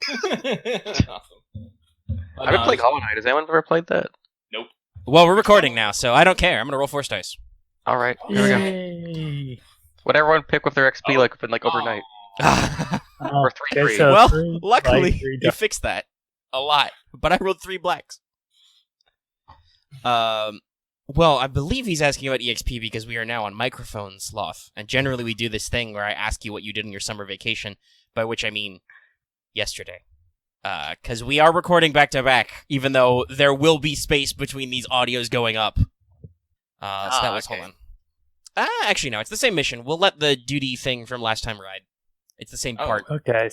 Awesome. I've been playing Hollow Knight. Has anyone ever played that? Nope. Well, we're recording now, so I don't care. I'm gonna roll force dice. All right, here we go. Yay. Would everyone pick with their XP overnight? Or 3-3. so Well, 3, luckily, like 3 you fixed that a lot, but I rolled 3 blacks. Well, I believe he's asking about EXP because we are now on microphones, Loth, and generally we do this thing where I ask you what you did in your summer vacation, by which I mean yesterday. Because we are recording back-to-back, even though there will be space between these audios going up. So that was, okay. hold on. Actually, no, it's the same mission. We'll let the duty thing from last time ride. It's the same part. Okay.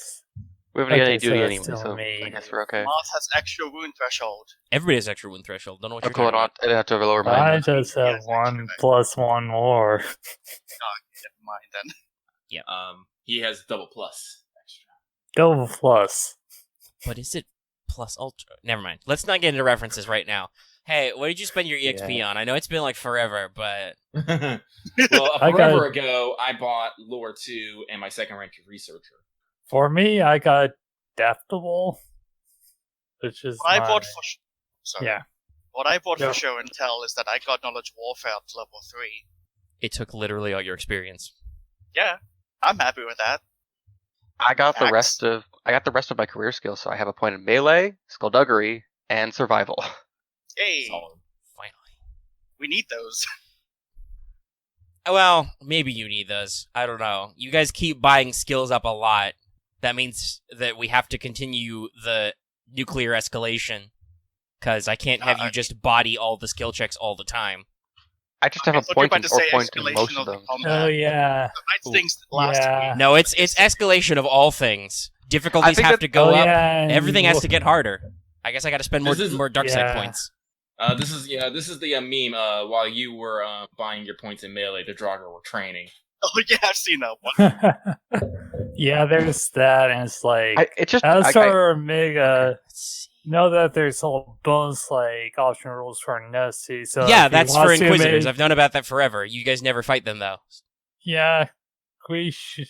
We haven't got any Okay, so duty that's anyway, still so me. I guess we're okay. Marth has extra wound threshold. Everybody has extra wound threshold. Don't know what Oh, you're cool. talking about. I didn't have to lower I mine. just have Yes, 1 actually. plus 1 more. Never mind then. He has double plus extra. Double plus. But is it plus ultra? Never mind. Let's not get into references right now. Hey, what did you spend your EXP on? I know it's been like forever, but... Well, I forever got- ago, I bought Lore 2 and my second rank Researcher. For me, I got Adaptable, which is What I my- bought for sorry. Yeah. What I bought Go. for show and tell is that I got Knowledge Warfare up to level 3. It took literally all your experience. Yeah, I'm happy with that. I got the Axe. rest of my career skills, so I have a point in melee, skullduggery, and survival. Hey, Solid. Finally. we need those. Well, maybe you need those. I don't know. You guys keep buying skills up a lot. That means that we have to continue the nuclear escalation. Because I can't have you just body all the skill checks all the time. I just have I a thought you were point about in, to or say point in escalation most of the them. combat. Oh, yeah. The Nightsting's last Yeah. week. No, it's escalation of all things. Difficulties think have that- to go Oh, up. yeah, and Everything has you- to get harder. I guess I got to spend This is- more dark side yeah. points. This is the meme. While you were buying your points in melee, the Draugr were training. Oh yeah, I've seen that one. Yeah, there's that, and it's like... It's just As for Omega, Let's see. know that there's all bonus like option rules for Nessie. So Yeah, if you that's want for to Inquisitors. make- I've known about that forever. You guys never fight them, though. Yeah, we should,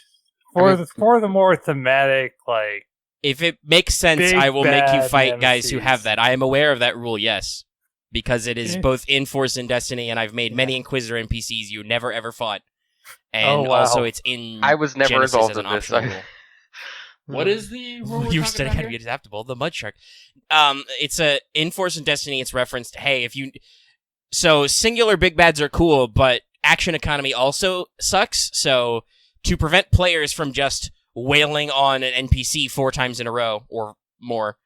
I mean- for the more thematic, like If it makes sense, Big I will make you bad fight guys who nemesis. have that. I am aware of that rule, yes. Because it is Eh. both in Force and Destiny, and I've made many Inquisitor NPCs you never ever fought. And Oh, wow. also it's in I was never Genesis involved as an in this. optional rule. What is the rule? You we're study talking how to about be here? adaptable. The Mud Shark. It's in Force and Destiny. It's referenced. Hey, so singular big bads are cool, but action economy also sucks. So to prevent players from just wailing on an NPC 4 times in a row or more,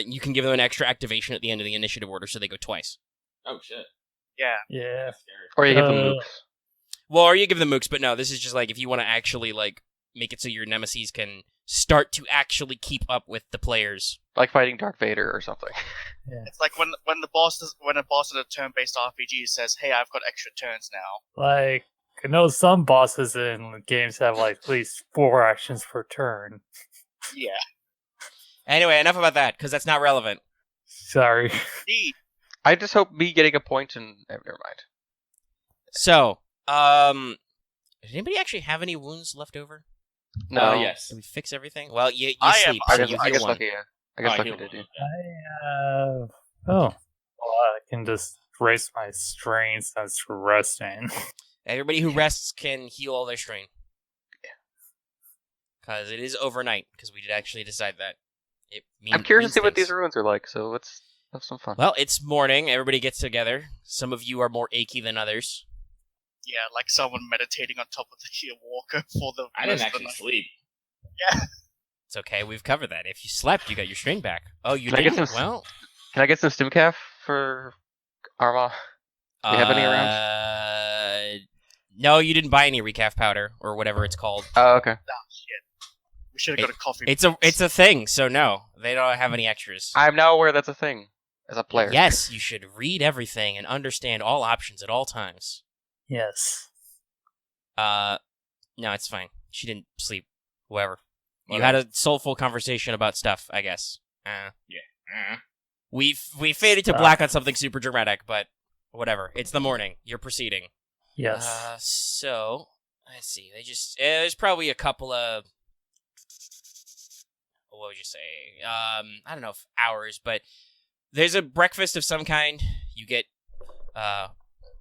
you can give them an extra activation at the end of the initiative order, so they go twice. Oh shit! Yeah. yeah, Scary. Or you give them Uh, mooks. Well, or you give them mooks, but no, this is just like if you want to actually like make it so your nemesis can start to actually keep up with the players. Like fighting Darth Vader or something. It's like when a boss in a turn-based RPG says, "Hey, I've got extra turns now." like I know some bosses in games have like at least 4 actions per turn. Yeah. Anyway, enough about that because that's not relevant. Sorry. Indeed. I just hope me getting a point and never mind. So, did anybody actually have any wounds left over? No. Yes. Did we fix everything? Well, you I am- sleep, I so guess, you I heal guess one. lucky. Yeah. I guess Oh, lucky heal did. one. I well, I can just raise my strain since resting. Everybody who rests can heal all their strain. Because it is overnight, because we did actually decide that. I'm curious to means see what things. these ruins are like, so let's have some fun. Well, it's morning. Everybody gets together. Some of you are more achy than others. Yeah, like someone meditating on top of the Shield Walker for the. I didn't rest of the actually night. sleep. It's okay. We've covered that. If you slept, you got your strain back. Oh, you Can I get didn't? some- Well, Can I get some stimcaf for Aramaa? Do you have any around? No, you didn't buy any recaf powder or whatever it's called. Oh, okay. We should have got a coffee. It's a thing, so no, they don't have any extras. I'm now aware that's a thing as a player. Yes, you should read everything and understand all options at all times. Yes. No, it's fine. She didn't sleep. Whoever. You had a soulful conversation about stuff, I guess. We faded to black on something super dramatic, but whatever. It's the morning. You're proceeding. Yes. So let's see. There's probably a couple of what would you say? I don't know if hours, but there's a breakfast of some kind. You get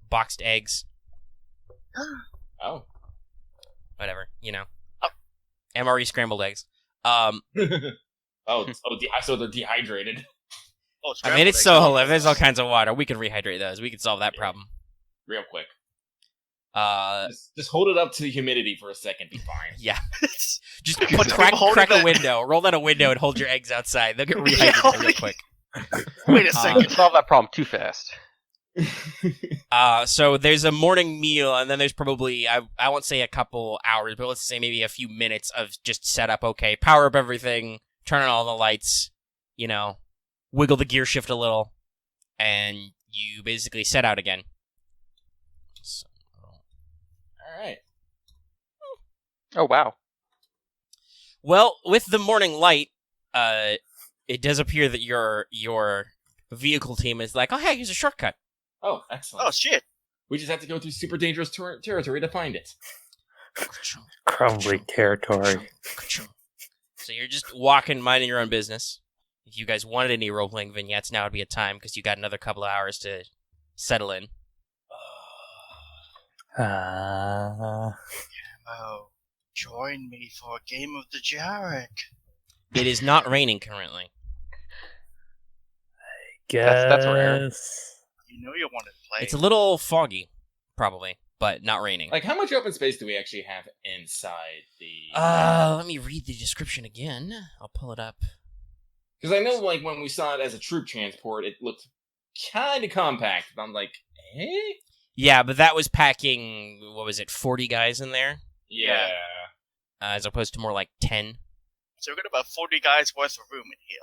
boxed eggs. Oh. Whatever, MRE scrambled eggs. So they're dehydrated. Oh, I mean, it's so hilarious. There's all kinds of water. We can rehydrate those. We can solve that problem. Real quick. Just hold it up to the humidity for a second. Be fine. Yeah. Just crack a window. Roll down a window and hold your eggs outside. They'll get rehydrated real quick. Wait a second. Solve that problem too fast. So there's a morning meal, and then there's probably, I won't say a couple hours, but let's say maybe a few minutes of just setup. Okay, power up everything, turn on all the lights, wiggle the gear shift a little, and you basically set out again. So, all right. Oh, wow. Well, with the morning light, it does appear that your vehicle team is like, oh, hey, here's a shortcut. Oh, excellent. Oh, shit. We just have to go through super dangerous territory to find it. Crumbly territory. So you're just walking, minding your own business. If you guys wanted any role-playing vignettes, now would be a time, because you got another couple of hours to settle in. Oh, join me for a game of the Jarek. It is not raining currently. That's rare. You know you want to play. It's a little foggy, probably, but not raining. Like, how much open space do we actually have inside the... Let me read the description again. I'll pull it up. Because I know, like, when we saw it as a troop transport, it looked kind of compact. But I'm like, eh? Yeah, but that was packing, 40 guys in there? Yeah. As opposed to more like 10. So we've got about 40 guys worth of room in here.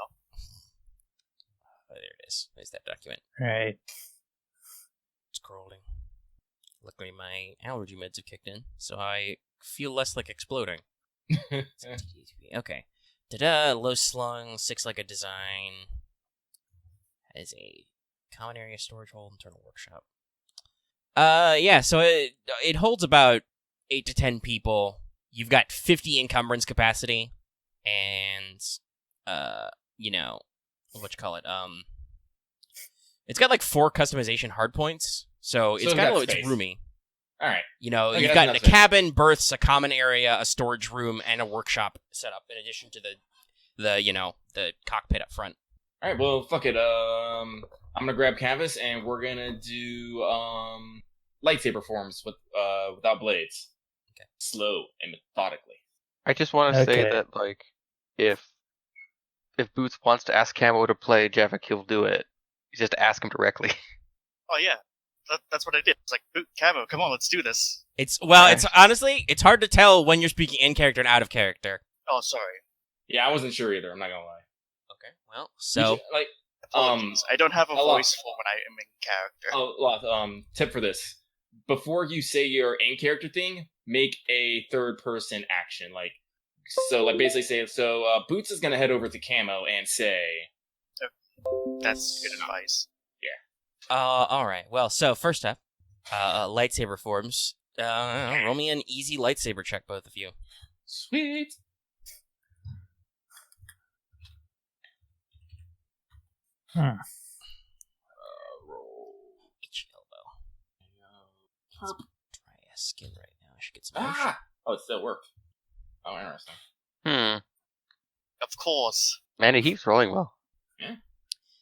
Oh, there it is. There's that document. Right. Scrolling. Luckily, my allergy meds have kicked in, so I feel less like exploding. Okay. Low slung, 6-legged design. Has a common area, storage hold, internal workshop. So it holds about 8 to 10 people. You've got 50 encumbrance capacity, and it's got like 4 customization hardpoints, so it's it's roomy. All right. You've got a cabin, berths, a common area, a storage room, and a workshop set up in addition to the cockpit up front. All right. Well, fuck it. I'm gonna grab Kavis, and we're gonna do lightsaber forms without blades. Okay. Slow and methodically. I just want to say that, like, if Boots wants to ask Camo to play Javik, he'll do it. You just ask him directly. Oh, yeah. That's what I did. It's like, Camo, come on, let's do this. It's honestly, it's hard to tell when you're speaking in character and out of character. Oh, sorry. Yeah, I wasn't sure either. I'm not gonna lie. Okay, well, so Apologies. I don't have a voice for when I am in character. Oh, Loth, tip for this: before you say your in character thing, make a third person action. Basically say, Boots is gonna head over to Camo and say. That's good advice. Yeah. Alright. Well, so first up, lightsaber forms. Roll me an easy lightsaber check, both of you. Sweet. Roll each elbow. Dry ass skin right now. I should get some motion. Oh, it still worked. Oh, interesting. Of course. Man, he keeps rolling well. Yeah.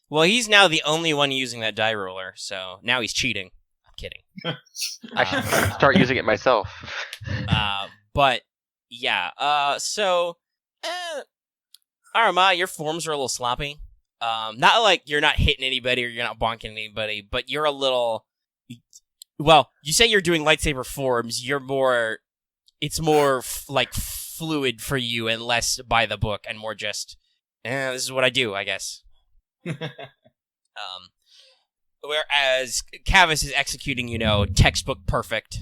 Well, he's now the only one using that die roller, so now he's cheating. I'm kidding. I should start using it myself. But yeah. Aramaa, your forms are a little sloppy. Not like you're not hitting anybody or you're not bonking anybody, but you're a little. Well, you say you're doing lightsaber forms. It's more like fluid for you and less by the book and more just. This is what I do, I guess. Whereas Kavis is executing, textbook perfect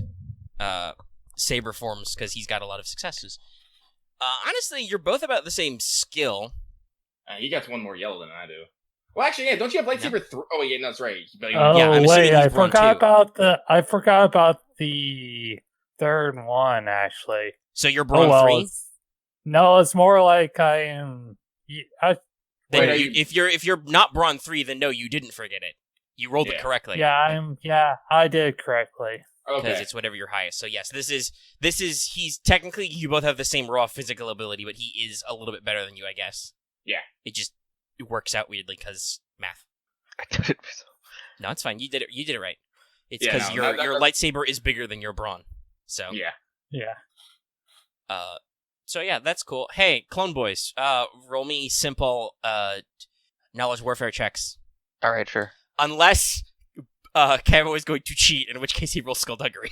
saber forms because he's got a lot of successes. Honestly, you're both about the same skill. You got one more yellow than I do. Well, actually, yeah. Don't you have lightsaber? Oh, yeah, no, that's right. I'm wait, I forgot about the third one actually. So you're bronze 3? No, it's more like I am Then Wait, if you're not Brawn 3, then no, you didn't forget it. You rolled it correctly. I did it correctly. Because it's whatever your highest. So yes, this is he's technically, you both have the same raw physical ability, but he is a little bit better than you, I guess. Yeah. It works out weirdly because math. I did it. No, it's fine. You did it right. It's Yeah, because no, your lightsaber is bigger than your brawn. So yeah. So yeah, that's cool. Hey, Clone Boys, roll me simple knowledge warfare checks. All right, sure. Unless Camo is going to cheat, in which case he rolls skullduggery.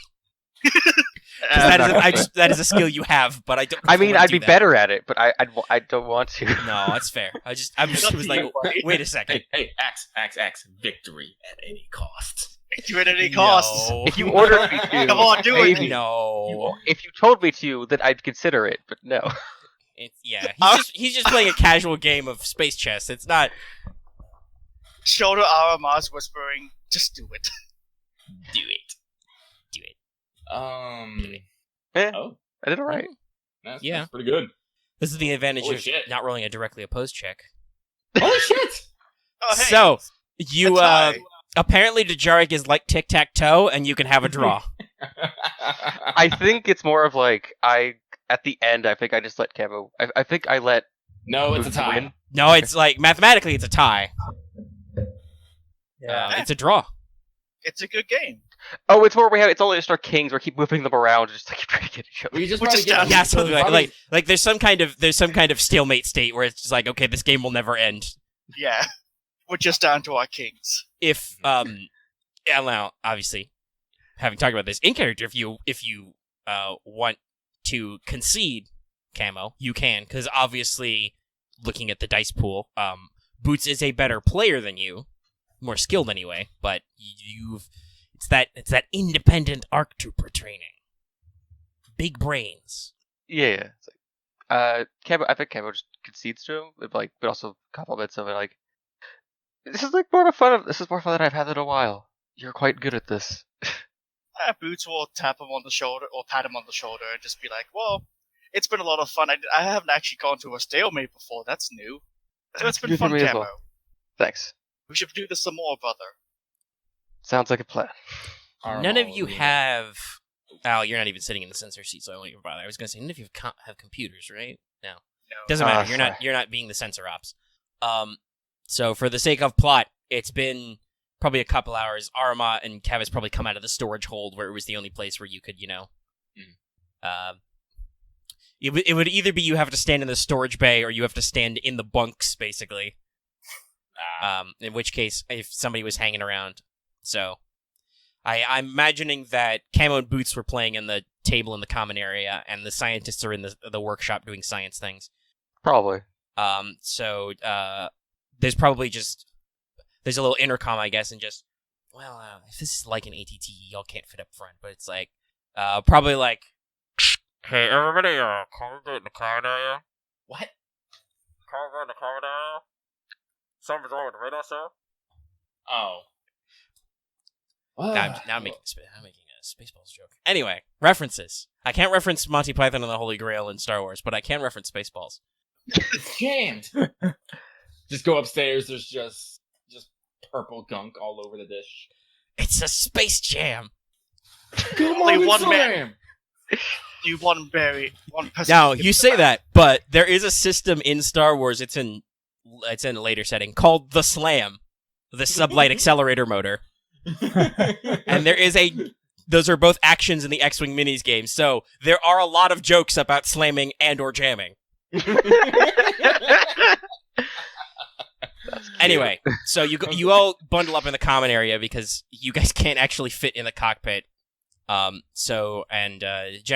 That is a skill you have, but I don't. I mean, I'd be better at it, but I don't want to. No, that's fair. I was like, wait a second. Hey, axe, victory at any cost. Victory at any cost. No. If you ordered me to, Come on, do it. maybe. No. If you told me to, then I'd consider it, but no. He's just playing a casual game of space chess. It's not. Shoulder Arama's whispering, just do it. Do it. Eh, Oh, I did it right. that's pretty good. This is the advantage Holy of shit. not rolling a directly opposed check. Holy shit! Oh, hey. So you That's high. apparently Djarik is like tic-tac-toe, and you can have a draw. I think it's more of like at the end. I think I just let Camo. I think I let. No, it's a tie. win. No, it's like mathematically it's a tie. Yeah. It's a draw. It's a good game. Oh, it's more it's only just our kings. We keep whipping them around, just like trying to get each other. We just Which probably is get down. Yeah, something probably- like there's some kind of stalemate state where it's just like, okay, this game will never end. Yeah. We're just down to our kings. If yeah, now obviously having talked about this in character, if you want to concede Camo, you can, because obviously looking at the dice pool, Boots is a better player than you, more skilled anyway, but it's that independent ARC trooper training, big brains. Yeah. It's like, Camo. I think Camo just concedes to him, but also compliments him, and like, this is more fun than I've had in a while. You're quite good at this. Boots will tap him on the shoulder or pat him on the shoulder and just be like, well, it's been a lot of fun. I haven't actually gone to a stalemate before. That's new. So it's been New for fun, me as Camo. well. Thanks. We should do this some more, brother. Sounds like a plan. None of you have. Oh, you're not even sitting in the sensor seat, so I won't even bother. I was going to say none of you have computers, right? No. Doesn't matter. You're not being the sensor ops. So for the sake of plot, it's been probably a couple hours. Aramaa and Kavis probably come out of the storage hold where it was the only place where you could, it would either be you have to stand in the storage bay or you have to stand in the bunks, basically. In which case, if somebody was hanging around. So I'm imagining that Camo and Boots were playing in the table in the common area, and the scientists are in the workshop doing science things. Probably. So there's probably there's a little intercom, I guess, and just, well, if this is like an ATT, y'all can't fit up front, but it's like, probably like, hey, everybody, congregate in the common area. What? Congregate in the common area? Something's wrong with the radar, sir? Oh. Now I'm making a Spaceballs joke. Anyway, references. I can't reference Monty Python and the Holy Grail in Star Wars, but I can reference Spaceballs. It's jammed. Just go upstairs. There's just purple gunk all over the dish. It's a space jam. Come Only on, one Sam. man. You one person. Now you say that, but there is a system in Star Wars. It's in a later setting called the Slam, the sublight accelerator motor, and those are both actions in the X-Wing Minis game. So there are a lot of jokes about slamming and or jamming. Anyway, so you all bundle up in the common area because you guys can't actually fit in the cockpit. Gen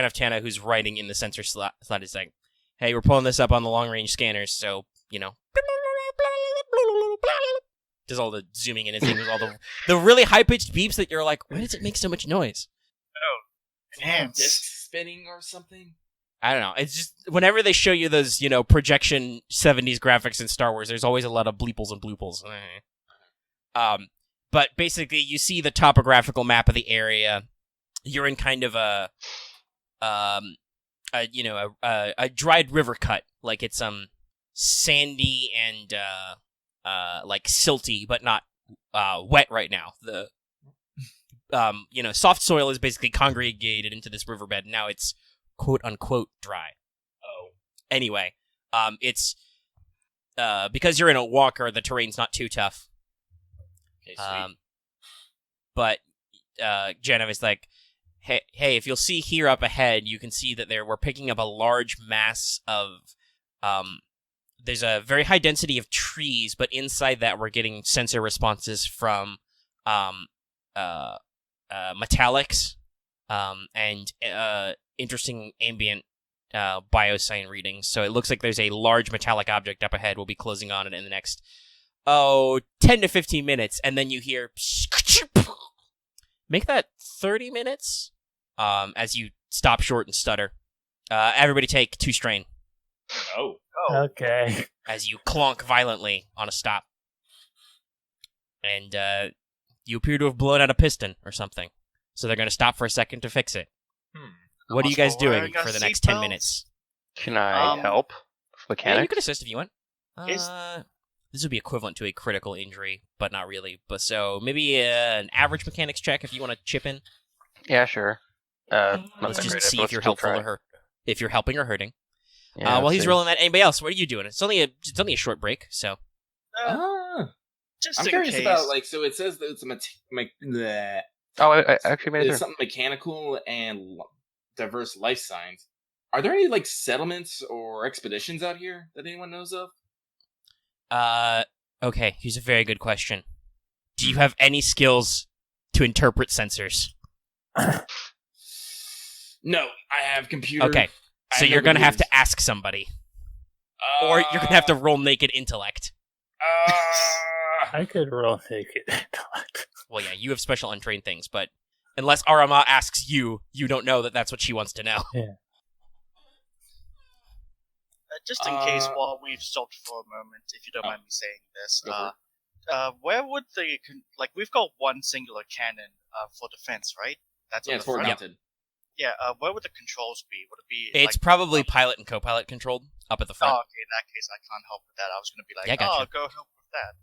F Tana, who's writing in the sensor slot, is like, hey, we're pulling this up on the long-range scanners, so, does all the zooming in and things, all the really high-pitched beeps that you're like, why does it make so much noise? Enhance. Disc spinning or something? I don't know. It's just, whenever they show you those, projection 70s graphics in Star Wars, there's always a lot of bleeples and blooples. But basically, you see the topographical map of the area. You're in kind of a dried river cut, like it's sandy and like silty, but not wet right now. The soft soil is basically congregated into this riverbed. Now it's quote unquote dry. Oh. Anyway, it's because you're in a walker, the terrain's not too tough. Okay, sweet. But Genevieve is like, hey, if you'll see here up ahead, you can see that we're picking up a large mass of there's a very high density of trees, but inside that we're getting sensor responses from metallics and interesting ambient biosign readings. So it looks like there's a large metallic object up ahead. We'll be closing on it in the next 10 to 15 minutes, and then you hear make that 30 minutes as you stop short and stutter. Everybody take 2 strain. Oh. Okay. As you clonk violently on a stop. And you appear to have blown out a piston or something. So they're going to stop for a second to fix it. What are you guys doing for the next 10 minutes? Can I help? Mechanics? Yeah, you can assist if you want. Is- This would be equivalent to a critical injury, but not really. But so maybe an average mechanics check if you want to chip in. Yeah, sure. Let's Nothing just great, see but if you're let's still helpful try. or hurt. If you're helping or hurting. Yeah, While he's see. rolling that, anybody else? What are you doing? It's only a short break, so. Just I'm in curious case. about, like, so it says that it's bleh. Oh, I actually made it It's through. something mechanical and diverse life signs. Are there any, like, settlements or expeditions out here that anyone knows of? Okay, here's a very good question. Do you have any skills to interpret sensors? No, I have computer. Okay, so you're gonna have to ask somebody. Or you're gonna have to roll naked intellect. I could roll naked intellect. Well, yeah, you have special untrained things, but unless Aramaa asks you, you don't know that that's what she wants to know. Yeah. Just in case, while we've stopped for a moment, if you don't mind me saying this, Go for where would we've got one singular cannon for defense, right? That's Yeah, on it's the forward front. mounted. Yeah, where would the controls be? Would it be? It's probably pilot and co-pilot controlled up at the Oh, front. okay. In that case, I can't help with that. I was gonna be like, Yeah, gotcha. oh, go help with that.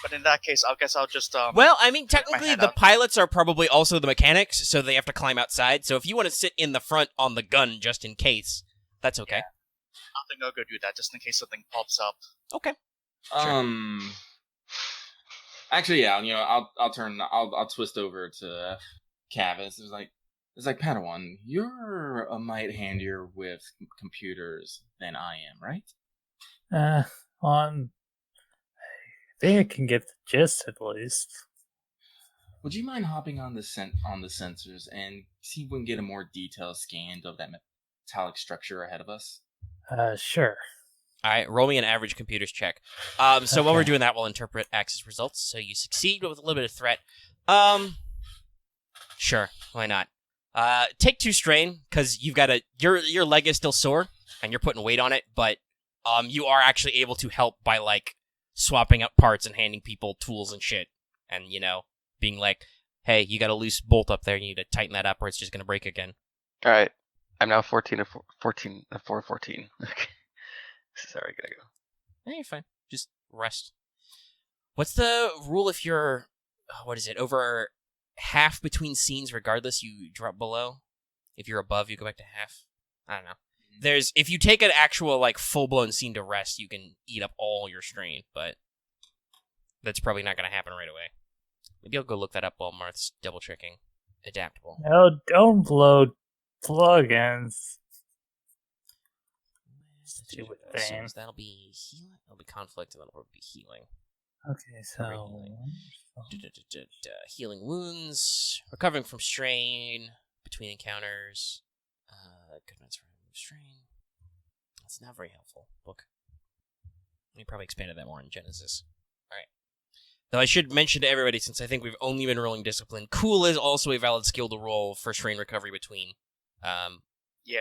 But in that case, I guess I'll just Well, I mean, my technically, head the up. pilots are probably also the mechanics, so they have to climb outside. So if you want to sit in the front on the gun just in case, that's okay. I think I'll go do that just in case something pops up. Okay. Actually, yeah. I'll twist over to Kavis. It's like Padawan. You're a mite handier with computers than I am, right? I think I can get the gist at least. Would you mind hopping on the sensors and see if we can get a more detailed scan of that metallic structure ahead of us? Sure. All right, roll me an average computers check. So while we're doing that, we'll interpret Axe's results. So you succeed, but with a little bit of threat. Sure, why not? Take 2 strain because you've got your leg is still sore and you're putting weight on it, but you are actually able to help by like swapping up parts and handing people tools and shit, and being like, hey, you got a loose bolt up there, you need to tighten that up or it's just gonna break again. All right. I'm now 14 of 14. Okay. This is how we're gonna go. Hey, you're fine. Just rest. What's the rule if you're, over half between scenes regardless, you drop below? If you're above, you go back to half? I don't know. If you take an actual, like, full-blown scene to rest, you can eat up all your strain, but that's probably not going to happen right away. Maybe I'll go look that up while Marth's double-checking. Adaptable. No, don't blow plugins. Stupid thing. So that'll be healing. That'll be conflict, and that'll probably be healing. Okay, so Healing wounds, recovering from strain between encounters. Good events for strain. That's not very helpful. Book. We probably expanded that more in Genesis. All right. Though I should mention to everybody, since I think we've only been rolling discipline, cool is also a valid skill to roll for strain recovery between Yeah.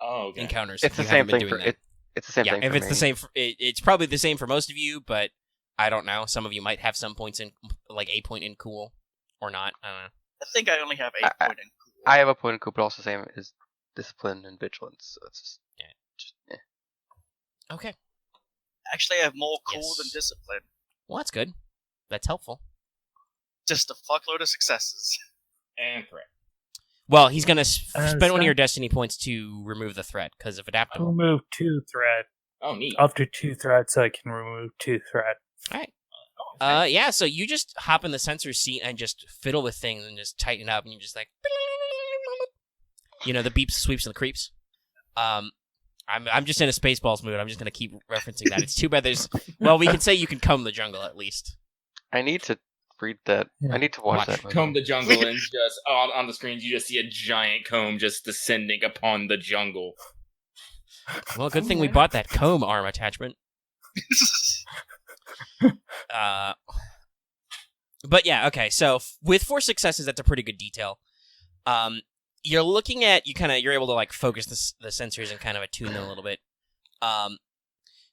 Oh, okay. encounters. It's if the you same haven't been thing doing for that. It's the same thing. If for it's me. the same, it's probably the same for most of you, but I don't know. Some of you might have some points in, like a point in cool, or not. I don't know. I think I only have 8 I- point in cool. I have a point in cool, but also the same as discipline and vigilance. So it's just yeah. Okay. Actually, I have more cool Yes. than discipline. Well, that's good. That's helpful. Just a fuckload of successes. And threat. Well, he's gonna And spend one of so- your destiny points to remove the threat because of adaptable. Remove 2 threat. Oh, neat. Up to 2 threats, I can remove 2 threat. All right. Oh, Yeah. So you just hop in the sensor seat and just fiddle with things and just tighten up, and you just like, the beeps, sweeps, and the creeps. I'm just in a Spaceballs mood. I'm just gonna keep referencing that. It's too bad there's. Well, we can say you can comb the jungle at least. I need to read that. Yeah. I need to watch Watch. that movie. Comb the jungle and just on the screen you just see a giant comb just descending upon the jungle. Well, good thing we bought that comb arm attachment. But yeah, okay. So with 4 successes, that's a pretty good detail. You're looking at you're able to like focus the sensors and kind of attune them a little bit.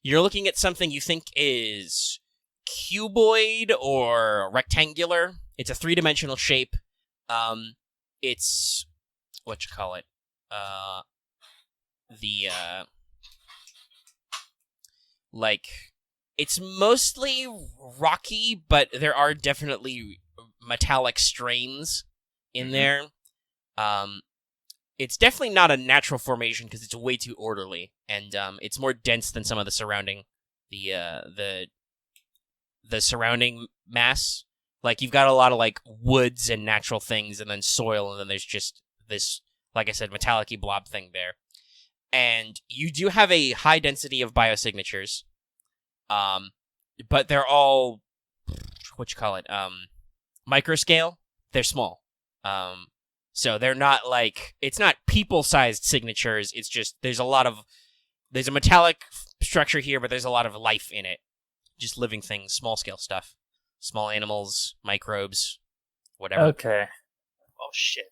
You're looking at something you think is cuboid or rectangular. It's a 3-dimensional shape. It's it's mostly rocky, but there are definitely metallic strains in there. It's definitely not a natural formation because it's way too orderly, and it's more dense than some of the surrounding the surrounding mass. Like you've got a lot of like woods and natural things, and then soil, and then there's just this, like I said, metallic-y blob thing there. And you do have a high density of biosignatures, but they're all microscale. They're small. So they're not like, it's not people-sized signatures, it's just, there's a metallic structure here, but there's a lot of life in it. Just living things, small-scale stuff. Small animals, microbes, whatever. Okay. Oh shit.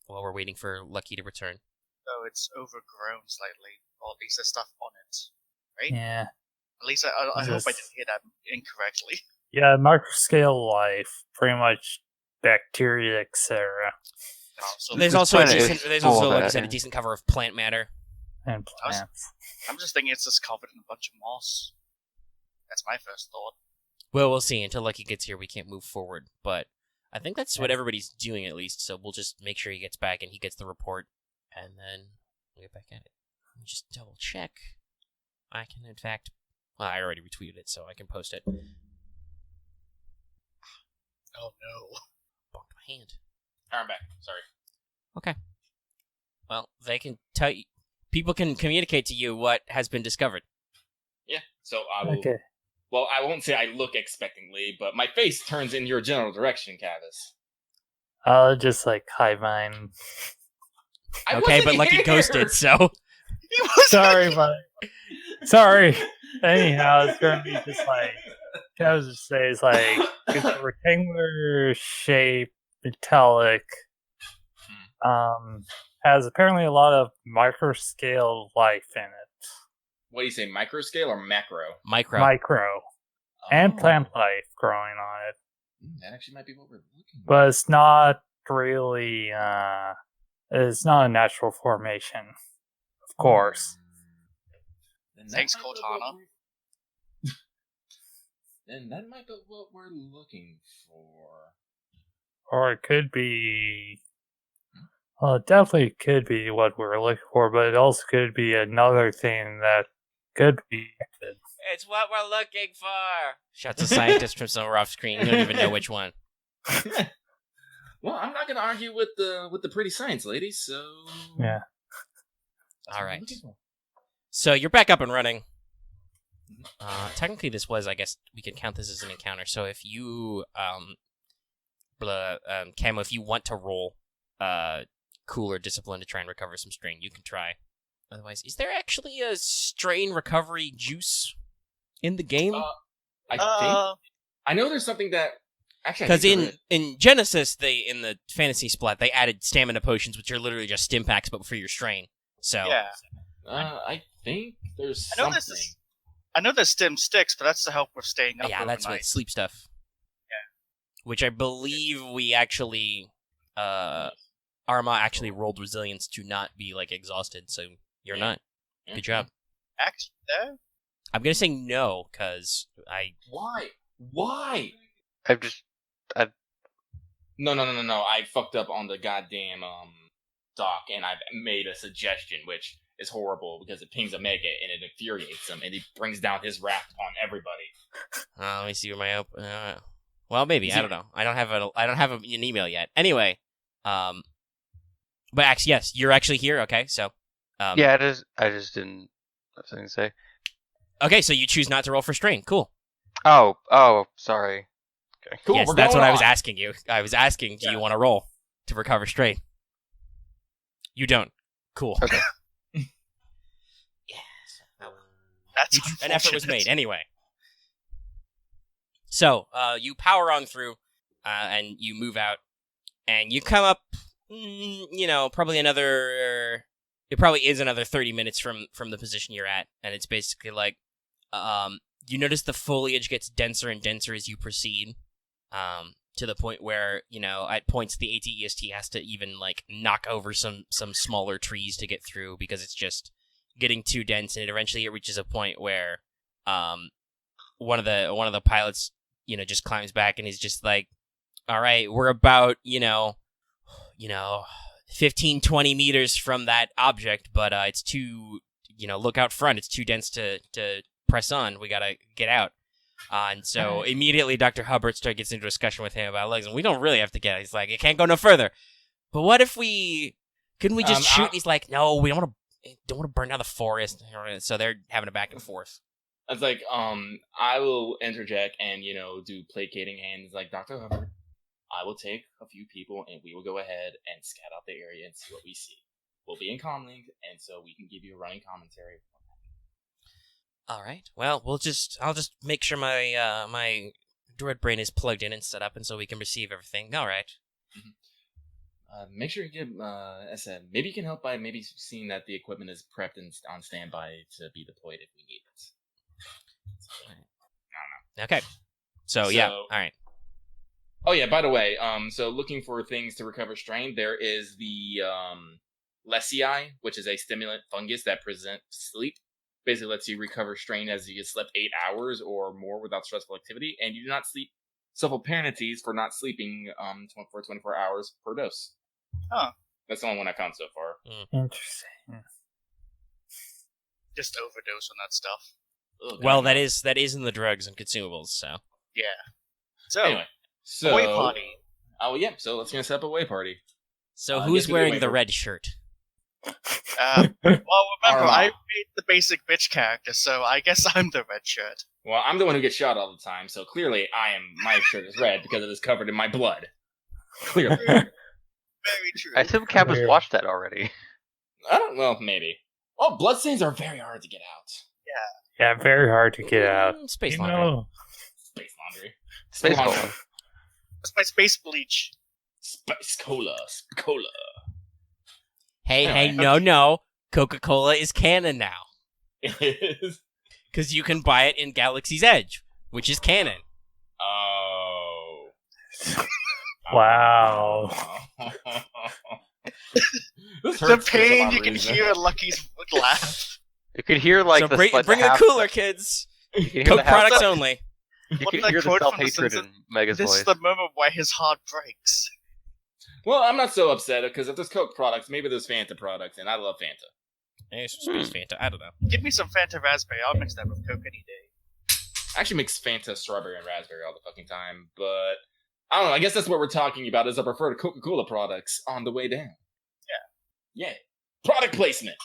While we're waiting for Lucky to return. Oh, it's overgrown slightly. Or at least there's stuff on it. Right? Yeah. At least I hope I Yes. didn't hear that incorrectly. Yeah, microscale life. Pretty much bacteria, etc. Oh, so There's This also a planet is decent, there's full also, of like I that, said, a yeah. decent cover of plant matter. And plants. I'm just thinking it's just covered in a bunch of moss. That's my first thought. Well, we'll see. Until Lucky gets here, we can't move forward. But I think that's what everybody's doing, at least. So we'll just make sure he gets back and he gets the report, and then we'll get back at it. Let me just double check. I can, in fact... Well, I already retweeted it, so I can post it. Oh no. Bonked my hand. I'm back. Sorry. Well, they can tell you... People can communicate to you what has been discovered. Yeah. So I will. Okay. Well, I won't say I look expectantly, but my face turns in your general direction, Kavis. I'll just like hide mine. I Okay, wasn't but Lucky here! ghosted, so... He was Sorry, but sorry. Anyhow, it's gonna be just like I was just say it's like it's a rectangular shape, metallic. Has apparently a lot of microscale life in it. What do you say, microscale or macro? Micro. And Oh. plant life growing on it. That actually might be what we're looking for. But it's not really it's not a natural formation. Of course. Then that Thanks, might be what Cortana. we're- Then that might be what we're looking for. Or it could be. Well, it definitely could be what we're looking for, but it also could be another thing that could be. It's what we're looking for! Shouts a scientist from somewhere off screen. You don't even know which one. Well, I'm not going to argue with the pretty science lady, so Yeah. That's All what I'm right. looking for. So you're back up and running. Technically, this was, I guess, we can count this as an encounter. So if you, Camo, if you want to roll cool or discipline to try and recover some strain, you can try. Otherwise, is there actually a strain recovery juice in the game? I think I know there's something that actually I Because think there is. in Genesis, in the fantasy splat, they added stamina potions, which are literally just stim packs, but for your strain. So Yeah. I think there's I know something. I know there's stim sticks, but that's to help with staying up yeah, that's overnight. with sleep stuff. Yeah. Which I believe we actually, Aramaa actually rolled resilience to not be like exhausted, so you're Yeah. not. Good job. Actually, there? I'm gonna say no, because Why? No. I fucked up on the goddamn doc, and I've made a suggestion, which is horrible because it pings Omega and it infuriates him, and he brings down his wrath on everybody. let me see where my well, maybe, I don't know. I don't have an email yet. Anyway, but Axe, yes, you're actually here. Okay, so Yeah, it is. I just didn't have something to say. okay, so you choose not to roll for strain. Cool. Oh, sorry. Okay. Cool. Yes, we're that's going what I was on. asking you. I was asking, do you want to roll to recover strain? You don't. Cool. Okay. That's An effort was unfortunate. made anyway. So you power on through, and you move out, and you come up. Probably another. It probably is another 30 minutes from the position you're at, and it's basically like, you notice the foliage gets denser and denser as you proceed, to the point where at points the ATEST has to even like knock over some smaller trees to get through because it's just getting too dense, and eventually it reaches a point where one of the pilots just climbs back and he's just like, all right, we're about 15-20 meters from that object, but it's too look out front, it's too dense to press on, we gotta get out. And so immediately Dr. Hubbard gets into a discussion with him about legs, and we don't really have to get it. He's like, it can't go no further. But what if couldn't we just shoot? And he's like, no, we don't want to burn down the forest. So they're having a back and forth. It's like, I will interject and, do placating hands like, Dr. Hubbard, I will take a few people and we will go ahead and scout out the area and see what we see. We'll be in comlink, and so we can give you a running commentary. All right. Well, I'll just make sure my my droid brain is plugged in and set up, and so we can receive everything. All right. Make sure you get, as I said, maybe you can help by maybe seeing that the equipment is prepped and on standby to be deployed if we need it. I don't know. Okay. So yeah. All right. Oh yeah. By the way, so looking for things to recover strain, there is the Lesii, which is a stimulant fungus that prevents sleep. Basically lets you recover strain as you slept 8 hours or more without stressful activity, and you do not suffer penalties for not sleeping for 24 hours per dose. Huh. That's the only one I found so far. Interesting. Just overdose on that stuff. Ugh, Well, God. that is in the drugs and consumables. So Yeah. So, Anyway, so boy party. Oh yeah, so let's gonna set up a way party. who's guess we wearing wait the for- red shirt? Well, remember, Aramaa. I made the basic bitch character, so I guess I'm the red shirt. Well, I'm the one who gets shot all the time, so clearly my shirt is red because it is covered in my blood. Clearly. Very true. I assume Cap has Weird. watched that already. I don't know, maybe. Oh, bloodstains are very hard to get out. Yeah, very hard to get out. Space You laundry. know, Space laundry. Space Laundry. Cola. It's my space bleach. Space cola. Cola. Hey, Anyway, no. Coca-Cola is canon now. It is. Because you can buy it in Galaxy's Edge, which is canon. Oh. Wow. This The hurts for pain some you can reason. hear in Lucky's laugh. You could hear like so the bring the half- cooler, kids. You could hear Coke the half- products only. You What could that hear the quote from The self-hatred in Simpsons? Mega's This voice. is the moment where his heart breaks. Well, I'm not so upset because if there's Coke products, maybe there's Fanta products, and I love Fanta. Hey, Space Fanta. I don't know. Give me some Fanta Raspberry, I'll mix that with Coke any day. I actually mix Fanta strawberry and raspberry all the fucking time, but I don't know. I guess that's what we're talking about. Is I prefer to Coca-Cola products on the way down. Yeah. Product placement.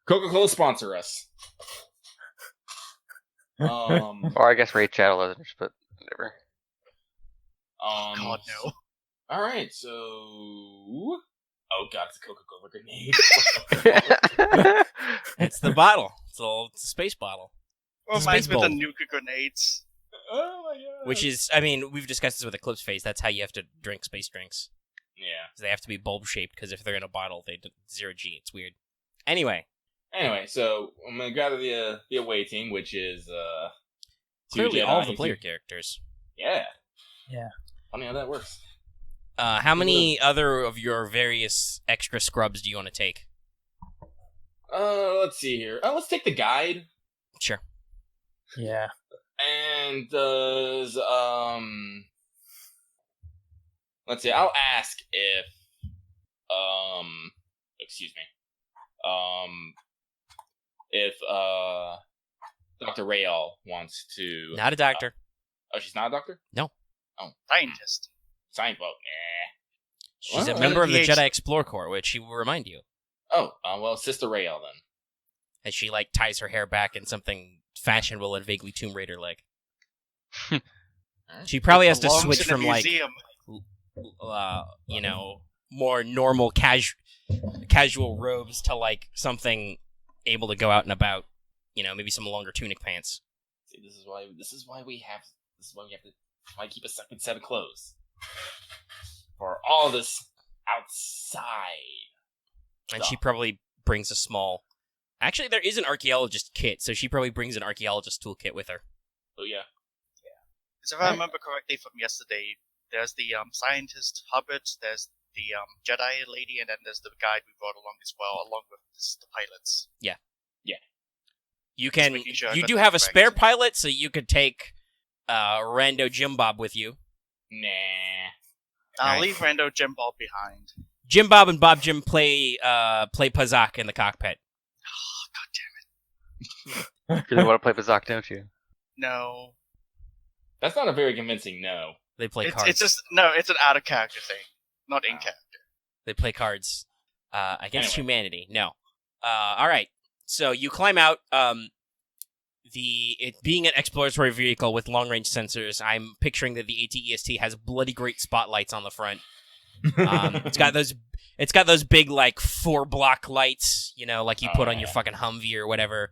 Coca-Cola sponsor us. Or I guess Raid Shadow Legends, but whatever. God, no. All right, so oh god, it's a Coca-Cola grenade. It's the bottle. It's a space bottle. Reminds me of the Space nuka grenades. Oh my god. Which is, I mean, we've discussed this with Eclipse Phase. That's how you have to drink space drinks. Yeah. They have to be bulb shaped because if they're in a bottle, they do 0G. It's weird. Anyway, So I'm gonna gather the away team, which is two clearly Jedi all of the and player two- characters. Yeah. Yeah. Funny how that works. How many other of your various extra scrubs do you want to take? Let's see here. Let's take the guide. Sure. Yeah. And does let's see, I'll ask if excuse me. If Dr. Rayall wants to Not a doctor. oh, she's not a doctor? No. Oh. Scientist. Science vote. Nah. She's Well, a member of the PhD. Jedi Explorer Corps, which she will remind you. Oh, well, Sister Rayall then. As she, like, ties her hair back in something fashionable and vaguely Tomb Raider-like. She probably has to Belongs switch in a from, like, museum. you know, more normal casual robes to, like, something able to go out and about. You know, maybe some longer tunic pants. See, this is why we have to keep a second set of clothes. For all this outside. And she probably brings a small... Actually, there is an archaeologist kit, so she probably brings an archaeologist toolkit with her. Oh, yeah. Because if I remember correctly from yesterday, there's the scientist Hubbard, there's the Jedi lady, and then there's the guide we brought along as well, along with the pilots. You can... making sure I You got do that have a correct. spare pilot, so you could take Rando Jim Bob with you. Nah. I'll Alright. leave Rando Jim Bob behind. Jim Bob and Bob Jim play Pazak in the cockpit. Oh, God damn it. You really want to play Bazak, don't you? No. That's not a very convincing no. They play cards. It's just, no, it's an out of character thing, not in Oh. character. They play cards against Anyway. humanity. No. All right. So you climb out. It being an exploratory vehicle with long-range sensors, I'm picturing that the AT-EST has bloody great spotlights on the front. It's got those big like 4-block lights, you know, like you put on your fucking Humvee or whatever.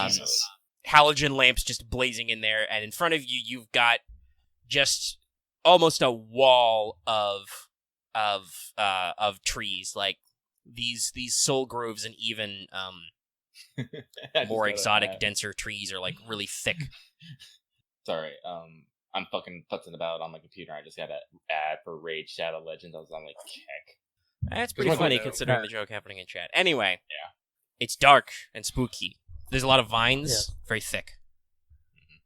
Jesus. Halogen lamps just blazing in there, and in front of you, you've got just almost a wall of trees, like these soul groves and even I just more got exotic, an denser trees are like really thick. Sorry, I'm fucking putzing about on my computer. I just got an ad for Raid Shadow Legends. I was on like, heck. That's pretty There's one funny good, considering the joke happening in chat. Anyway, it's dark and spooky. There's a lot of vines, very thick.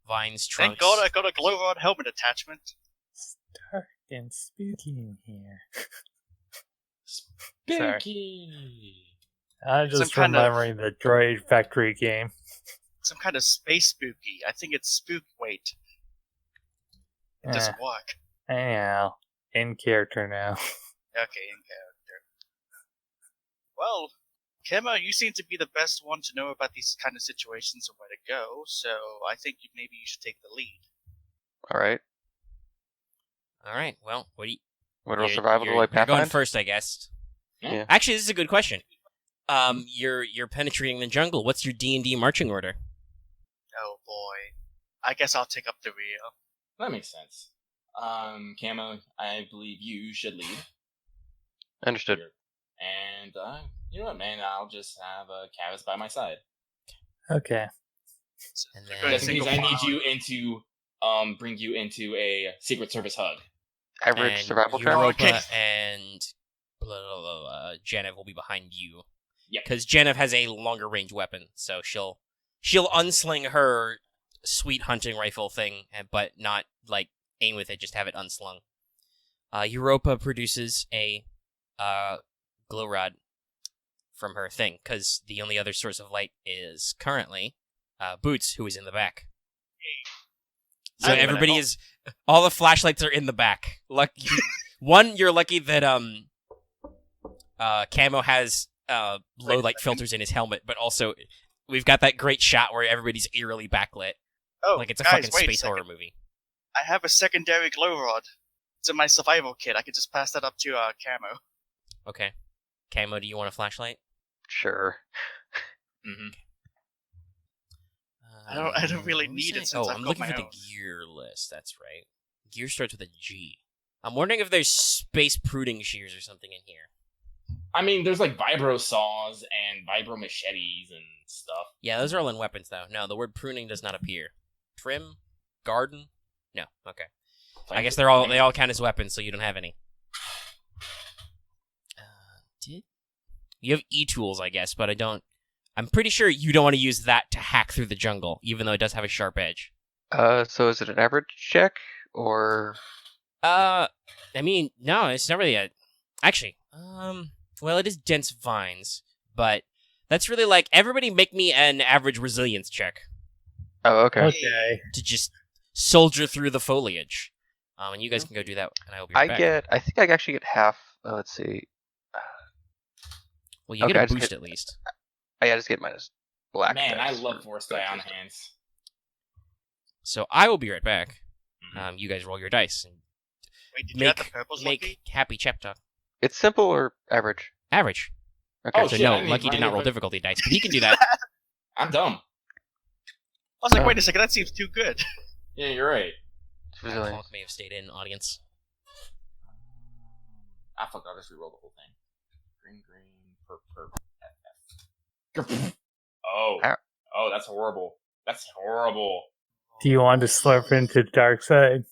Vines, trunks. Thank God I got a glow rod helmet attachment. It's dark and spooky in here. Spooky. I'm just Some kind of- remembering the Droid Factory game. Some kind of space spooky. I think it's spook weight. It doesn't work. Anyhow, in character now. Okay, in character. Well, Camo, you seem to be the best one to know about these kind of situations and where to go, so I think maybe you should take the lead. All right. All right. Well, what do you? Literal you're- survival you're, like you're going Pathfinder? first, I guess. Yeah. Actually, this is a good question. You're penetrating the jungle. What's your D&D marching order? Oh boy. I guess I'll take up the rear. That makes sense. Camo, I believe you should lead. Understood. And, you know what, man? I'll just have Kavis by my side. Okay. And Good then Just in case I need file. you bring you into a Secret Service hug. Average and survival travel? Europa Okay. and Genev will be behind you. Yep. Because Genev has a longer range weapon, so she'll unsling her sweet hunting rifle thing, but not like aim with it, just have it unslung. Europa produces a glow rod from her thing, because the only other source of light is currently Boots, who is in the back. So I'm gonna everybody help. is, all the flashlights are in the back. Lucky, one, you're lucky that Camo has low light filters in his helmet, but also we've got that great shot where everybody's eerily backlit, Oh, like it's a guys, fucking wait a space second. horror movie. I have a secondary glow rod. It's in my survival kit. I could just pass that up to Camo. Okay, Camo, do you want a flashlight? Sure. Mm-hmm. I don't really what was need it I- since oh, I've I'm got looking my for the own. gear list. That's right. Gear starts with a G. I'm wondering if there's space pruning shears or something in here. I mean, there's like vibro saws and vibro machetes and stuff. Yeah, those are all in weapons, though. No, the word pruning does not appear. Trim? Garden? No. Okay. I guess they all count as weapons, so you don't have any. You have e-tools, I guess, but I don't I'm pretty sure you don't want to use that to hack through the jungle, even though it does have a sharp edge. So is it an average check or? I mean, no, it's not really actually, well, it is dense vines, but that's really like, everybody make me an average resilience check Oh, okay. Okay. to just soldier through the foliage. And you guys can go do that, and I will be right back. I think I actually get half. Let's see. Well, you okay, get I a just boost get- at least. I just get minus black. Man, I dice love for Force Die on abilities. hands. So I will be right back. Mhm. You guys roll your dice and Wait, did you have the make purples, make Lucky? happy chap talk. It's simple or average? Average. Okay. Oh, So shit, no, I need Lucky did not roll mine. difficulty dice, but he can do that. I'm dumb. I was like, wait a second, that seems too good. Yeah, you're right. It's Clonk resilience. may have stayed in audience. I fucked. I'll just re-roll the whole thing. Green, F. Oh. Ow. Oh, that's horrible. That's horrible. Do you want to slurp into the dark side?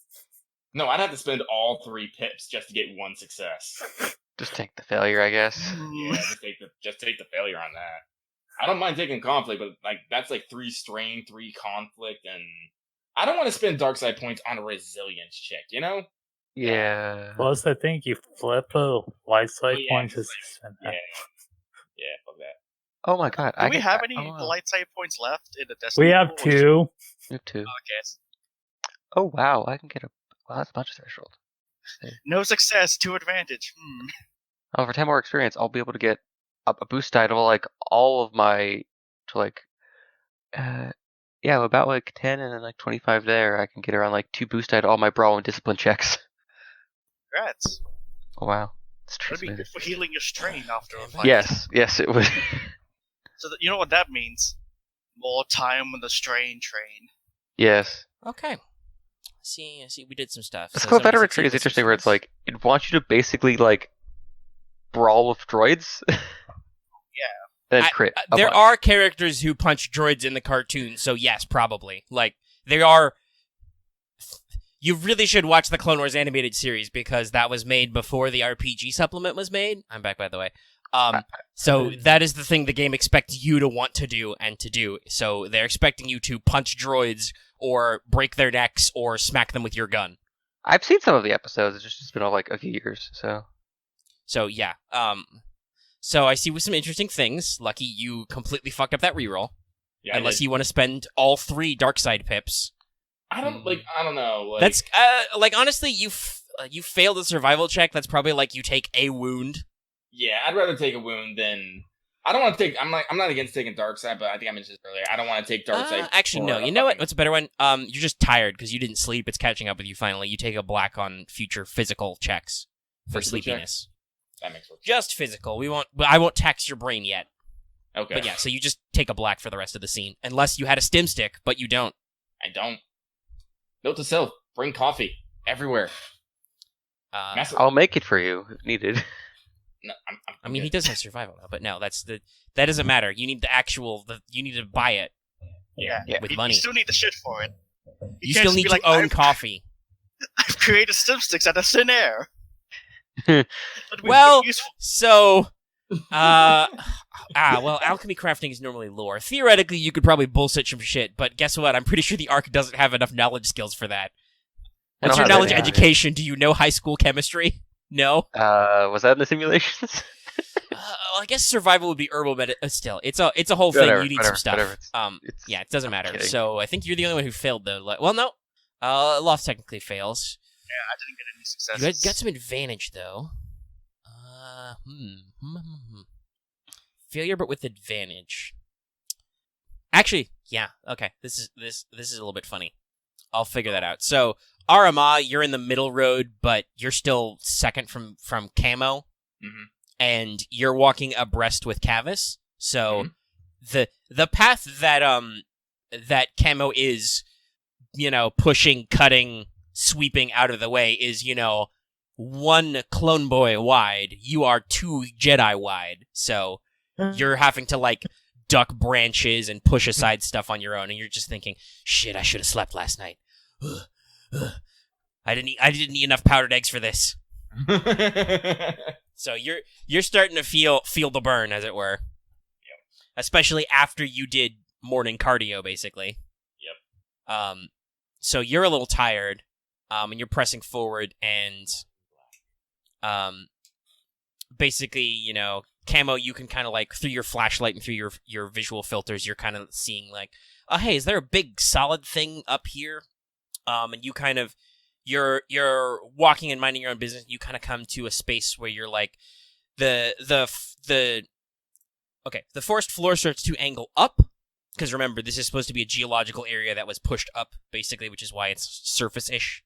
No, I'd have to spend all 3 pips just to get 1 success. Just take the failure, I guess. Yeah, just take the failure on that. I don't mind taking conflict, but like that's like 3 strain, 3 conflict, and I don't want to spend dark side points on a resilience check. You know? Yeah. Plus, I think you flip a light side yeah, point to it's spend Yeah. that. Yeah. Fuck that. Oh my god. Do we get- have any oh, wow. light side points left in the Destiny? We have pool, or is- 2. You have 2. Okay. Oh wow, I can get a. Wow, that's a bunch of threshold. No success, 2 advantage. Oh, for 10 more experience, I'll be able to get a boost die to like all of my to like. Yeah, about like 10 and then like 25 there. I can get around like 2 boost die to all my brawl and discipline checks. Congrats. Oh wow, it's That'd be transmitted. good for healing your strain after a fight. Yes, it would. So that, you know what that means? More time on the strain train. Yes. Okay. I see. We did some stuff. This So cool somebody veteran tree is succeeded with some interesting where it's success. like, it wants you to basically like brawl with droids. Then crit. a There bunch. are characters who punch droids in the cartoon, so yes, probably. Like, there are... You really should watch the Clone Wars animated series, because that was made before the RPG supplement was made. I'm back, by the way. So that is the thing the game expects you to want to do and to do. So they're expecting you to punch droids, or break their necks, or smack them with your gun. I've seen some of the episodes. It's just been like a few years, so. So, yeah. So I see with some interesting things. Lucky, you completely fucked up that reroll. Yeah. Unless you want to spend all 3 dark side pips. I don't know. Like, That's like, honestly, you failed a survival check. That's probably like you take a wound. Yeah, I'd rather take a wound than. I don't want to take. I'm not against taking dark side, but I think I mentioned this earlier. I don't want to take dark side. Actually, no. for You know what? fucking- What's a better one? You're just tired because you didn't sleep. It's catching up with you finally. You take a black on future physical checks for Physical check? sleepiness. That makes sense. Just physical. I won't tax your brain yet. Okay. But yeah, so you just take a black for the rest of the scene, unless you had a stim stick, but you don't. I don't. Note to self: bring coffee everywhere. Massive. I'll make it for you if needed. No, I'm I mean, good. he does have survival now, but no, that doesn't matter. You need you need to buy it Yeah. with You money. still need the shit for it. You can't still just need be to like, own I've- coffee. I've created stimsticks out of thin air. That'd be Well, really useful. So, well, alchemy crafting is normally lore. Theoretically, you could probably bullshit some shit, but guess what? I'm pretty sure the Ark doesn't have enough knowledge skills for that. I What's don't your have knowledge any. education? Do you know high school chemistry? No? Was that in the simulations? I guess survival would be herbal, but still, it's a whole thing. Whatever, You need whatever, some stuff. whatever. It's- Yeah, it doesn't matter. kidding. So I think you're the only one who failed, though. Well, no. Loth technically fails. Yeah, I didn't get any You successes. got some advantage, though. Failure, but with advantage. Actually, yeah. Okay, this is a little bit funny. I'll figure that out. So, Aramaa, you're in the middle road, but you're still second from Camo, Mhm. and you're walking abreast with Kavis. So, the path that Camo is, pushing, cutting, sweeping out of the way is, 1 clone boy wide. You are 2 Jedi wide. So you're having to like duck branches and push aside stuff on your own, and you're just thinking, "Shit, I should have slept last night. I didn't eat enough powdered eggs for this." So you're starting to feel the burn, as it were. especially after you did morning cardio, basically. Yep. So you're a little tired, and you're pressing forward, and basically, you know, Camo, you can kind of like through your flashlight and through your visual filters, you're kind of seeing like, oh, hey, is there a big solid thing up here? And you kind of you're walking and minding your own business. You kind of come to a space where you're like the forest floor starts to angle up, because remember, this is supposed to be a geological area that was pushed up, basically, which is why it's surface-ish.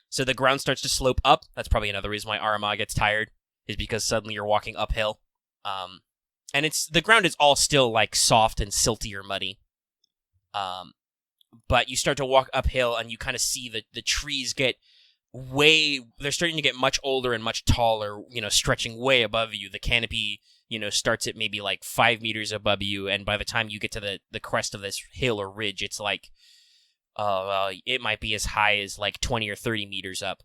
So the ground starts to slope up. That's probably another reason why Aramaa gets tired, is because suddenly you're walking uphill. And the ground is all still like soft and silty or muddy. But you start to walk uphill, and you kind of see the trees get they're starting to get much older and much taller, you know, stretching way above you. The canopy, you know, starts at maybe like 5 meters above you, and by the time you get to the crest of this hill or ridge, it's like, it might be as high as like 20 or 30 meters up.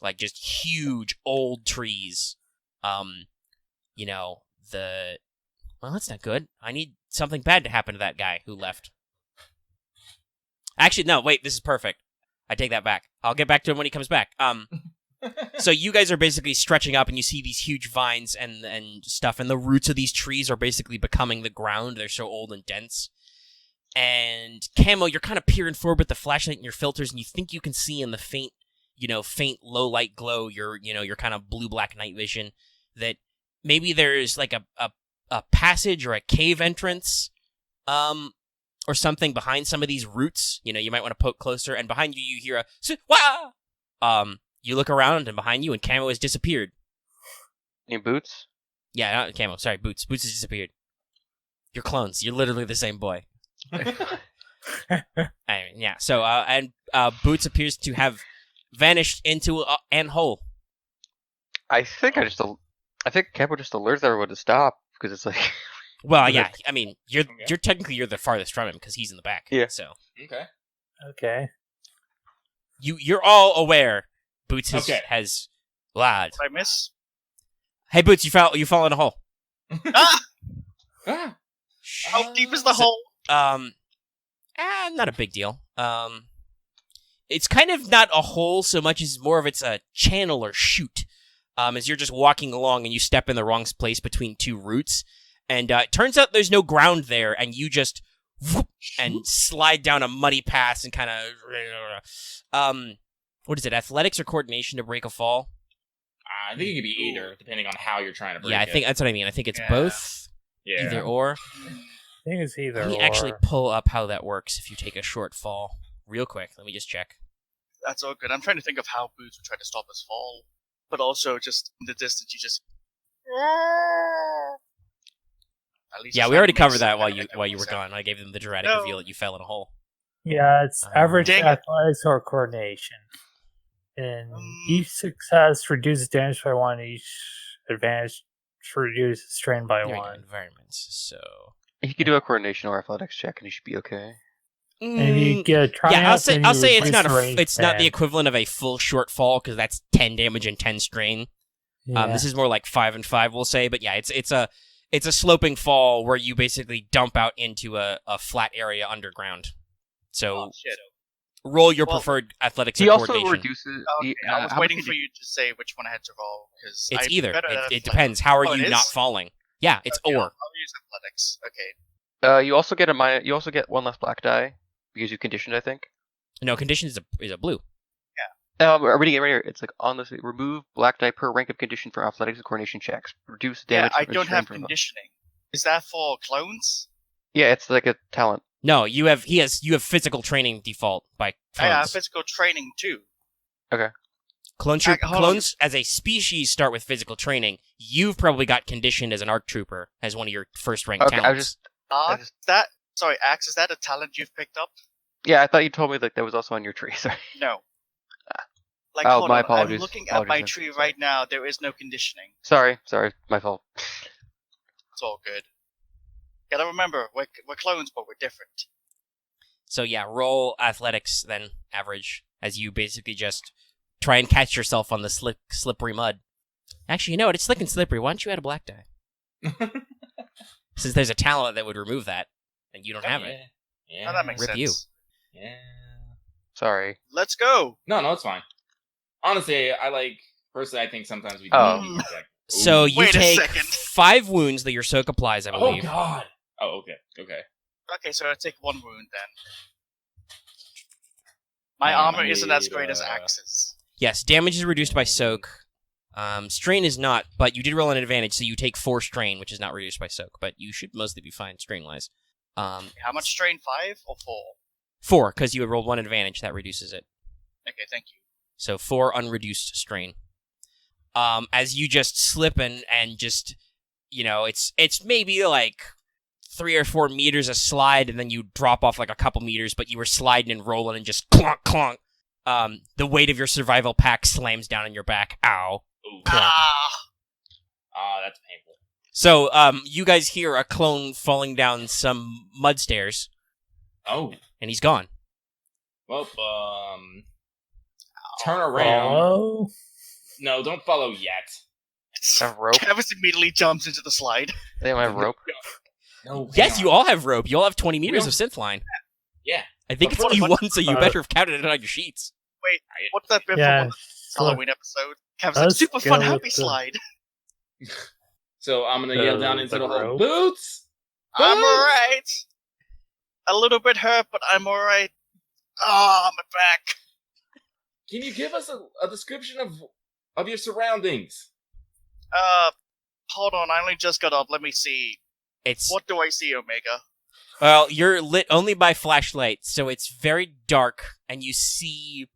Like just huge old trees. You know, well, that's not good. I need something bad to happen to that guy who left. Actually, no, wait, this is perfect. I take that back. I'll get back to him when he comes back. So you guys are basically stretching up, and you see these huge vines and stuff, and the roots of these trees are basically becoming the ground. They're so old and dense. And Camo, you're kind of peering forward with the flashlight and your filters, and you think you can see in the faint low light glow, your kind of blue-black night vision, that maybe there's like a passage or a cave entrance, or something behind some of these roots. You know, you might want to poke closer, and behind you, you hear a wah! You look around, and behind you, and Camo has disappeared. Any Boots? Yeah, not Camo. Sorry, Boots. Boots has disappeared. You're clones. You're literally the same boy. Yeah. So, Boots appears to have vanished into an hole. I think Camo just alerts everyone to stop, because it's like... Well, yeah. I mean, you're technically the farthest from him, because he's in the back. Yeah. So. Okay. You're all aware. Boots has lied. Did I miss? Hey, Boots, you fall in a hole. Ah! How deep is the hole? Not a big deal. It's kind of not a hole so much as more of it's a channel or chute. As you're just walking along and you step in the wrong place between two roots, and it turns out there's no ground there, and you just whoop, and slide down a muddy pass and kind of what is it, athletics or coordination to break a fall? I think it could be either, depending on how you're trying to break it. Yeah, I think that's what I mean. I think it's both. Yeah. Either or. I think it's either Let me or. actually pull up how that works if you take a short fall. Real quick. Let me just check. That's all good. I'm trying to think of how Boots would try to stop his fall. But also, just in the distance, you just... At least Yeah, we already covered that while you were gone. I gave them the dramatic reveal that you fell in a hole. Yeah, it's average Dang it. athletics or coordination. And each success reduces damage by 1, each advantage reduces strain by There we go, 1. environments. So... You could do a coordination or athletics check, and you should be okay. And if you get a triumph, Yeah, I'll say it's not the it's not the equivalent of a full short fall, because that's 10 damage and 10 strain. Yeah. This is more like 5 and 5, we'll say. But yeah, it's a sloping fall where you basically dump out into a flat area underground. So shit. roll your preferred athletics He or also coordination. reduces... Okay, I was waiting for you to say which one I had to roll. Cause It's I'm either. better at It athletics. depends. How are Oh, you it not is? falling? Yeah, it's Okay, or. I'll use athletics. Okay. You also get you also get 1 less black die, because you conditioned, I think. No, condition is a blue. I'm reading it right here. It's like, on this, remove black die per rank of condition for athletics and coordination checks. Reduce damage I from don't strain have from- conditioning. Is that for clones? Yeah, it's like a talent. No, you have physical training default by I have clones. physical training too. Clones, hold on. clones as a species start with physical training. You've probably got conditioned as an ARC trooper as one of your first rank Okay, talents. Axe, is that a talent you've picked up? Yeah, I thought you told me that was also on your tree. Sorry. No. Like, Oh, hold my on. apologies. I'm looking at my Apologies. tree right now. There is no conditioning. Sorry, my fault. It's all good. Gotta remember, we're clones, but we're different. So yeah, roll athletics then average as you basically just try and catch yourself on the slippery mud. Actually, you know what? It's slick and slippery. Why don't you add a black die? Since there's a talent that would remove that, and you don't have it. Yeah. Now that makes Rip sense. you. Yeah. Sorry. Let's go. No, it's fine. Honestly, personally, I think sometimes we do Oh. need to check. So Ooh. you Wait a take second. 5 wounds that your soak applies, I Oh believe. god. Oh, okay. Okay, so I take 1 wound then. My armor isn't as great as need, Axe's. Yes, damage is reduced by soak. Strain is not, but you did roll an advantage, so you take 4 strain, which is not reduced by soak, but you should mostly be fine strain-wise. How much strain? 5 or 4? 4, because you had rolled 1 advantage, that reduces it. Okay, thank you. So 4 unreduced strain. As you just slip and just, it's maybe like 3 or 4 meters a slide, and then you drop off like a couple meters, but you were sliding and rolling and just clonk, clonk. The weight of your survival pack slams down on your back. Ow. Ooh. Clonk. That's painful. So, you guys hear a clone falling down some mud stairs, Oh. and he's gone. Well, turn around. Follow? No, don't follow yet. I have rope. Kavis immediately jumps into the slide. They don't have rope. No. Yes, hang you on. all have rope. You all have 20 meters don't- of synth line. Yeah. I think it's But what- E1, so you uh, better have counted it on your sheets. What's that bit Yeah. from the Halloween episode? Kavis like, Let's super fun go happy with the- slide. So I'm gonna yell down The into the hole. rope? Boots. I'm Boots! alright. A little bit hurt, but I'm alright. Ah, my back. Can you give us a description of your surroundings? Hold on, I only just got up. Let me see. It's What do I see, Omega? Well, you're lit only by flashlight, so it's very dark, and you see,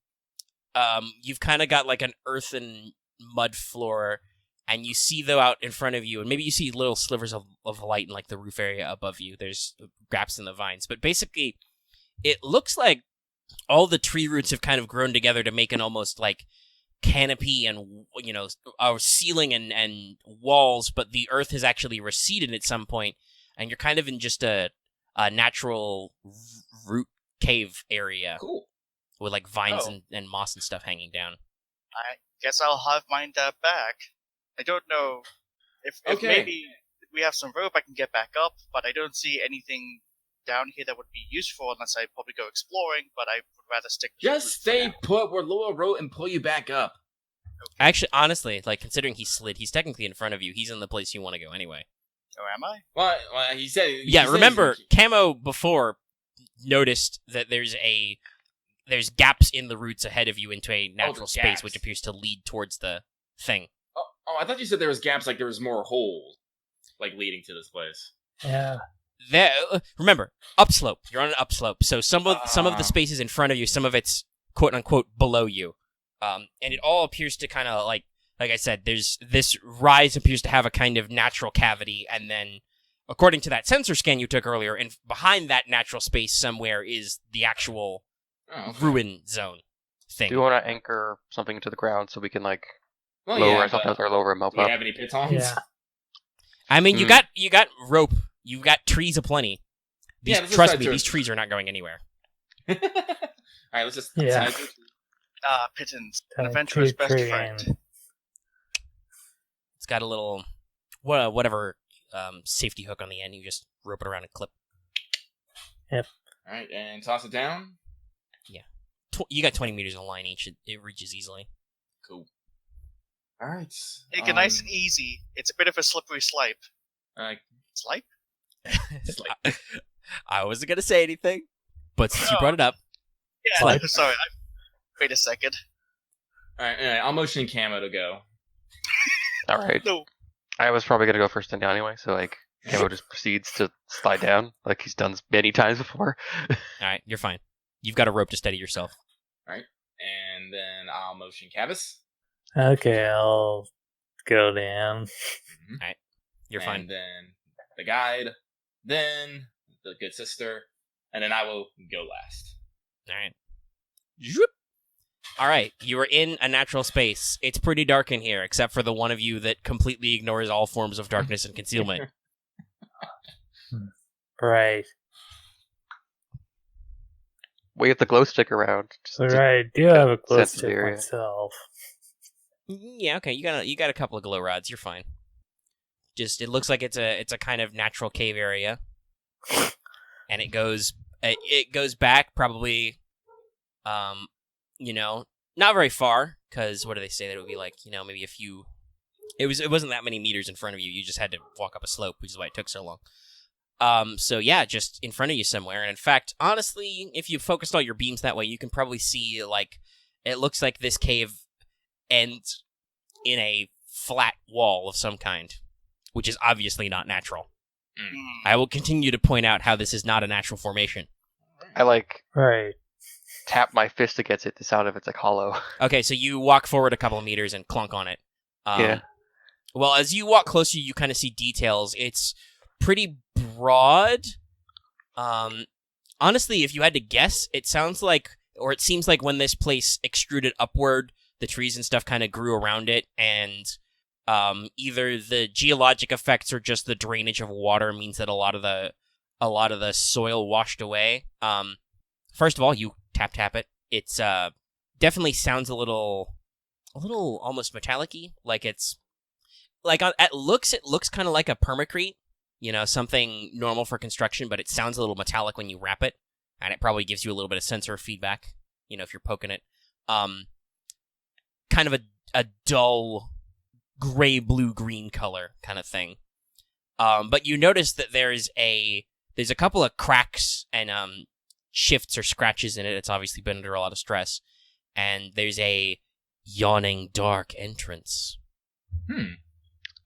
you've kind of got like an earthen mud floor, and you see though out in front of you, and maybe you see little slivers of light in like the roof area above you. There's gaps in the vines, but basically, it looks like all the tree roots have kind of grown together to make an almost like canopy and a ceiling and walls, but the earth has actually receded at some point, and you're kind of in just a natural root cave area Cool. with like vines Oh. and moss and stuff hanging down. I guess I'll have mine back. I don't know if Okay. maybe we have some rope I can get back up, but I don't see anything down here that would be useful unless I probably go exploring, but I would rather stick to the Just route for stay now. put where Laura wrote and pull you back up. Actually, honestly, like considering he slid, he's technically in front of you. He's in the place you want to go anyway. Or am I? Well, he said. Yeah, remember, Camo before noticed that there's gaps in the roots ahead of you into a natural space, gaps. which appears to lead towards the thing. Oh, I thought you said there was gaps, like there was more holes, like leading to this place. Yeah. There, remember, upslope. You're on an upslope, so some of the Ah. space is in front of you, some of it's quote unquote below you, and it all appears to kind of like I said, there's this rise appears to have a kind of natural cavity, and then according to that sensor scan you took earlier, and behind that natural space somewhere is the actual Oh, okay. ruin zone thing. Do you want to anchor something into the ground so we can like Well, lower yeah, ourselves but or lower and help do we up? have any pitons? Yeah. I mean, you Hmm. got rope, you got trees aplenty. Yeah, let's just Trust try me, to- these trees are not going anywhere. All right, let's just. Yeah. Pittons. An adventurer's best friend. It's got a little whatever safety hook on the end. You just rope it around and clip. All right, and toss it down. You got 20 meters of line each. It reaches easily. Cool. All right. Take it nice and easy. It's a bit of a slippery slope. Slipe? It's like- I wasn't gonna say anything, but since you Oh. brought it up, Yeah, Slipe. no, sorry. Wait a second. all right, I'll motion Camo to go. All right. No. I was probably gonna go first and down anyway, so like Camo just proceeds to slide down like he's done many times before. all right, you're fine. You've got a rope to steady yourself. And then I'll motion Kavis. Okay, I'll go down. You're and fine. then the guide, then the good sister, and then I will go last. All right. Zoop. All right, you are in a natural space. It's pretty dark in here, except for the one of you that completely ignores all forms of darkness and concealment. Right. We have the glow stick around. Just to- Right. I do have a glow sense of the stick area. myself. Yeah, okay. You got a couple of glow rods. You're fine. Just it looks like it's a kind of natural cave area, and it goes back probably, not very far, because what do they say that it would be like, maybe a few. It wasn't that many meters in front of you. You just had to walk up a slope, which is why it took so long. So yeah, just in front of you somewhere. And in fact, honestly, if you focused all your beams that way, you can probably see like it looks like this cave ends in a flat wall of some kind, which is obviously not natural. I will continue to point out how this is not a natural formation. I Right. tap my fist against it to sound if it's like hollow. Okay, so you walk forward a couple of meters and clunk on it. Yeah. Well, as you walk closer, you kind of see details. It's pretty broad. Honestly, if you had to guess, it seems like when this place extruded upward, the trees and stuff kind of grew around it, and either the geologic effects or just the drainage of water means that a lot of the soil washed away. First of all, you tap it. It's definitely sounds a little almost metallic-y. Like it's like it looks kind of like a permacrete, something normal for construction, but it sounds a little metallic when you wrap it, and it probably gives you a little bit of sensor feedback, if you're poking it. Kind of a dull gray, blue, green color kind of thing. But you notice that there's a couple of cracks and shifts or scratches in it. It's obviously been under a lot of stress, and there's a yawning dark entrance.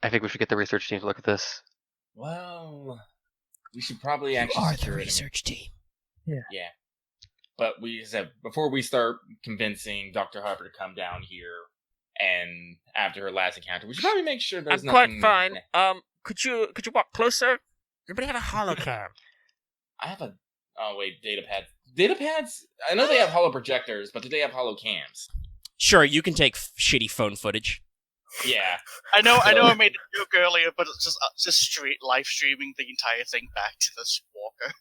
I think we should get the research team to look at this. Well, we should probably actually You are the secure it. research team. Yeah. But we said before we start convincing Dr. Harper to come down here, and after her last encounter, we should probably make sure there's nothing. Could you walk closer? Anybody have a holocam? I have a. Oh wait, data pads. Data pads. I know they have holo projectors, but do they have holo cams? Sure, you can take shitty phone footage. Yeah. I know I made a joke earlier, but it's just straight live streaming the entire thing back to this walker.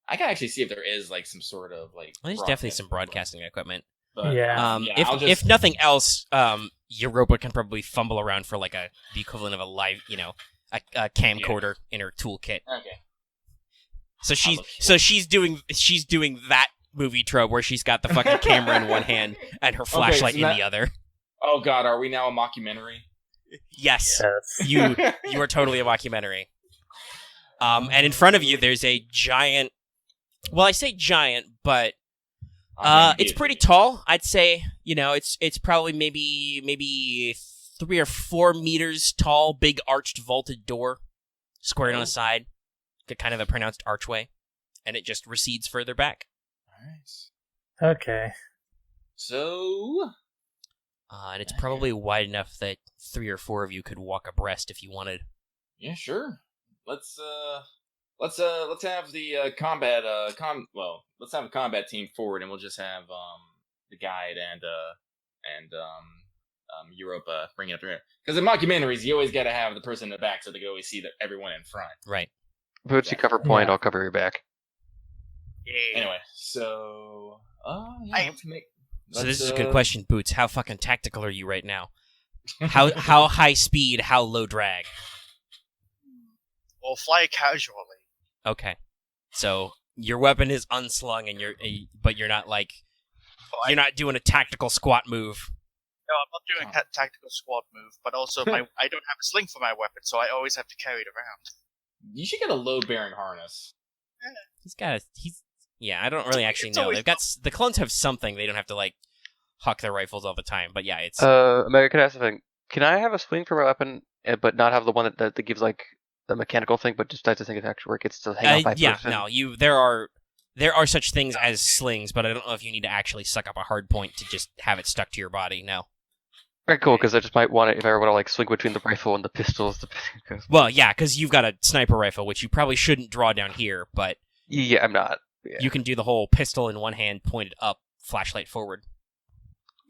I can actually see if there is like some sort of like. Well, there's definitely some broadcasting equipment. But, Yeah. If nothing else, Europa can probably fumble around for like the equivalent of a live, a camcorder in her toolkit. Okay. So she's doing that movie trope where she's got the fucking camera in one hand and her flashlight in the other. Oh God, are we now a mockumentary? Yes, Yes. you are totally a mockumentary. And in front of you, there's a giant. Well, I say giant, but it's pretty tall. I'd say it's probably maybe 3 or 4 meters tall, big arched vaulted door, squared on the side, kind of a pronounced archway, and it just recedes further back. All right. Okay. So. And it's probably wide enough that 3 or 4 of you could walk abreast if you wanted. Yeah, sure. Let's have the combat let's have a combat team forward, and we'll just have the guide and Europa bring it up there. Because in mockumentaries, you always got to have the person in the back so they can always see everyone in front. Right. Boots, you cover point, Yeah. I'll cover your back. Yeah. Anyway, so So this is a good question, Boots. How fucking tactical are you right now? How high speed, how low drag? Or fly casually. Okay. So your weapon is unslung and you're not like you're not doing a tactical squat move. No, I'm not doing a tactical squad move, but also I don't have a sling for my weapon, so I always have to carry it around. You should get a load-bearing harness. Yeah, I don't really actually know. They've got the clones have something. They don't have to like huck their rifles all the time. But yeah, it's American, can I ask something? Can I have a swing for my weapon, but not have the one that gives like the mechanical thing, but just type this thing is actually where it gets to hang off my person? No, there are such things as slings, but I don't know if you need to actually suck up a hard point to just have it stuck to your body. No. Very cool, because I just might want it if I ever want to like swing between the rifle and the pistols. Well, yeah, because you've got a sniper rifle, which you probably shouldn't draw down here, but yeah, I'm not. Yeah. You can do the whole pistol in one hand, pointed up, flashlight forward.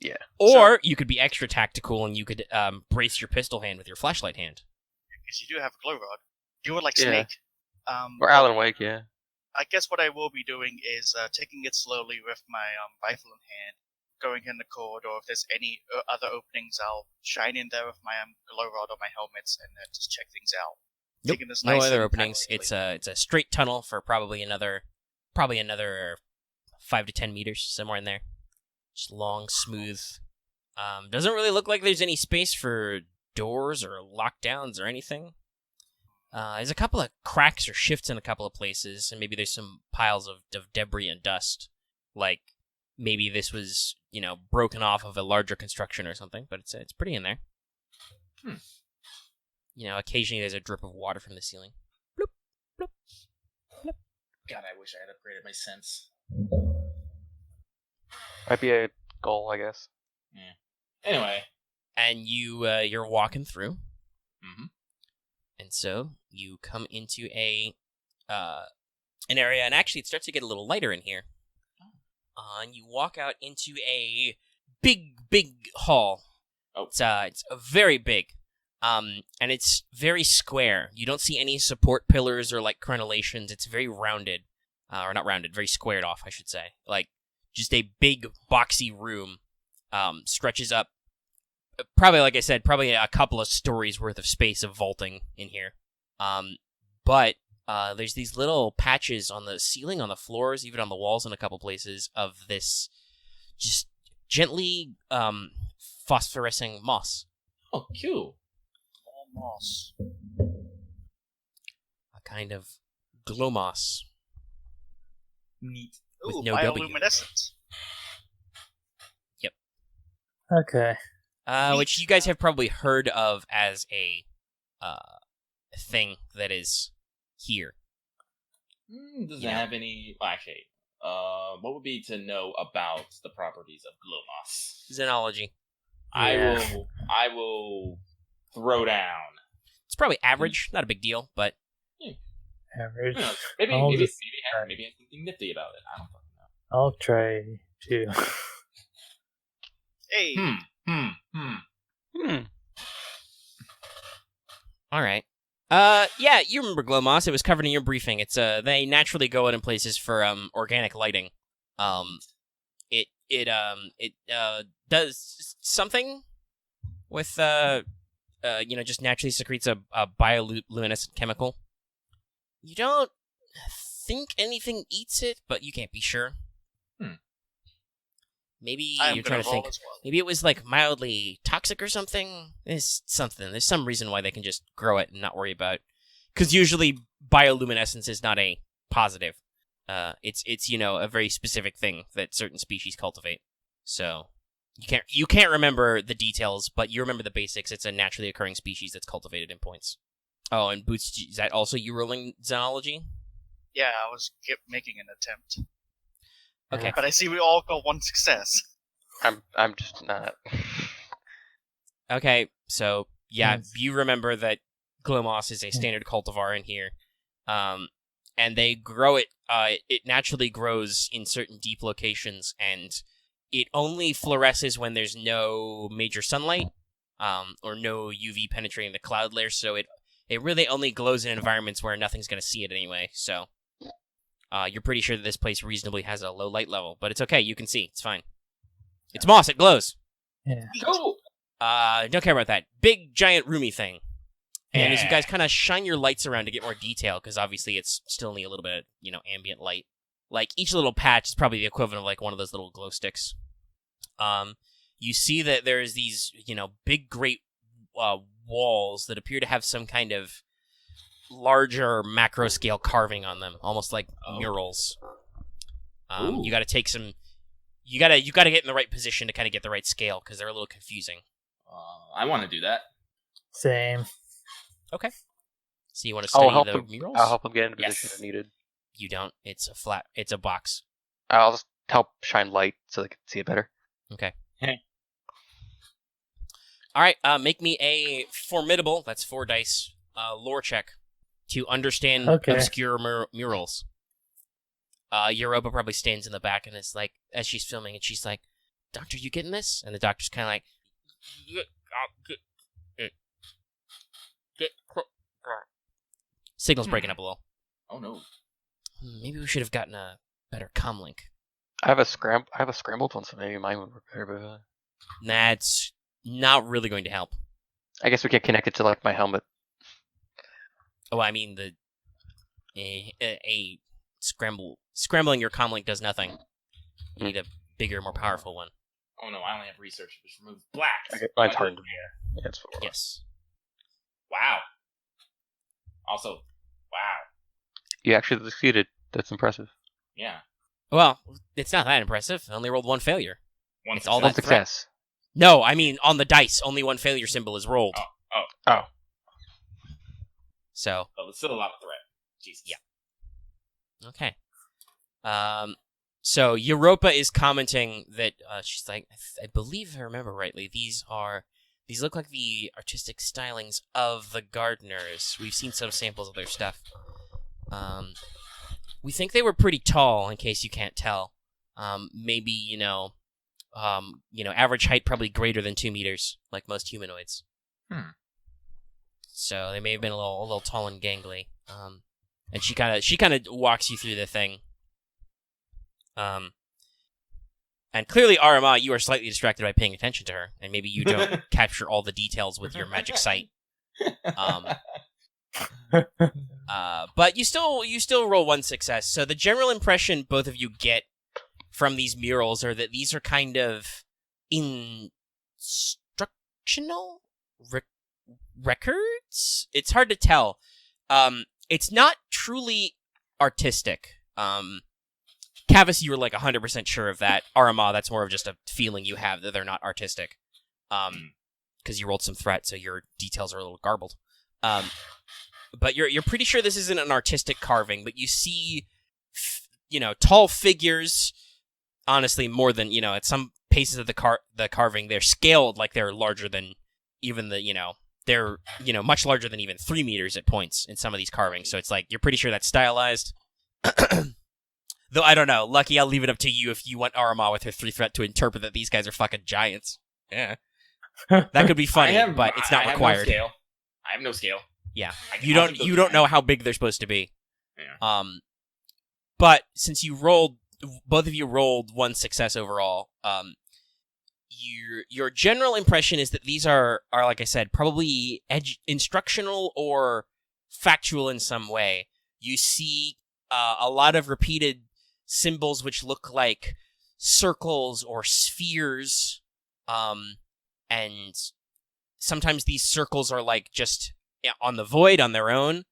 Yeah. Or you could be extra tactical and you could brace your pistol hand with your flashlight hand. Because you do have a glow rod. You would like Yeah. Snake. Or Alan Wake, yeah. I guess what I will be doing is taking it slowly with my rifle in hand, going in the corridor. If there's any other openings, I'll shine in there with my glow rod or my helmets and just check things out. Nope, Taking this no nice other and openings. quietly. It's a straight tunnel for probably another 5 to 10 meters, somewhere in there. Just long, smooth. Doesn't really look like there's any space for doors or lockdowns or anything. There's a couple of cracks or shifts in a couple of places, and maybe there's some piles of debris and dust. Like, maybe this was, broken off of a larger construction or something, but it's pretty in there. Occasionally there's a drip of water from the ceiling. Bloop, bloop, bloop. God, I wish I had upgraded my sense. Might be a goal, I guess. Yeah. Anyway. And you're walking through. Mm-hmm. And so you come into an area, and actually it starts to get a little lighter in here. And you walk out into a big hall. Oh. It's very big. And it's very square. You don't see any support pillars or like crenellations. It's very rounded. Or not rounded, very squared off, I should say. Like, just a big boxy room. Stretches up. Probably, like I said, probably a couple of stories worth of space of vaulting in here. But there's these little patches on the ceiling, on the floors, even on the walls in a couple places of this just gently phosphorescing moss. Oh, cute. All moss. A kind of glow moss. Neat. With Ooh, no W. bioluminescent. Okay. Which you guys have probably heard of as a thing that is here. Does it have any... Well, actually, what would be to know about the properties of glow moss? Xenology. I will throw down. It's probably average, not a big deal, but Average. Who knows? Maybe I'll it just has something nifty about it. I don't fucking know. I'll try to. Hey, all right. Yeah, you remember glow moss. It was covered in your briefing. It's they naturally go out in places for organic lighting. It does something with just naturally secretes a bioluminescent chemical. You don't think anything eats it, but you can't be sure. Maybe I am you're gonna trying to roll think. as well. Maybe it was like mildly toxic or something. There's something. There's some reason why they can just grow it and not worry about. Because usually bioluminescence is not a positive. It's a very specific thing that certain species cultivate. So you can't remember the details, but you remember the basics. It's a naturally occurring species that's cultivated in points. Oh, and Boots, is that also you rolling Xenology? Yeah, I was making an attempt. Okay. But I see we all got one success. I'm just not. Okay, so yeah, Yes. you remember that glow moss is a standard cultivar in here, and they grow it. It naturally grows in certain deep locations, and it only fluoresces when there's no major sunlight, or no UV penetrating the cloud layer. So it really only glows in environments where nothing's going to see it anyway. So you're pretty sure that this place reasonably has a low light level, but it's okay. You can see. It's fine. It's moss. It glows. Yeah. Cool. Don't care about that. Big, giant, roomy thing. And as you Yeah. guys kind of shine your lights around to get more detail, because obviously it's still only a little bit, ambient light. Like, each little patch is probably the equivalent of, like, one of those little glow sticks. You see that there's these, big, great walls that appear to have some kind of larger macro-scale carving on them, almost like murals. Ooh. You gotta take some... You gotta get in the right position to kind of get the right scale, because they're a little confusing. I want to do that. Same. Okay. So you want to study I'll help the him. murals? I'll help him get into Yes. position if needed. You don't. It's a box. I'll just help shine light so they can see it better. Okay. Hey. All right. Make me a formidable. That's 4 dice. Lore check to understand Okay. obscure murals. Europa probably stands in the back and is like, as she's filming, and she's like, "Doctor, you getting this?" And the doctor's kind of like, signal's breaking up a little. Oh no. Maybe we should have gotten a better comlink. I have a scrambled one, so maybe mine would work better. But That's not really going to help. I guess we can connect it to like my helmet. Oh, I mean a scrambling your comlink does nothing. You need a bigger, more powerful one. Oh no, I only have research, which removes blacks. Okay, mine's But- hardened. Yeah, it's 4. Yes. Wow. Also, wow. You actually succeeded. That's impressive. Yeah. Well, it's not that impressive. I only rolled 1 failure. One It's all One that success. No, I mean on the dice, only 1 failure symbol is rolled. Oh. So Oh, it's still a lot of threat. Jesus. Yeah. Okay. So Europa is commenting that she's like, I believe if I remember rightly, these look like the artistic stylings of the Gardeners. We've seen some samples of their stuff. We think they were pretty tall, in case you can't tell. Maybe average height probably greater than 2 meters, like most humanoids. So they may have been a little tall and gangly. And she kind of walks you through the thing. And clearly, Aramaa, you are slightly distracted by paying attention to her, and maybe you don't capture all the details with your magic sight. But you still roll 1 success. So the general impression both of you get from these murals are that these are kind of instructional records. It's hard to tell. It's not truly artistic. Kavis, you were like 100% sure of that. Aramaa, that's more of just a feeling you have that they're not artistic. Because you rolled some threat, so your details are a little garbled. But you're pretty sure this isn't an artistic carving, but you see, tall figures. Honestly, more than at some paces of the carving, they're scaled like they're larger than even they're much larger than even 3 meters at points in some of these carvings. So it's like you're pretty sure that's stylized. Though I don't know. Lucky, I'll leave it up to you if you want Aramaa with her 3 threat to interpret that these guys are fucking giants. Yeah, that could be funny, but it's not required. I have no scale. Yeah, I you think those don't are- know how big they're supposed to be. Yeah. But since both of you rolled 1 success overall, your general impression is that these are like I said, probably instructional or factual in some way. You see a lot of repeated symbols which look like circles or spheres, and sometimes these circles are like just on the void on their own.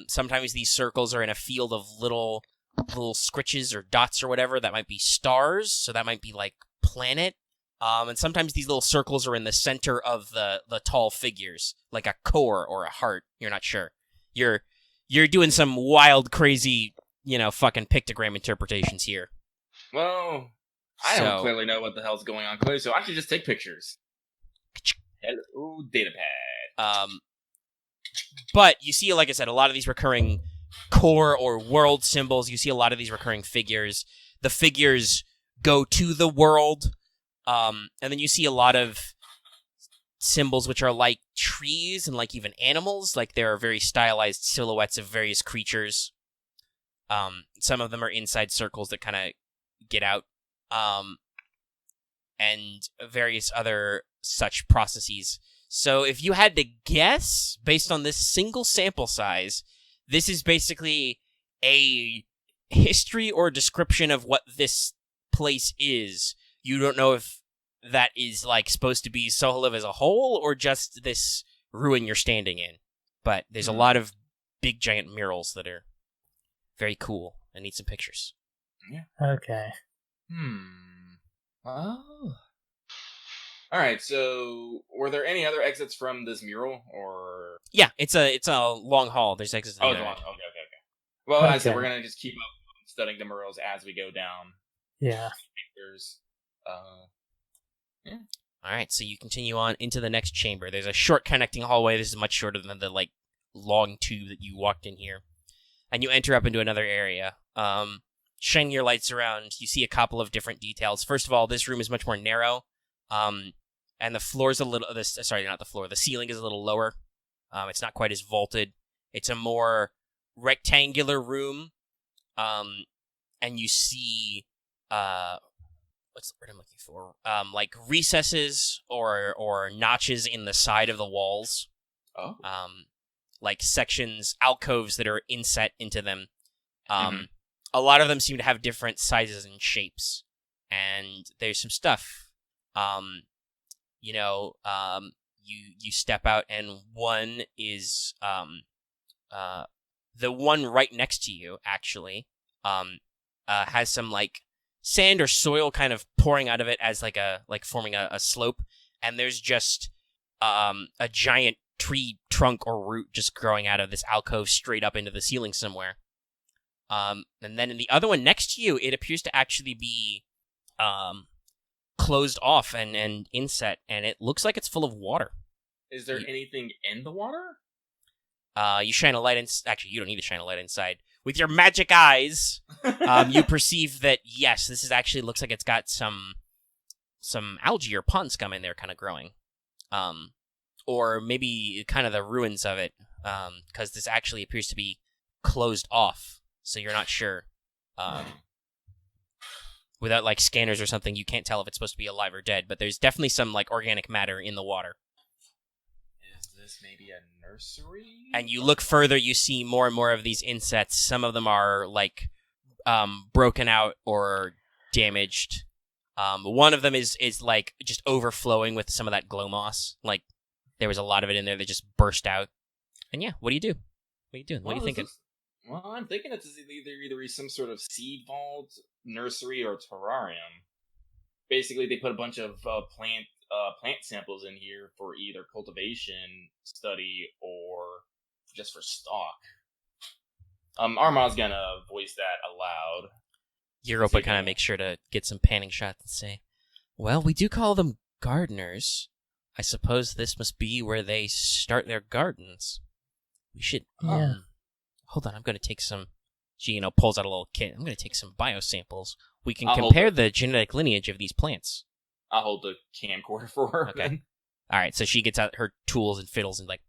Sometimes these circles are in a field of little scritches or dots or whatever that might be stars, so that might be like planet. And sometimes these little circles are in the center of the tall figures, like a core or a heart. You're not sure. You're doing some wild, crazy, fucking pictogram interpretations here. Well, I So- don't clearly know what the hell's going on clearly, so I should just take pictures. Hello, data pad. But you see, like I said, a lot of these recurring core or world symbols. You see a lot of these recurring figures. The figures go to the world. And then you see a lot of symbols which are like trees and like even animals. Like there are very stylized silhouettes of various creatures. Some of them are inside circles that kind of get out. And various other such processes. So if you had to guess, based on this single sample size, this is basically a history or description of what this place is. You don't know if that is like supposed to be Soholiv as a whole or just this ruin you're standing in. But there's a lot of big giant murals that are very cool. I need some pictures. Okay. Oh. Alright, so were there any other exits from this mural, or... Yeah, it's a long hall. There's exits. Oh, on it's the one. other Okay, end. okay. Well, I said Okay. we're gonna just keep up studying the murals as we go down. Yeah. There's, All right, so you continue on into the next chamber. There's a short connecting hallway. This is much shorter than the like long tube that you walked in here, and you enter up into another area. Shining your lights around, you see a couple of different details. First of all, this room is much more narrow, and the floor's a little. Sorry, not the floor. The ceiling is a little lower. It's not quite as vaulted. It's a more rectangular room, and you see what's the word I'm looking for? Like recesses or notches in the side of the walls. oh. like sections, alcoves that are inset into them. Mhm. A lot of them seem to have different sizes and shapes, and there's some stuff. You step out, and one is the one right next to you actually has some like sand or soil kind of pouring out of it as like forming a slope, and there's just a giant tree trunk or root just growing out of this alcove straight up into the ceiling somewhere. And then in the other one next to you, it appears to actually be closed off and inset, and it looks like it's full of water. Is there anything in the water? You shine a light actually, you don't need to shine a light inside. With your magic eyes, you perceive that, yes, this actually looks like it's got some algae or pond scum in there kind of growing. Or maybe kind of the ruins of it, because this actually appears to be closed off, so you're not sure. Without, like, scanners or something, you can't tell if it's supposed to be alive or dead, but there's definitely some, like, organic matter in the water. Is this maybe a nursery? And you look further, you see more and more of these insects. Some of them are, like, broken out or damaged. One of them is like, just overflowing with some of that glow moss. Like, there was a lot of it in there that just burst out. And yeah, what do you do? What are you doing? What are you thinking? Well, I'm thinking it's either some sort of seed vault, nursery, or terrarium. Basically, they put a bunch of plant samples in here for either cultivation, study, or just for stock. Armaa's gonna voice that aloud. Europa kind of makes sure to get some panning shots and say, well, we do call them gardeners. I suppose this must be where they start their gardens. We should... Yeah. Hold on, I'm going to take some... She, pulls out a little kit. I'm going to take some biosamples. We can I'll compare the genetic lineage of these plants. I'll hold the camcorder for her. Okay. All right, so she gets out her tools and fiddles and, like,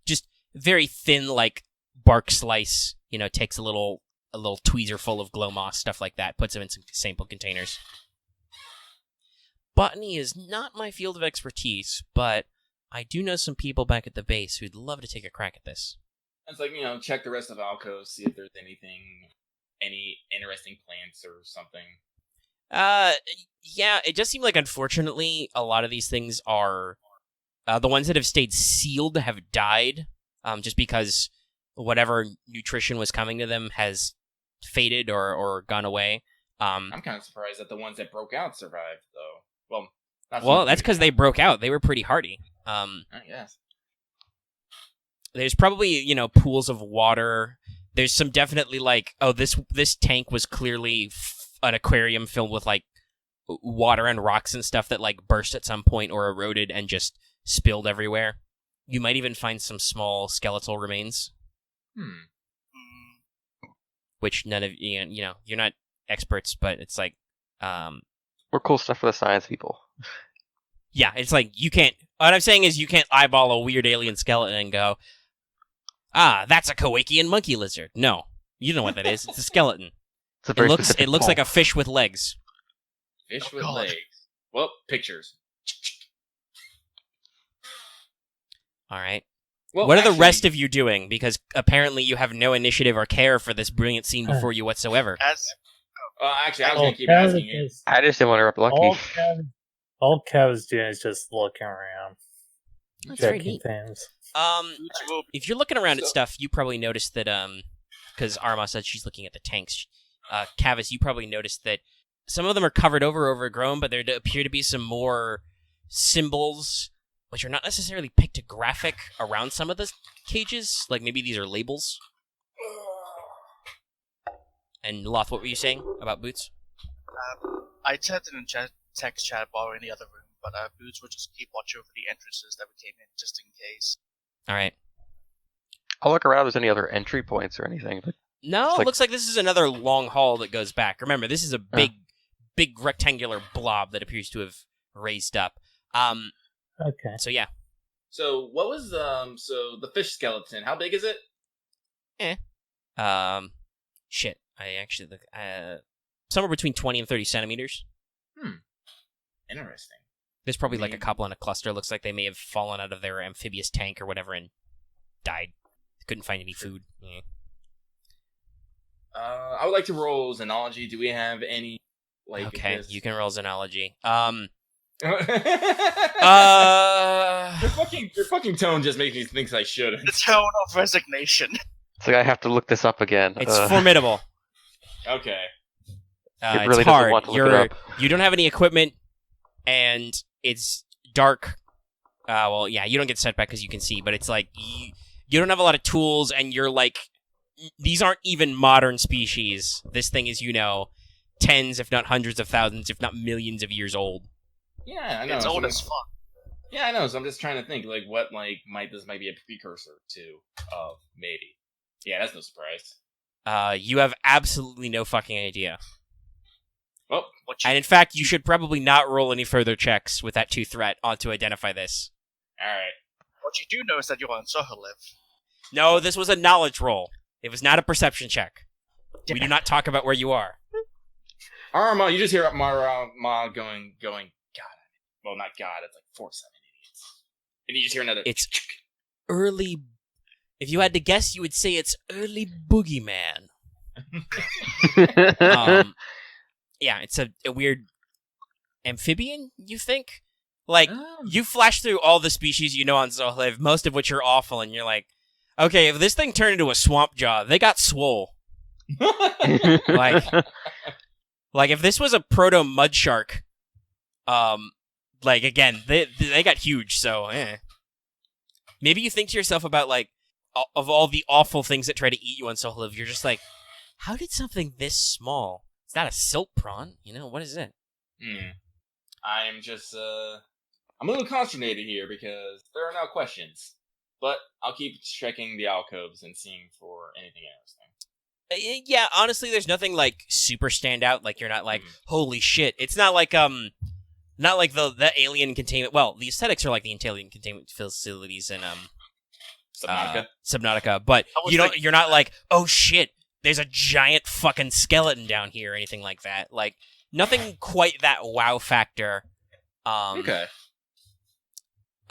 just very thin, like, bark slice, takes a little tweezer full of glow moss, stuff like that, puts them in some sample containers. Botany is not my field of expertise, but I do know some people back at the base who'd love to take a crack at this. It's like, check the rest of Alcove, see if there's any interesting plants or something. Yeah, it just seemed like, unfortunately, a lot of these things are... the ones that have stayed sealed have died, just because whatever nutrition was coming to them has faded or gone away. I'm kind of surprised that the ones that broke out survived, though. Well, that's because they broke out. They were pretty hardy. I guess. There's probably, pools of water. There's some definitely, like, this tank was clearly an aquarium filled with, like, water and rocks and stuff that, like, burst at some point or eroded and just spilled everywhere. You might even find some small skeletal remains. Which none of, you're not experts, but it's like, More cool stuff for the science people. yeah, it's like, what I'm saying is you can't eyeball a weird alien skeleton and go, that's a Kowakian monkey lizard. No, you know what that is. It's a skeleton. It looks like a fish with legs. Fish with legs. Well, pictures. All right. Well, what are the rest of you doing? Because apparently you have no initiative or care for this brilliant scene before you whatsoever. Actually, I was going to keep asking you. I just didn't want to interrupt Lucky. All Kev's doing is just looking around. That's very checking neat. things. If you're looking around at stuff, you probably noticed that, because Aramaa said she's looking at the tanks, Kavis, you probably noticed that some of them are covered overgrown, but there appear to be some more symbols, which are not necessarily pictographic, around some of the cages. Like, maybe these are labels. And Loth, what were you saying about Boots? I said in the text chat bar in the other room, but Boots will just keep watch over the entrances that we came in, just in case. All right. I'll look around if there's any other entry points or anything. But no, it looks like this is another long hall that goes back. Remember, this is a big rectangular blob that appears to have raised up. Okay. So yeah. So what was the fish skeleton? How big is it? Shit. I actually look somewhere between 20 and 30 centimeters. Interesting. There's probably like a couple in a cluster. Looks like they may have fallen out of their amphibious tank or whatever and died. Couldn't find any food. Yeah. I would like to roll Xenology. Do we have any? Like, Okay, this? you can roll Xenology. Your fucking tone just makes me think I shouldn't. The tone of resignation. It's like I have to look this up again. It's formidable. Okay. It really It's doesn't hard. want to look it up. You don't have any equipment, and it's dark. Well, yeah, you don't get setback because you can see, but it's like you don't have a lot of tools, and you're like, these aren't even modern species. This thing is, tens, if not hundreds of thousands, if not millions of years old. Yeah, I know. It's old as fuck. Yeah, I know. So I'm just trying to think, like, what, like, this might be a precursor to, maybe. Yeah, that's no surprise. You have absolutely no fucking idea. Well, And in fact, you should probably not roll any further checks with that 2 threat to identify this. alright. What you do know is that you're on Soholiv. No, this was a knowledge roll. It was not a perception check. We do not talk about where you are. Aramaa, you just hear Marth going, God. Well, not God, it's like 4-7 idiots. And you just hear another... It's early... If you had to guess, you would say it's early boogeyman. Yeah, it's a weird amphibian, you think? Like, you flash through all the species you know on Zohliv, most of which are awful, and you're like, okay, if this thing turned into a swamp jaw, they got swole. Like if this was a proto mud shark, again, they got huge, so maybe you think to yourself about, like, of all the awful things that try to eat you on Soholiv, you're just like, how did something this small? It's not a silt prawn, what is it? I'm just, I'm a little consternated here because there are no questions. But I'll keep checking the alcoves and seeing for anything else. Yeah, honestly, there's nothing, like, super standout. Like, you're not like, holy shit. It's not like the alien containment. Well, the aesthetics are like the alien containment facilities in Subnautica. But you're not like, oh shit, there's a giant fucking skeleton down here or anything like that. Like, nothing quite that wow factor. Okay.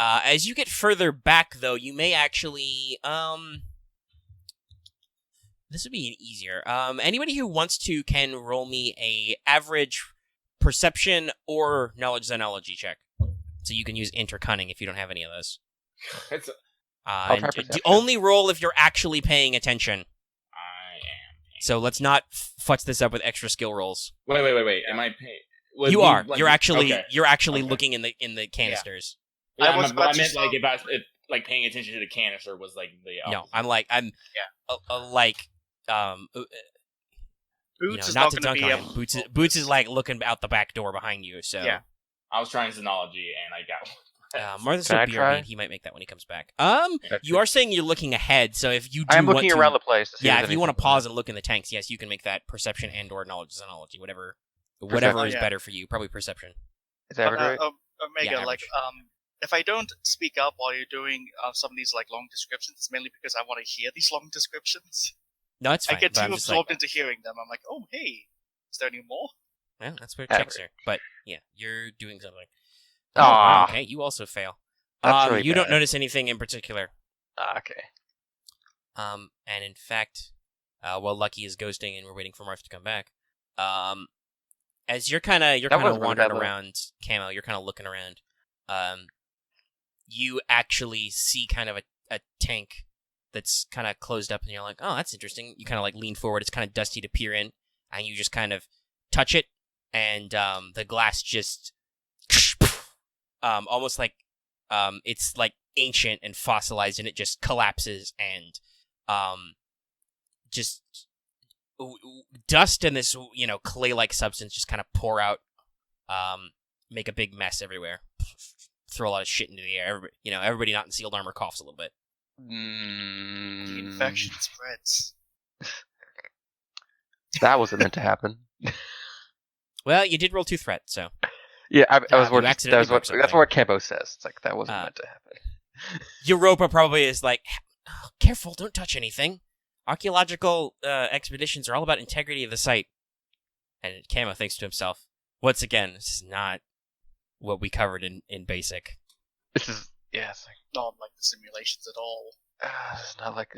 As you get further back, though, you may actually this would be an easier. Anybody who wants to can roll me a average perception or knowledge xenology check. So you can use intercunning if you don't have any of those. Only roll if you're actually paying attention. I am. So let's not futz this up with extra skill rolls. Wait. Am I paying? You are. Like, you're actually okay. looking in the canisters. Yeah, I meant like if like paying attention to the canister was like the no. I'm like Boots is not not to going dunk to be on him. Boots is like looking out the back door behind you. So Yeah. I was trying Xenology and I got Martha's Can I still try? BRB. He might make that when he comes back. You are saying you're looking ahead, so if you do I'm looking want to, around the place to see yeah, if if you want to pause and look in the tanks, yes, you can make that perception and or knowledge xenology, whatever is better for you. Probably perception. Is that right? Omega, Yeah, like, if I don't speak up while you're doing some of these like long descriptions, it's mainly because I want to hear these long descriptions. No, it's fine. I get but too I'm just absorbed like, into hearing them. I'm like, oh hey, is there any more? well, that's where Average. checks are. But yeah, you're doing something. Aw. Okay, you also fail. That's really you don't bad. notice anything in particular. Okay. And in fact, while Lucky is ghosting and we're waiting for Marth to come back, as you're kind of wasn't really wandering bad, though. around Camo, you're kind of looking around. You actually see kind of a tank that's kind of closed up, and you're like, oh, that's interesting. You kind of like lean forward. It's kind of dusty to peer in, and you just kind of touch it, and the glass just almost like it's like ancient and fossilized, and it just collapses, and just dust and this clay-like substance just kind of pour out, make a big mess everywhere, throw a lot of shit into the air. Everybody not in sealed armor coughs a little bit. The infection spreads. That wasn't meant to happen. Well, you did roll 2 threat, so Yeah, I was you worried. accidentally broke That's something. what Camo says. It's like that wasn't meant to happen. Europa probably is like, oh, careful, don't touch anything. Archaeological expeditions are all about integrity of the site. And Camo thinks to himself, once again, this is not what we covered in basic. This is it's like, Not like the simulations at all. This is not like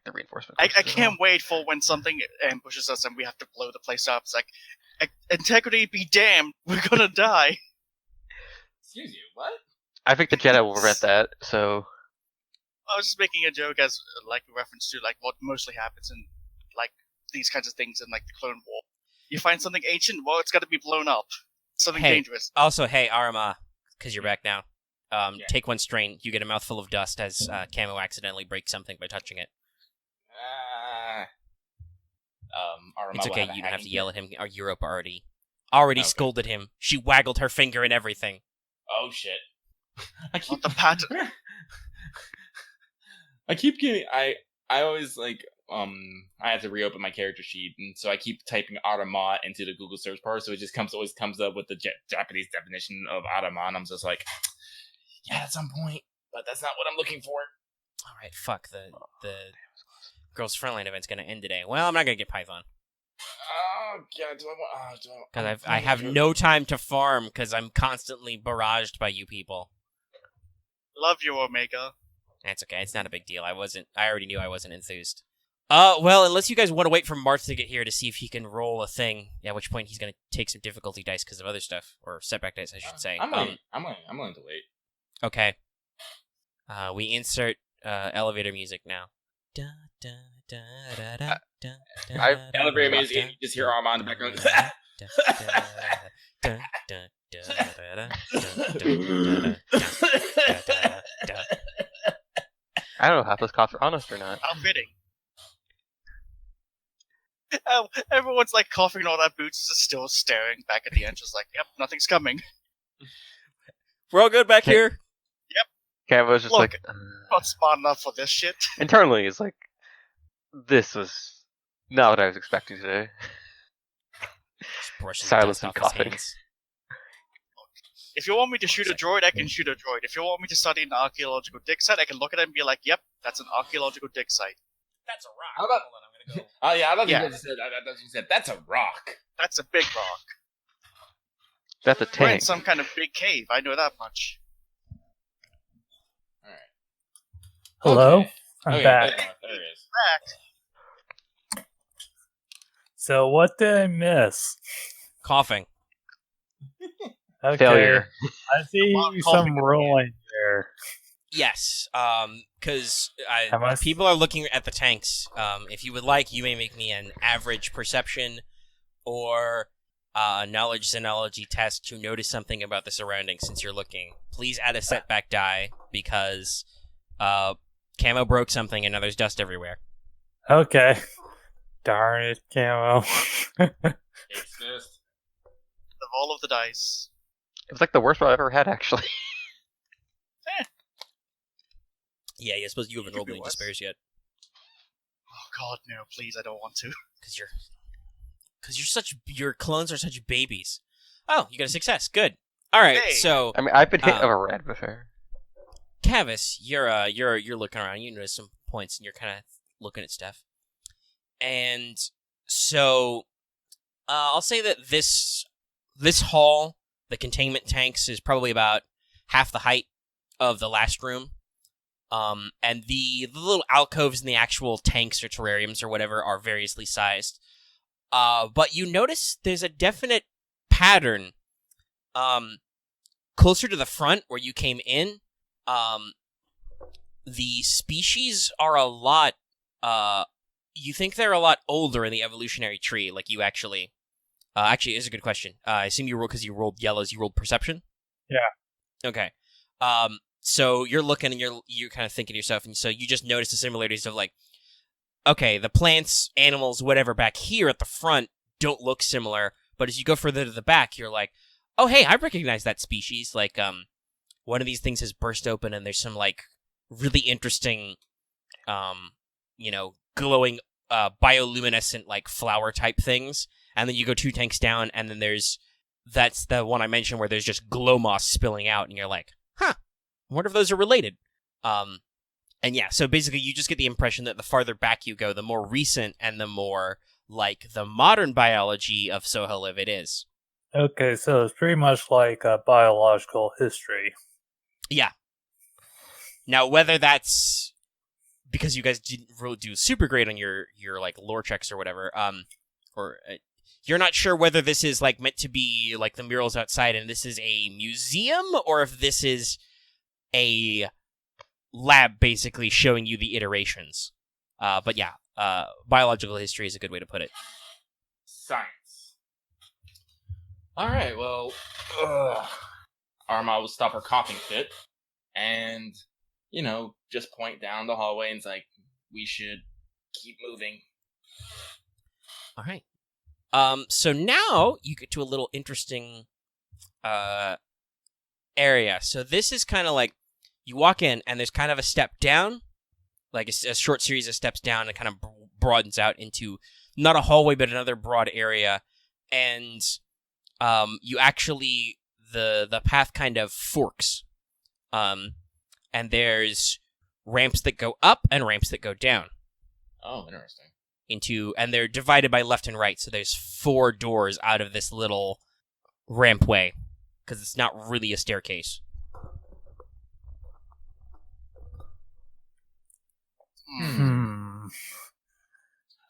the reinforcement. I course at all. can't wait for when something ambushes us and we have to blow the place up. It's like, integrity be damned, we're gonna die. Excuse you, what? I think the Jedi will prevent that. So I was just making a joke as like a reference to like what mostly happens in like these kinds of things in like the Clone War. You find something ancient, well, it's got to be blown up. Something Hey. dangerous. Also, hey, Aramaa, because you're back now. Yeah. Take one strain. You get a mouthful of dust as Camo accidentally breaks something by touching it. Aramaa It's will okay. a You don't have to hacking yell kit. at him. Or Europe already Okay. scolded him. She waggled her finger and everything. Oh shit! I keep Not the pattern. I keep getting I always like I have to reopen my character sheet, and so I keep typing Aramaa into the Google search bar, so it just always comes up with the Japanese definition of Aramaa, and I'm just like, yeah, that's on point, but that's not what I'm looking for. All right, fuck the girls' frontline event's gonna end today. Well, I'm not gonna get Python Oh god, do I want? because I have no time to farm because I'm constantly barraged by you people. Love you, Omega. That's okay. It's not a big deal. I already knew I wasn't enthused. Well, unless you guys want to wait for Marth to get here to see if he can roll a thing, at which point he's gonna take some difficulty dice because of other stuff, or setback dice, I should say. I'm willing to wait. Okay. We insert elevator music now. Da, da, da, da, da, da, da, da, Elevator da, music, da, and you just hear Aramaa in the background. da, da, da, da, da, da, da, da, da, da. I don't know if this cops are honest or not. How fitting. Everyone's like coughing and all that. Boots is still staring back at the entrance like, yep, nothing's coming. We're all good back here? Cavo's just Look, like Not smart enough for this shit. internally, it's like this was not what I was expecting today. Just brushing Silence dust and off his coughing. hands. If you want me to shoot a droid, I can shoot a droid. If you want me to study an archaeological dig site, I can look at it and be like, yep, that's an archaeological dig site. That's a rock. How about- Hold on, I'm gonna go. Oh yeah, I thought Yeah. you guys said that's a rock. That's a big rock. That's a We're in tank. some kind of big cave, I know that much. All right. Hello? Okay. I'm Okay, back. There it is. Back. So what did I miss? Coughing. Okay. Failure. I see Coughing some again. rolling there. Yes, because Am I- people are looking at the tanks. If you would like, you may make me an average perception or knowledge xenology test to notice something about the surroundings since you're looking. Please add a setback die because Camo broke something and now there's dust everywhere. Okay. Darn it, Camo. It's just Of all of the dice. It was like the worst roll I've ever had, actually. Yeah, I suppose you haven't Could rolled be any worse. despairs yet Oh god, no, please, I don't want to. because your clones are such babies. Oh, you got a success. Good. All right, Hey. so I mean, I've been hit Um, of a red before. Kavis, you're looking around. You notice some points, and you're kind of looking at stuff. And so, I'll say that this hall, the containment tanks, is probably about half the height of the last room. And the little alcoves in the actual tanks or terrariums or whatever are variously sized. But you notice there's a definite pattern. Closer to the front where you came in, the species are a lot, you think they're a lot older in the evolutionary tree, like you actually is a good question. I assume you rolled, because you rolled yellows, you rolled perception? Yeah. Okay. So you're looking and you're kind of thinking to yourself, and so you just notice the similarities of like, okay, the plants, animals, whatever back here at the front don't look similar, but as you go further to the back, you're like, oh hey, I recognize that species. Like, one of these things has burst open and there's some like really interesting, glowing, bioluminescent like flower type things. And then you go 2 tanks down, and then that's the one I mentioned where there's just glow moss spilling out, and you're like, huh, I wonder if those are related. And yeah, so basically you just get the impression that the farther back you go, the more recent and the more like the modern biology of Soholiv it is. Okay, so it's pretty much like a biological history. Yeah. Now, whether that's because you guys didn't really do super great on your like lore checks or whatever, you're not sure whether this is like meant to be like the murals outside and this is a museum, or if this is a lab basically showing you the iterations. But yeah, biological history is a good way to put it. Science. All right. Well, Aramaa will stop her coughing fit, and just point down the hallway and it's like, we should keep moving. All right. So now you get to a little interesting area. So this is kind of like you walk in and there's kind of a step down, like a short series of steps down, and kind of broadens out into not a hallway but another broad area. And you actually the path kind of forks. And there's ramps that go up and ramps that go down. Oh, interesting. And they're divided by left and right, so there's 4 doors out of this little rampway, because it's not really a staircase.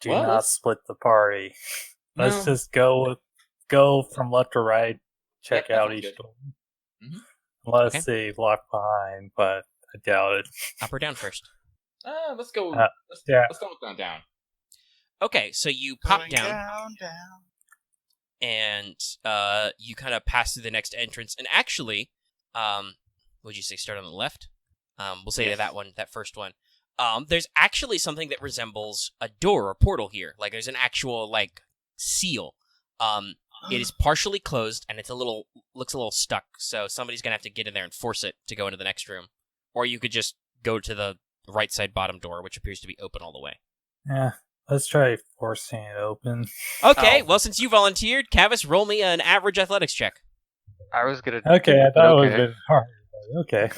Do Well, not split the party. Let's No. just go from left to right, check Yep, out that each sounds door. Mhm. Let's Okay. see, lock behind, but I doubt it. Up or down first? Let's go. Yeah. Let's go down. Okay, so you pop Going down, down. and you kind of pass through the next entrance. And actually, would you say start on the left? We'll say Yes. that first one. There's actually something that resembles a door or portal here. Like there's an actual like seal. It is partially closed and looks a little stuck. So somebody's gonna have to get in there and force it to go into the next room, or you could just go to the right side bottom door, which appears to be open all the way. Yeah, let's try forcing it open. Okay, Oh. well since you volunteered, Kavis, roll me an average athletics check. I was gonna. Okay, I but thought it okay. was a bit hard. But okay.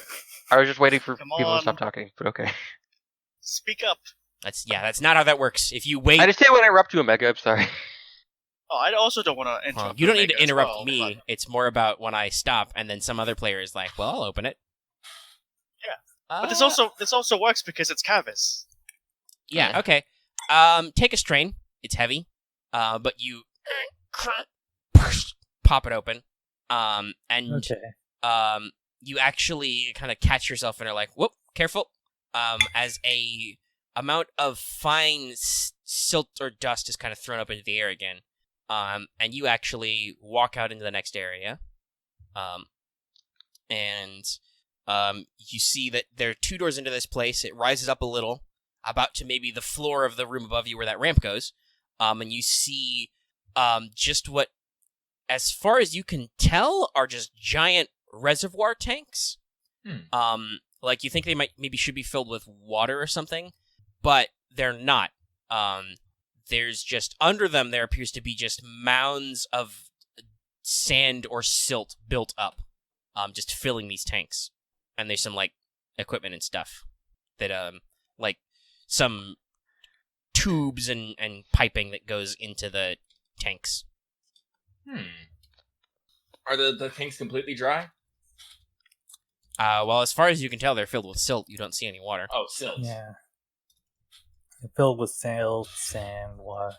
I was just waiting for Come people on. to stop talking, but okay. Speak up. That's not how that works. If you wait, I just didn't want to interrupt you, Omega. I'm sorry. Oh, I also don't want to interrupt. you don't need Omega to as interrupt well, me. but- It's more about when I stop, and then some other player is like, "Well, I'll open it." Yeah. But this also works because it's Kavis. Yeah. Okay. Take a strain. It's heavy. But you pop it open. And Okay. you actually kind of catch yourself and are like, "Whoop, careful!" As a amount of fine silt or dust is kind of thrown up into the air again. And you actually walk out into the next area. And you see that there are 2 doors into this place. It rises up a little, about to maybe the floor of the room above you where that ramp goes. And you see just what, as far as you can tell, are just giant reservoir tanks. Like you think they should be filled with water or something, but they're not. There's just under them there appears to be just mounds of sand or silt built up, just filling these tanks. And there's some like equipment and stuff that like some tubes and piping that goes into the tanks. Are the tanks completely dry? Well, as far as you can tell, they're filled with silt. You don't see any water. Oh, silt. Yeah. They're filled with sand, water.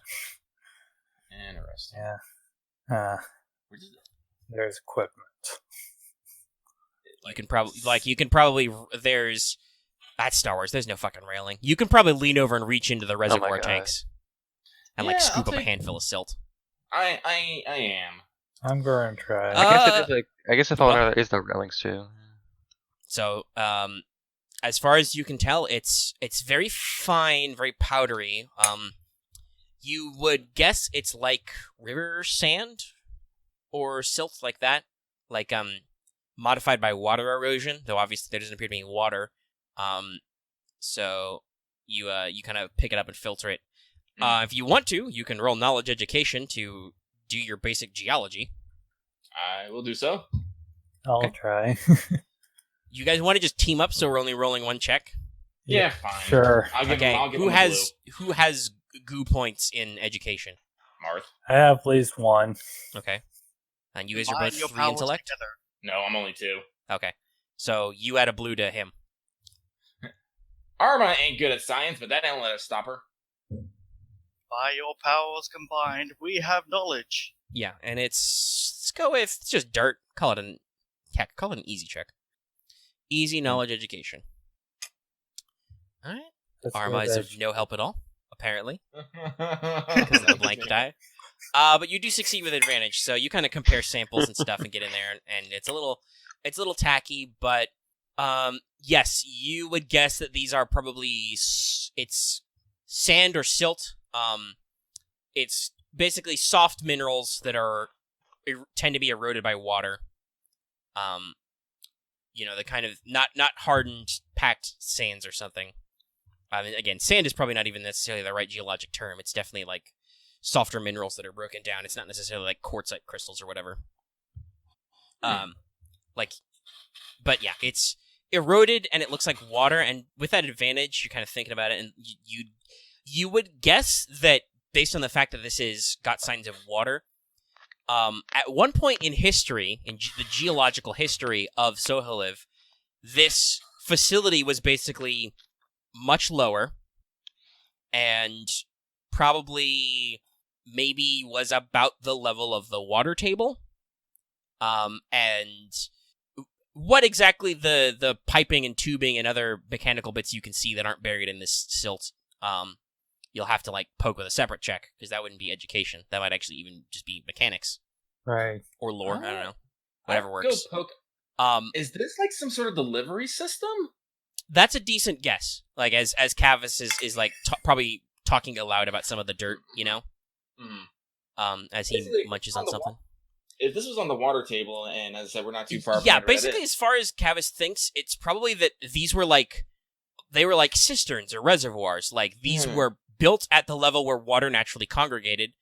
Interesting. Yeah. Where does it- There's equipment. You can probably there's that's Star Wars. There's no fucking railing. You can probably lean over and reach into the reservoir God. tanks and Yeah, scoop I'll up a take- handful of silt. I am. I'm going to try. I guess I thought there is no railings too. So, as far as you can tell, it's very fine, very powdery. You would guess it's like river sand or silt like that, like modified by water erosion. Though obviously there doesn't appear to be any water. So you kind of pick it up and filter it. If you want to, you can roll knowledge education to do your basic geology. I will do so. I'll Okay. try. You guys want to just team up so we're only rolling one check? Yeah, fine. Sure. I'll give Okay. him, I'll give Who him a has goo points in education? blue. Marth. I have at least one. Okay. And you guys are Combine both your 3 powers intellect? together. No, I'm only 2. Okay. So you add a blue to him. Aramaa ain't good at science, but that don't let us stop her. By your powers combined, we have knowledge. Yeah, and let's go with, it's just dirt. Call it an easy check. Easy knowledge education. Alright. Aramaa is of no help at all, apparently. Because of the blank die. But you do succeed with advantage, so you kind of compare samples and stuff and get in there, and it's a little tacky, but yes, you would guess that these are probably it's sand or silt. It's basically soft minerals that tend to be eroded by water. The kind of not hardened, packed sands or something. I mean, again, sand is probably not even necessarily the right geologic term. It's definitely like softer minerals that are broken down. It's not necessarily like quartzite crystals or whatever. But yeah, it's eroded and it looks like water. And with that advantage, you're kind of thinking about it, and you would guess that based on the fact that this is got signs of water. At one point in history, in the geological history of Sohaliv, this facility was basically much lower and probably maybe was about the level of the water table. And what exactly the piping and tubing and other mechanical bits you can see that aren't buried in this silt, you'll have to like poke with a separate check, because that wouldn't be education. That might actually even just be mechanics. Right. Or lore, I don't know. Whatever works. Go poke. Is this like some sort of delivery system? That's a decent guess. Like as Kavis is like probably talking aloud about some of the dirt, as he Basically, munches on something. If this was on the water table, and as I said, we're not too far from Yeah, it, basically as far as Kavis thinks, it's probably that these were like, they were like cisterns or reservoirs. Like these were built at the level where water naturally congregated,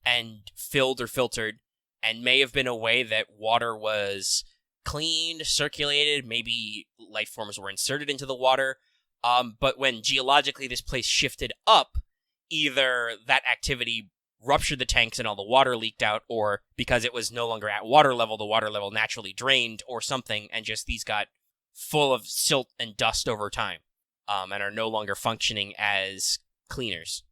and filled or filtered, and may have been a way that water was cleaned, circulated, maybe life forms were inserted into the water. But when geologically this place shifted up, either that activity ruptured the tanks and all the water leaked out, or because it was no longer at water level, the water level naturally drained or something, and just these got full of silt and dust over time, and are no longer functioning as cleaners.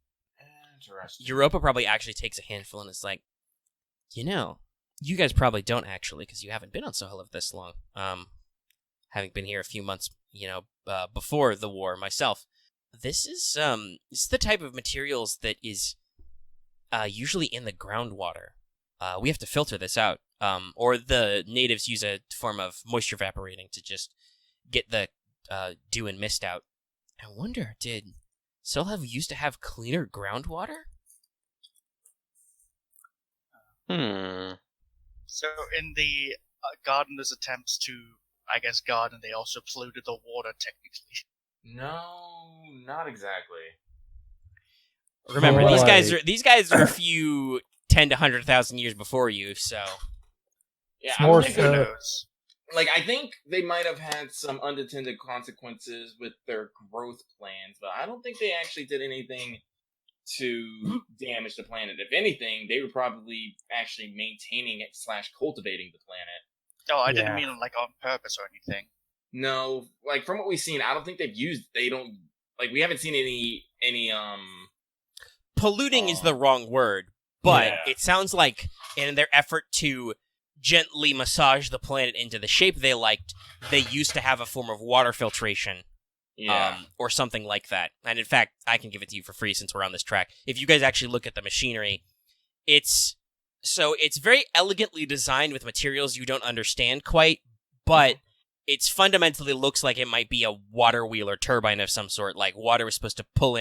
Interesting. Europa probably actually takes a handful and is like, you guys probably don't actually, because you haven't been on Sohaliv this long. Having been here a few months, before the war myself. This is the type of materials that is usually in the groundwater. We have to filter this out, or the natives use a form of moisture evaporating to just get the dew and mist out. I wonder, did Sohaliv used to have cleaner groundwater? So in the gardeners' attempts to, I guess, garden, they also polluted the water technically. No, not exactly. Remember, these guys are a few 10 to 100,000 years before you, so Yeah, More I think Who so- knows? like I think they might have had some unintended consequences with their growth plans, but I don't think they actually did anything to damage the planet. If anything, they were probably actually maintaining it / cultivating the planet. No, I Yeah. didn't mean like on purpose or anything. No, like from what we've seen, I don't think we haven't seen any polluting is the wrong word, but Yeah. it sounds like in their effort to gently massage the planet into the shape they liked, they used to have a form of water filtration, or something like that. And in fact, I can give it to you for free since we're on this track. If you guys actually look at the machinery, it's very elegantly designed with materials you don't understand quite, but it's fundamentally looks like it might be a water wheel or turbine of some sort. Like water was supposed to pour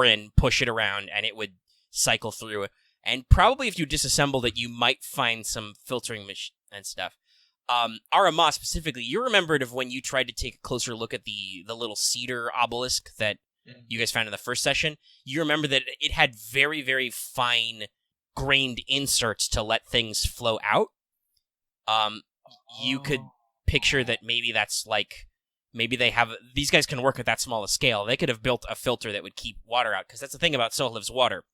in, push it around, and it would cycle through it. And probably if you disassembled it, you might find some filtering and stuff. Aramaa specifically, you remembered of when you tried to take a closer look at the little cedar obelisk that you guys found in the first session. You remember that it had very, very fine grained inserts to let things flow out. You could picture that maybe that's like, maybe these guys can work at that small a scale. They could have built a filter that would keep water out, because that's the thing about Sohaliv's water.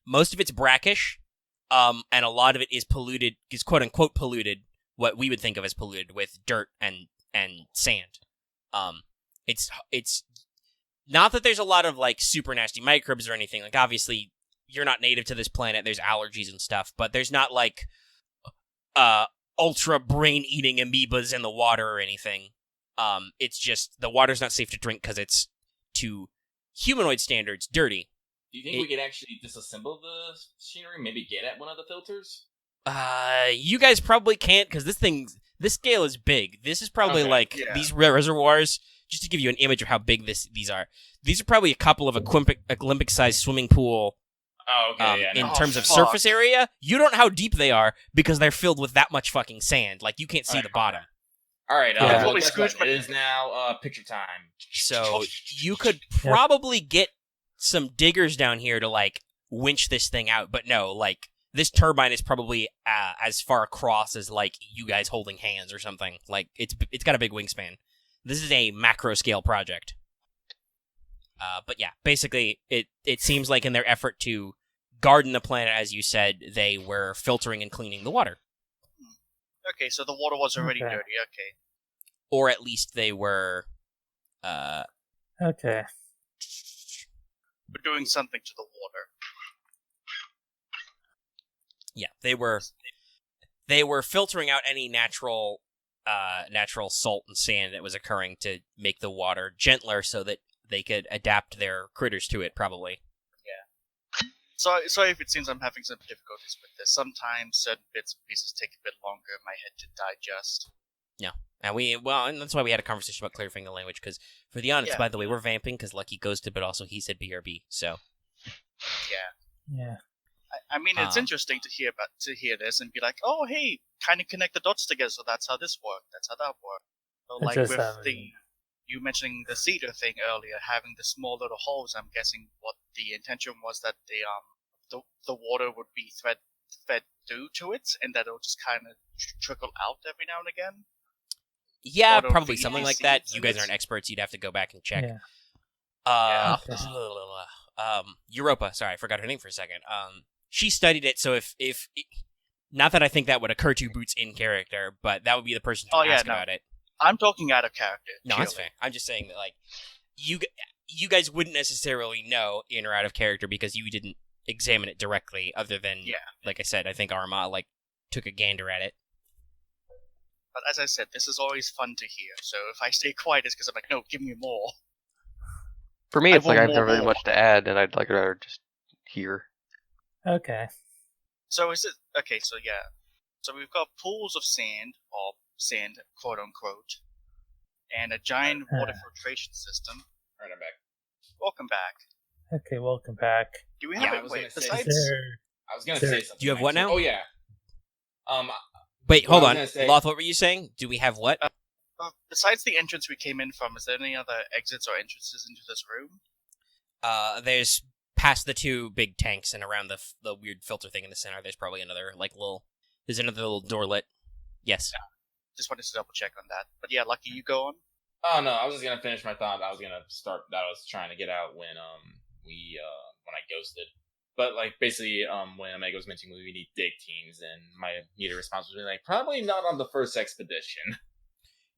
Most of it's brackish, and a lot of it is polluted, is quote-unquote polluted, what we would think of as polluted, with dirt and sand. It's not that there's a lot of like super nasty microbes or anything. Like obviously you're not native to this planet. There's allergies and stuff, but there's not like ultra brain eating amoebas in the water or anything. It's just the water's not safe to drink because it's, to humanoid standards, dirty. Do you think we could actually disassemble the machinery? Maybe get at one of the filters? You guys probably can't because this scale is big. This is probably these reservoirs. Just to give you an image of how big these are. These are probably a couple of Olympic-sized swimming pool. Oh, okay. In terms of surface area, you don't know how deep they are because they're filled with that much fucking sand. Like you can't see the bottom. All right. Yeah. It is now picture time. So you could probably get some diggers down here to like winch this thing out, but no, like this turbine is probably as far across as like you guys holding hands or something. Like it's got a big wingspan. This is a macro scale project. But yeah, basically it seems like in their effort to garden the planet, as you said, they were filtering and cleaning the water. Okay, so the water was already dirty. Okay. Or at least they were. Okay. We're doing something to the water. Yeah, they were filtering out any natural salt and sand that was occurring to make the water gentler, so that they could adapt their critters to it. Probably. Yeah. Sorry if it seems I'm having some difficulties with this. Sometimes certain bits and pieces take a bit longer in my head to digest. Yeah. And that's why we had a conversation about clarifying the language, because for the audience, by the way, we're vamping because Lucky ghosted, but also he said BRB, so. Yeah. I mean, it's interesting to hear this and be like, oh, hey, kind of connect the dots together, so that's how this worked, that's how that worked. So, like with you mentioning the cedar thing earlier, having the small little holes, I'm guessing what the intention was that the water would be fed through to it, and that it'll just kind of trickle out every now and again. Yeah, probably something like that. You guys aren't experts. You'd have to go back and check. Yeah. Europa. Sorry, I forgot her name for a second. She studied it, so if not that I think that would occur to Boots in character, but that would be the person to ask about it. I'm talking out of character. No, that's fair. I'm just saying that like you guys wouldn't necessarily know in or out of character because you didn't examine it directly. Other than like I said, I think Aramaa like took a gander at it. But as I said, this is always fun to hear, so if I stay quiet, it's because I'm like, no, give me more. For me, it's like I have not really much to add, and I'd like rather just hear. Okay. So is it... Okay, so yeah. So we've got pools of sand, or sand, quote-unquote, and a giant water filtration system. Alright, I'm back. Welcome back. Okay, welcome back. Do we have it? Wait, besides... I was gonna say something. Do you have what now? Oh, yeah. Wait, hold on. Loth, what were you saying? Do we have what? Besides the entrance we came in from, is there any other exits or entrances into this room? There's past the two big tanks and around the weird filter thing in the center. There's probably another there's another little doorlet. Yes. Yeah. Just wanted to double check on that. But yeah, Lucky, you go on. Oh no, I was just gonna finish my thought. I was gonna start that I was trying to get out when when I ghosted. But like basically, when Omega was mentioning we need dig teams, and my immediate response was like, probably not on the first expedition.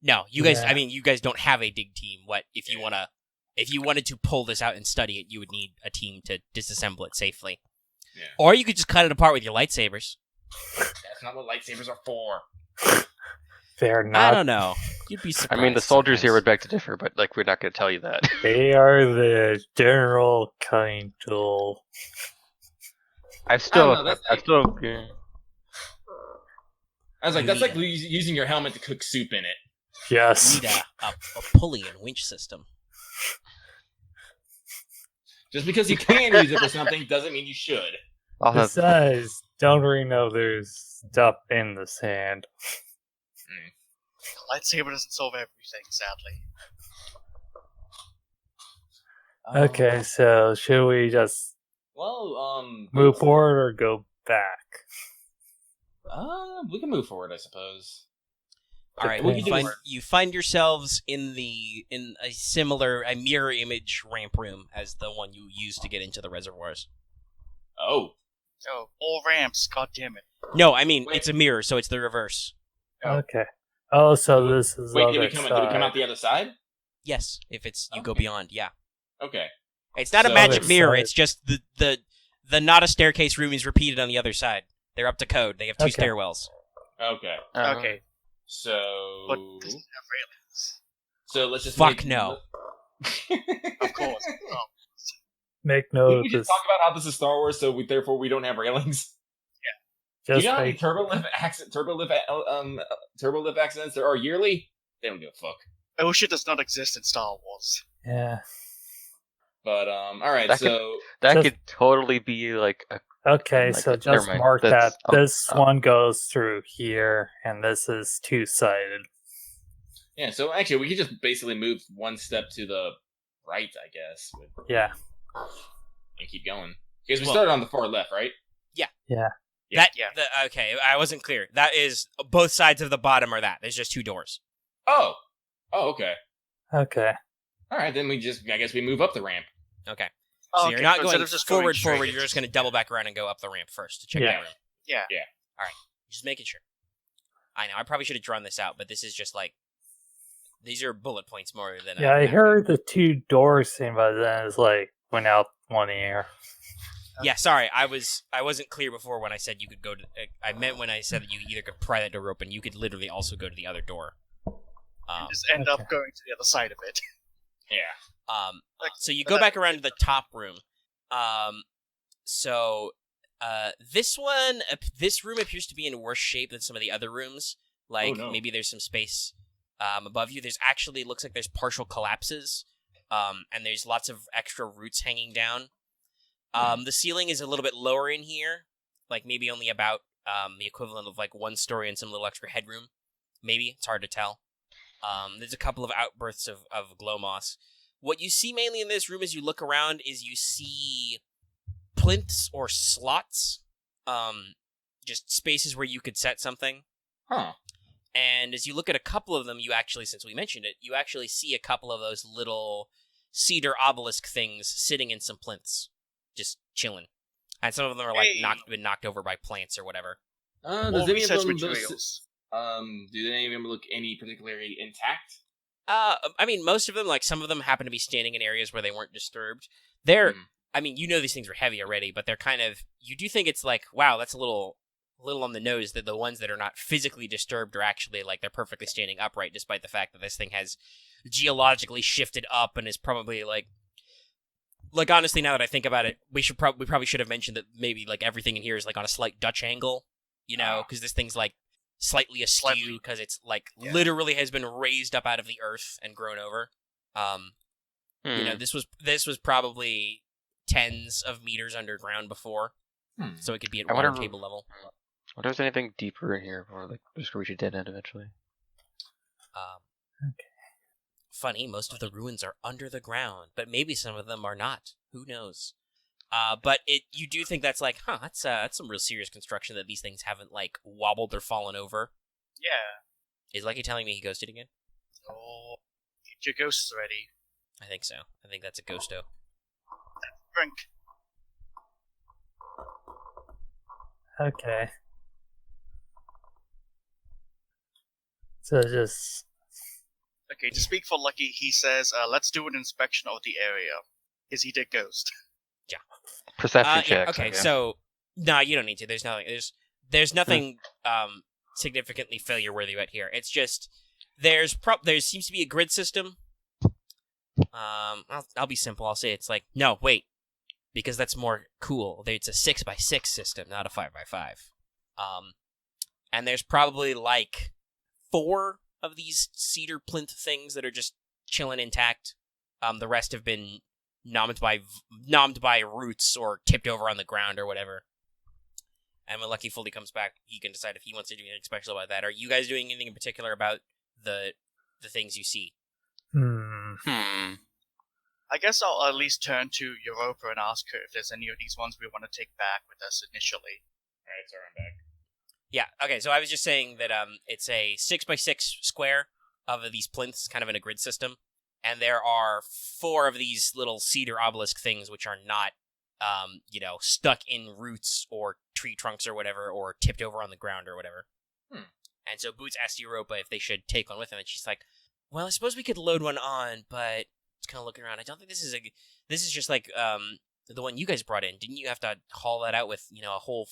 No, you guys. I mean, you guys don't have a dig team. What if you wanted to pull this out and study it? You would need a team to disassemble it safely. Yeah. Or you could just cut it apart with your lightsabers. That's not what lightsabers are for. They're not. I don't know. You'd be surprised. I mean, the soldiers here would beg to differ, but like we're not going to tell you that. They are the general kind tool. I was like, that's like using your helmet to cook soup in it. Yes. You need a pulley and winch system. Just because you can use it for something doesn't mean you should. Besides, don't we know there's stuff in the sand? Lightsaber doesn't solve everything, sadly. Okay, so should we just move forward or go back? We can move forward, I suppose. All right, you find yourselves in a mirror image ramp room as the one you used to get into the reservoirs. Oh, all ramps! God damn it! No, I mean it's a mirror, so it's the reverse. Okay. Oh, so this is wait. Did we come out the other side? Yes, if it's you go beyond, yeah. Okay. It's not a So- magic Other mirror. side. It's just the not a staircase room is repeated on the other side. They're up to code. They have 2 Okay. stairwells. Okay. Okay, So. but does it have railings? So let's just Fuck make- no. Of course. Oh, Make Didn't note we of just this. talk about how this is Star Wars, so therefore we don't have railings? Do Just you know how many make, turbo lift accidents there are yearly? They don't give a fuck. oh shit does not exist in Star Wars. yeah. But all right, That so That Just- could totally be like a Okay, Like, so never just mind. mark that That's- this one goes through here, and this is 2-sided. yeah, so actually we could just basically move one step to the right, I guess, Yeah. and keep going because we Well- started on the far left, right? Yeah. Okay, I wasn't clear. That is both sides of the bottom are that. There's just 2 doors. Oh, okay. Okay. All right, then I guess we move up the ramp. Okay. Oh, So okay, you're not so instead going of just forward, straight, you're it's just going to double back around and go up the ramp first to check Yeah. that room. Yeah. Just making sure. I know, I probably should have drawn this out, but this is just like, these are bullet points more than... Yeah, I heard the 2 doors thing, but then it's like went out one ear. Yeah, sorry, I wasn't clear before when I said you could go to... I meant when I said that you either could pry that door open, you could literally also go to the other door. Just end up Okay. going to the other side of it. Yeah. So you go back around to the top room. This room appears to be in worse shape than some of the other rooms. Like, no. maybe there's some space above you. There's actually, looks like there's partial collapses. And there's lots of extra roots hanging down. The ceiling is a little bit lower in here. Like, maybe only about the equivalent of, like, 1 story and some little extra headroom. Maybe. It's hard to tell. There's a couple of outbursts of glow moss. What you see mainly in this room as you look around is you see plinths or slots, just spaces where you could set something. Huh. And as you look at a couple of them, you actually, since we mentioned it, you actually see a couple of those little cedar obelisk things sitting in some plinths, just chilling. And some of them are like Hey. been knocked over by plants or whatever. Does More any of research them materials. do any of them look any particularly intact? I mean, most of them, like some of them happen to be standing in areas where they weren't disturbed. They're, Hmm. I mean, you know these things were heavy already, but they're kind of, you do think it's like, wow, that's a little on the nose that the ones that are not physically disturbed are actually like they're perfectly standing upright, despite the fact that this thing has geologically shifted up and is probably like honestly, now that I think about it, we probably should have mentioned that maybe like everything in here is like on a slight Dutch angle, you know, because this thing's like slightly askew Slightly. because it's like Yeah. literally has been raised up out of the earth and grown over. You know, this was probably tens of meters underground before, so it could be at I water wonder- table level. What if there's anything deeper in here, or like just reach a dead end eventually? Funny, most of the ruins are under the ground, but maybe some of them are not. Who knows? But you do think that's like, that's some real serious construction that these things haven't like wobbled or fallen over. Yeah. Is Lucky telling me he ghosted again? Oh, get your ghosts ready. I think so. I think that's a ghosto. Drink. Okay. So just Okay, to speak for Lucky, he says, let's do an inspection of the area. Because he did ghost. Perception Yeah, checks. okay, okay. so no, you don't need to. There's nothing. There's nothing significantly failure worthy about here. It's just there seems to be a grid system. I'll be simple. I'll say it's like no, wait, because that's more cool. It's a 6x6 system, not a 5x5. And there's probably like 4 of these cedar plinth things that are just chilling intact. The rest have been nommed by roots or tipped over on the ground or whatever. And when Lucky fully comes back, he can decide if he wants to do anything special about that. Are you guys doing anything in particular about the things you see? I guess I'll at least turn to Europa and ask her if there's any of these ones we want to take back with us initially. Alright, sorry, I'm back. Yeah, okay, so I was just saying that it's a 6x6 square of these plinths, kind of in a grid system. And there are 4 of these little cedar obelisk things which are not, stuck in roots or tree trunks or whatever, or tipped over on the ground or whatever. And so Boots asked Europa if they should take one with them, and she's like, Well, I suppose we could load one on, but it's kind of looking around. I don't think this is this is just like the one you guys brought in. Didn't you have to haul that out with, a whole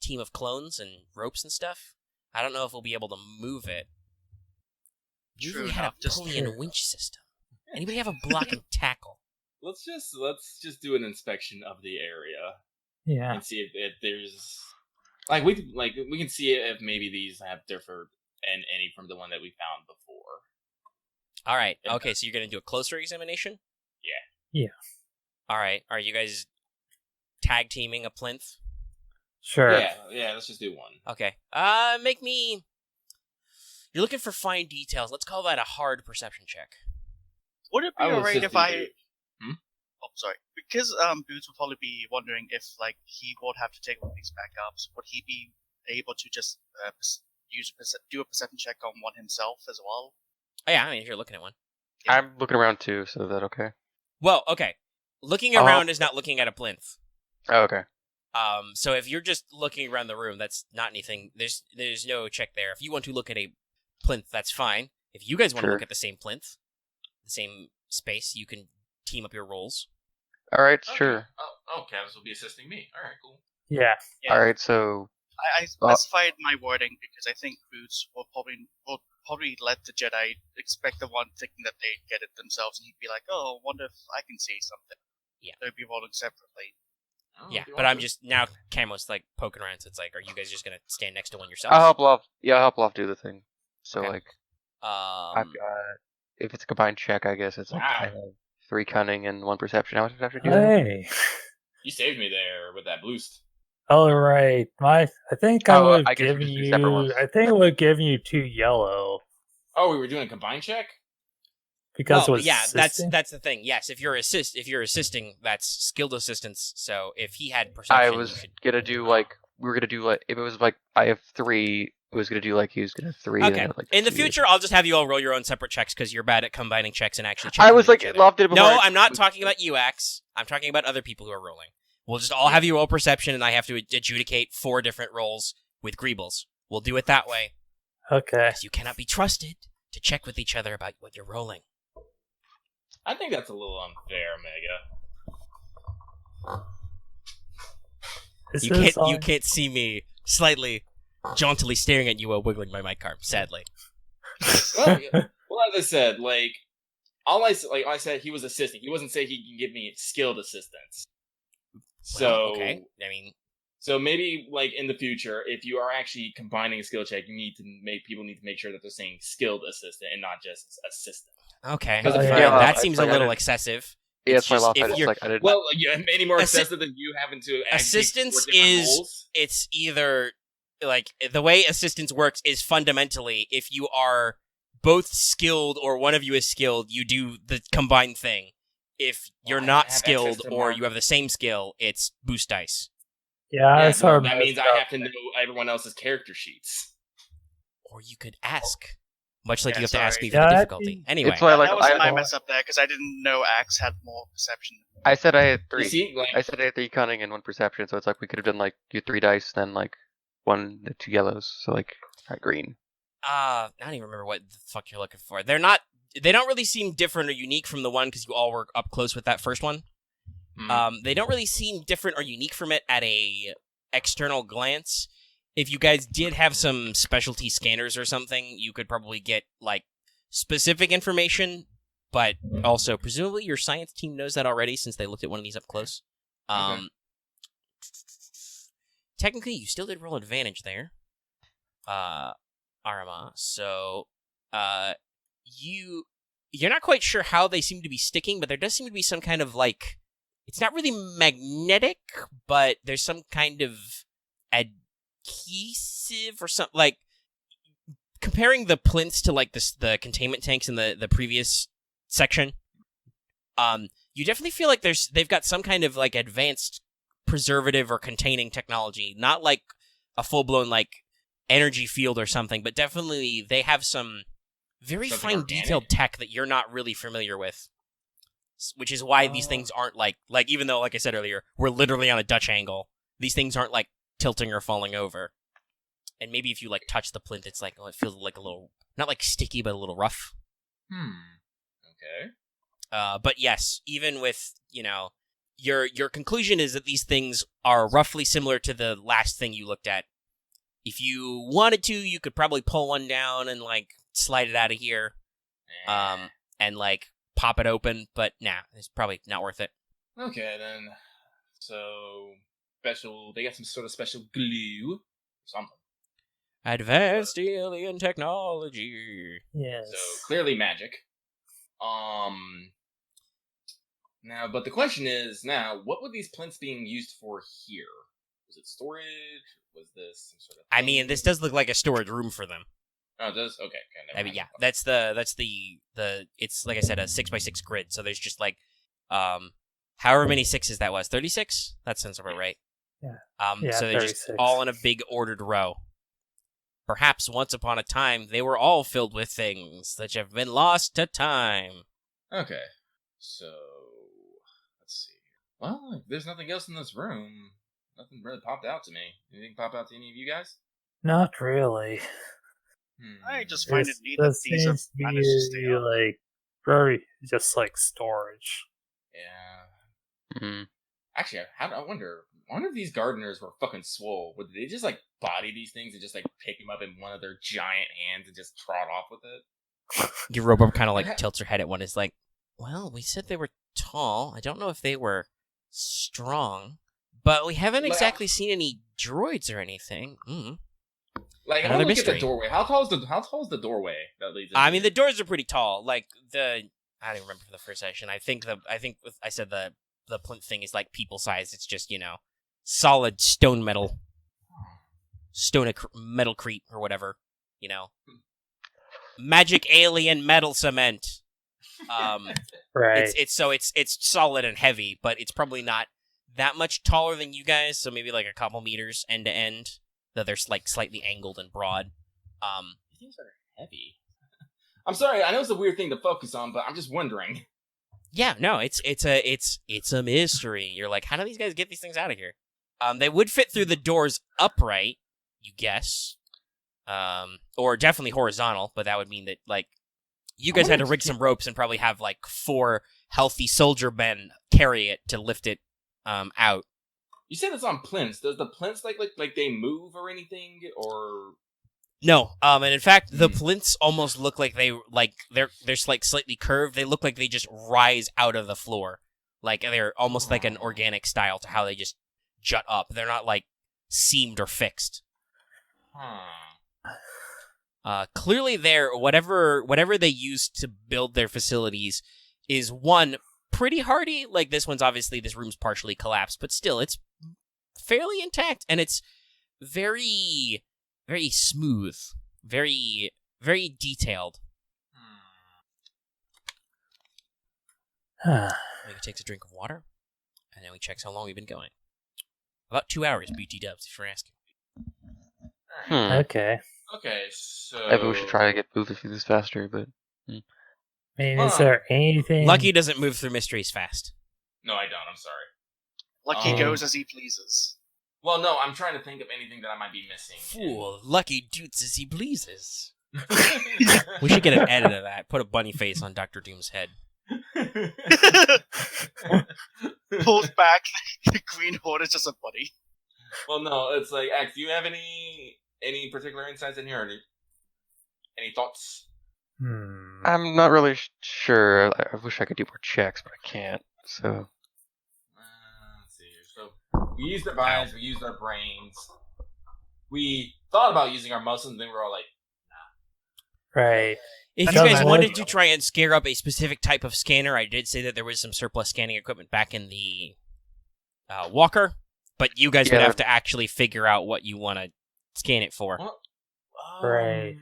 team of clones and ropes and stuff? I don't know if we'll be able to move it. Usually had a pulley and winch system. Anybody have a block and tackle? Let's just do an inspection of the area. Yeah. And see if there's we can see if maybe these have differed and any from the one that we found before. All right. Okay, so you're going to do a closer examination? Yeah. All right. Are you guys tag teaming a plinth? Sure. Yeah, let's just do one. Okay. Make me... You're looking for fine details. Let's call that a hard perception check. Would it be alright if I... Oh, sorry. Because Boots would probably be wondering if, he would have to take one of these backups. Would he be able to just do a perception check on one himself as well? Oh, yeah, I mean, if you're looking at one. Yeah. I'm looking around too, so is that okay? Well, okay. Looking around is not looking at a plinth. Oh, okay. So if you're just looking around the room, that's not anything. There's no check there. If you want to look at a plinth, that's fine. If you guys want to look at the same plinth, the same space, you can team up your rolls. All right, Okay. Sure. Oh, Kavis will be assisting me. All right, cool. Yeah. All right, so I specified my wording because I think Boots will probably let the Jedi expect the one thinking that they get it themselves, and he'd be like, "Oh, I wonder if I can see something." Yeah. They'd be rolling separately. Oh, Yeah, if you but want I'm to. just now. Camo's like poking around, so it's like, are you guys just gonna stand next to one yourself? I'll help Loth. Yeah, I'll help Loth do the thing. So Okay. I've got, if it's a combined check, I guess it's I have 3 cunning and 1 perception. How much does that do? Hey. You saved me there with that boost. All right. I think I would I have guess we given just do separate ones. you. I think I would have given you 2 yellow Oh, we were doing a combined check? because it was yeah, assisting. that's the thing. Yes, if you're assisting, that's skilled assistance. So if he had perception, I was gonna do we were gonna do if it was I have 3. It was gonna do he was gonna have 3. Okay. And In the 2. future, I'll just have you all roll your own separate checks because you're bad at combining checks and actually. I was checking with each other. Loth did it before. No, I'm not talking about you, Axe. I'm talking about other people who are rolling. We'll just all have you roll perception, and I have to adjudicate 4 different rolls with Greebles. We'll do it that way. Okay. Because you cannot be trusted to check with each other about what you're rolling. I think that's a little unfair, Mega. You can't see me slightly jauntily staring at you while wiggling my mic arm, sadly. Well, as I said, all I said, he was assisting. He wasn't saying he can give me skilled assistance. So Well, okay. I mean, so maybe in the future, if you are actually combining a skill check, people need to make sure that they're saying skilled assistant and not just assistant. okay. Because Fine. if yeah, That I seems didn't- a little excessive. Yeah, It's it's my just- Loth. if I just you're- I didn't. Well, any more Assi- excessive than you having to actually Assistance pick 4 different is- roles? It's either the way assistance works is fundamentally if you are both skilled or one of you is skilled, you do the combined thing. If you're I not have skilled access to or Marth. you have the same skill, it's boost dice. Yeah, I Yeah, saw that means I have to know everyone else's character sheets. Or you could ask. Much like Yeah, you have to ask sorry. me for Yeah, the that'd difficulty. be- Anyway. It's why that was my I- mess up there because I didn't know Axe had more perception. I said I had 3. You see, I said I had 3 cunning and 1 perception, so it's we could have done do 3 dice, then 1 2 yellows, so green. I don't even remember what the fuck you're looking for. They don't really seem different or unique from the one because you all were up close with that first one. They don't really seem different or unique from it at a external glance. If you guys did have some specialty scanners or something, you could probably get specific information, but also presumably your science team knows that already since they looked at one of these up close. Okay. Technically, you still did roll advantage there, Aramaa. So, you're not quite sure how they seem to be sticking, but there does seem to be some kind of it's not really magnetic, but there's some kind of adhesive or something comparing the plinths to the containment tanks in the previous section. You definitely feel like they've got some kind of advanced preservative or containing technology, not a full-blown energy field or something, but definitely they have some very Something fine organic? detailed tech that you're not really familiar with, which is why these things aren't even though, like I said earlier, we're literally on a Dutch angle, these things aren't tilting or falling over. And maybe if you touch the plinth, it's it feels a little, not sticky, but a little rough. Okay. But yes, even with, your conclusion is that these things are roughly similar to the last thing you looked at. If you wanted to, you could probably pull one down and, slide it out of here, and, pop it open, but it's probably not worth it. Okay, then. So, they got some sort of special glue or something. Advanced alien technology. Yes. So, clearly magic. Now, but the question is, what were these plinths being used for here? Was it storage? Was this some sort of I mean, this does look like a storage room for them. Oh, it does? Okay. I mean, yeah, that's the it's, like I said, a 6x6 grid, so there's just, however many sixes that was. 36? That sounds about right. Yeah. So they're 36. just all in a big ordered row. Perhaps once upon a time, they were all filled with things that have been lost to time. Okay. So, let's see. Well, if there's nothing else in this room, nothing really popped out to me. Anything pop out to any of you guys? Not really. I just find it neat that these have managed to stay up. Very just storage. Yeah. Mm-hmm. Actually, I wonder if these gardeners were fucking swole. Would they just body these things and just pick them up in one of their giant hands and just trot off with it? Europa kind of tilts her head at one. Is like, well, we said they were tall. I don't know if they were strong, but we haven't exactly seen any droids or anything. How do we get the doorway? How tall is the doorway that leads? I mean, the doors are pretty tall. I don't even remember for the first session. I think I said the plinth thing is people size. It's just solid metal crete or whatever. Magic alien metal cement. Right. It's solid and heavy, but it's probably not that much taller than you guys. So maybe a couple meters end to end. That they're slightly angled and broad. These are heavy. I'm sorry, I know it's a weird thing to focus on, but I'm just wondering. Yeah, no, it's a mystery. You're like, how do these guys get these things out of here? They would fit through the doors upright, you guess, or definitely horizontal. But that would mean that you guys had to rig some ropes and probably have 4 healthy soldier men carry it to lift it out. You said it's on plinths. Does the plinths like they move or anything, or no? And in fact, the plinths almost look like they're slightly curved. They look like they just rise out of the floor, they're almost like an organic style to how they just jut up. They're not seamed or fixed. Clearly, whatever they use to build their facilities is one pretty hardy. This room's partially collapsed, but still, it's fairly intact, and it's very, very smooth, very, very detailed. Maybe takes a drink of water, and then we check how long we've been going. About 2 hours, BT dubs, if you're asking. Okay. Okay, so Maybe we should try to get moving through this faster, but I mean, is there anything? Lucky doesn't move through mysteries fast. No, I don't. I'm sorry. Lucky goes as he pleases. Well, no, I'm trying to think of anything that I might be missing. Fool, Lucky doots as he pleases. We should get an edit of that. Put a bunny face on Dr. Doom's head. Pulls back. The Green Horde is just a bunny. Well, no, it's Axe, do you have any particular insights in here? Or any thoughts? I'm not really sure. I wish I could do more checks, but I can't. So let's see here. So we used our minds, we used our brains. We thought about using our muscles, and then we were all like, nah. Right. If you guys wanted to try and scare up a specific type of scanner, I did say that there was some surplus scanning equipment back in the walker, but you guys would have to actually figure out what you want to scan it for. Right.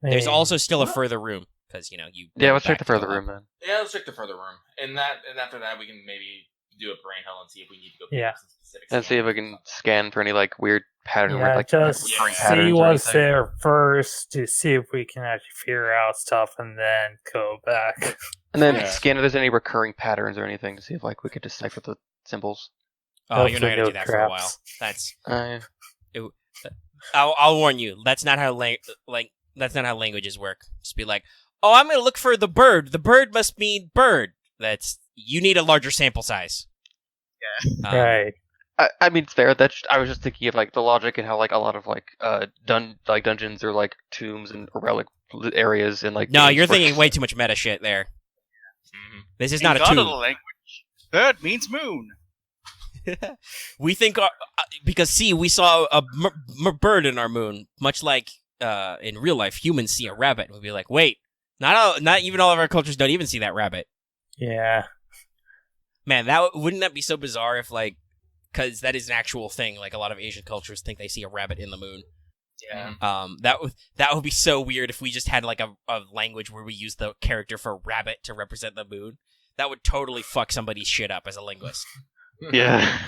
There's also still a further room, because, you let's check the further room, then. Yeah, let's check the further room. And after that, we can maybe do a brain hell and see if we need to go some specific and see if we can scan for any, weird pattern. Yeah, just see what's there first to see if we can actually figure out stuff and then go back. And then scan if there's any recurring patterns or anything to see if, we could decipher the symbols. Oh, you're not going to do that for a while. That's... I'll warn you, that's not how languages work. Just be like, Oh, I'm going to look for the bird. The bird must mean bird. You need a larger sample size. Yeah. Right. I mean, it's fair. I was just thinking of like the logic and how like a lot of like dungeons or like tombs and relic areas and like. No, you're work. thinking way too much meta shit there. Mhm. This is In not a God of tomb. the language, bird means moon. We think because see, we saw a bird in our moon, much like in real life, humans see a rabbit. We'll be like, wait, not even all of our cultures don't even see that rabbit. Yeah. Man, wouldn't that be so bizarre if like, because that is an actual thing. Like a lot of Asian cultures think they see a rabbit in the moon. Yeah. That would be so weird if we just had like a language where we use the character for rabbit to represent the moon. That would totally fuck somebody's shit up as a linguist. Yeah.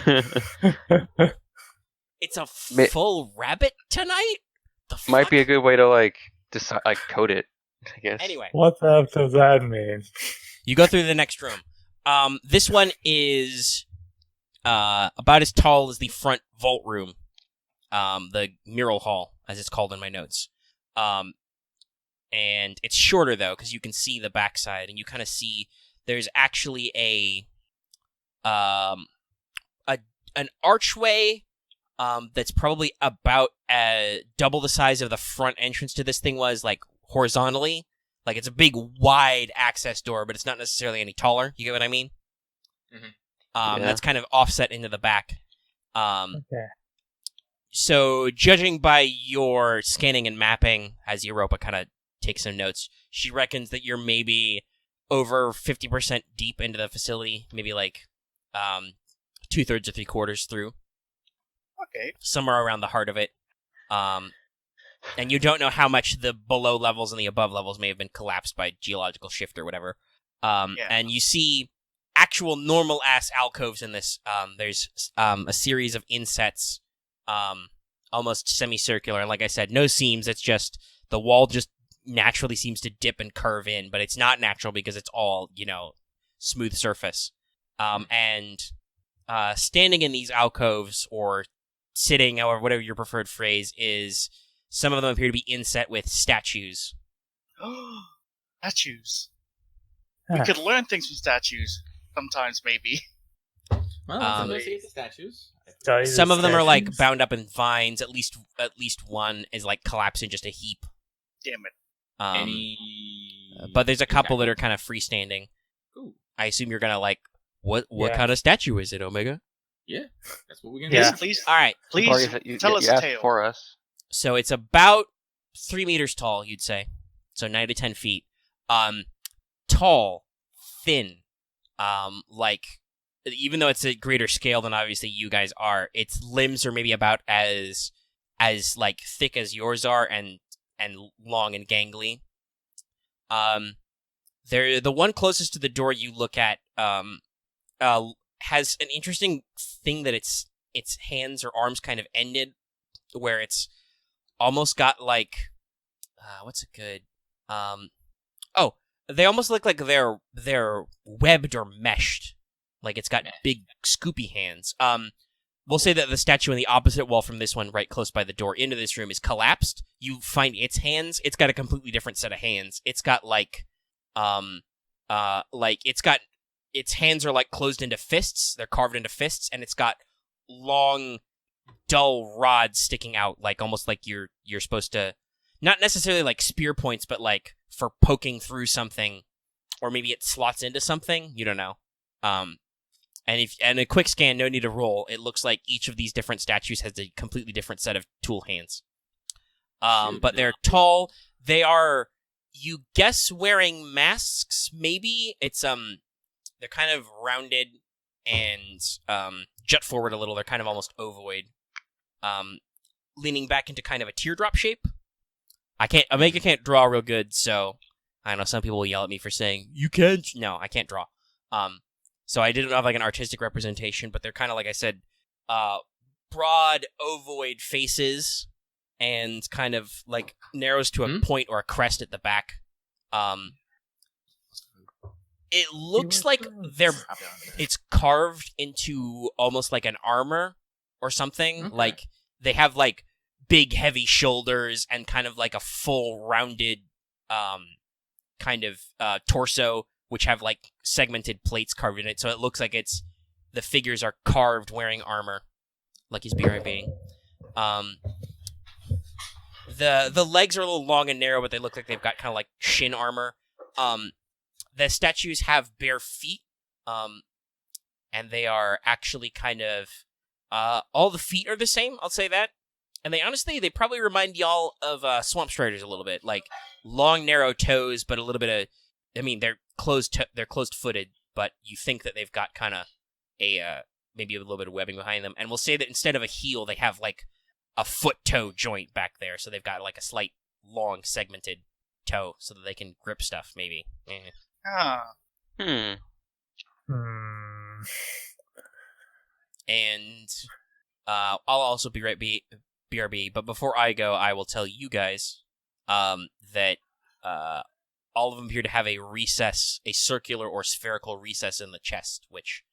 It's a full rabbit tonight? The fuck? Might be a good way to like decide, like code it, I guess. Anyway, What the F does that mean? you go through the next room. This one is about as tall as the front vault room. The mural hall, as it's called in my notes. And it's shorter though, because you can see the backside, and you kind of see there's actually an archway that's probably about double the size of the front entrance to this thing was, like horizontally. Like it's a big wide access door, but it's not necessarily any taller. You get what I mean? Mm-hmm. That's kind of offset into the back. Okay. So, judging by your scanning and mapping, as Europa kind of takes some notes, she reckons that you're maybe over 50% deep into the facility, maybe like 2/3 or 3/4 through. Okay. Somewhere around the heart of it. And you don't know how much the below levels and the above levels may have been collapsed by geological shift or whatever. And you see actual normal-ass alcoves in this. There's a series of insets, almost semicircular. And like I said, no seams. It's just the wall just naturally seems to dip and curve in, but it's not natural because it's all, smooth surface. And standing in these alcoves or sitting, or whatever your preferred phrase is, some of them appear to be inset with statues. Statues. We could learn things from statues sometimes, maybe. Well, let's investigate the statues. Some of them are like bound up in vines. At least one is like collapsed in just a heap. Damn it. But there's a couple that are kind of freestanding. Ooh. I assume you're gonna like what kind of statue is it, Omega? Yeah, that's what we're gonna Yes, do. please. All right. Please tell us a asked tale. for us. So it's about 3 meters tall, you'd say. So 9 to 10 feet. Tall, thin. Like, even though it's a greater scale than obviously you guys are, its limbs are maybe about as like thick as yours are and long and gangly. The one closest to the door you look at has an interesting thing that its hands or arms kind of ended, where it's almost got like what's a good they almost look like they're webbed or meshed, like it's got big scoopy hands. We'll say that the statue on the opposite wall from this one, right close by the door into this room, is collapsed. You find its hands. It's got a completely different set of hands. It's got like its hands are like closed into fists. They're carved into fists, and it's got long, dull rods sticking out, like almost like you're supposed to, not necessarily like spear points, but like for poking through something, or maybe it slots into something. You don't know. And a quick scan, no need to roll. It looks like each of these different statues has a completely different set of tool hands. But they're tall. They are, you guess, wearing masks. Maybe it's they're kind of rounded and jut forward a little. They're kind of almost ovoid, leaning back into kind of a teardrop shape. Omega can't draw real good, so I know some people will yell at me for saying you can't. No, I can't draw. So I didn't have like an artistic representation, but they're kind of, like I said, broad ovoid faces and kind of like narrows to a point or a crest at the back. It looks like it's carved into almost like an armor or something. Okay. Like they have like big heavy shoulders and kind of like a full rounded kind of torso, which have like segmented plates carved in it, so it looks like the figures are carved wearing armor, like he's BRBing. The legs are a little long and narrow, but they look like they've got kind of like shin armor. The statues have bare feet, and they are actually kind of all the feet are the same. I'll say that, and they probably remind y'all of swamp striders a little bit, like long narrow toes, but a little bit of. I mean, they're closed-footed, but you think that they've got kind of maybe a little bit of webbing behind them. And we'll say that instead of a heel, they have like a foot-toe joint back there, so they've got like a slight long segmented toe so that they can grip stuff, maybe. Ah. And I'll also be right BRB, but before I go, I will tell you guys that all of them appear to have a recess, a circular or spherical recess in the chest, which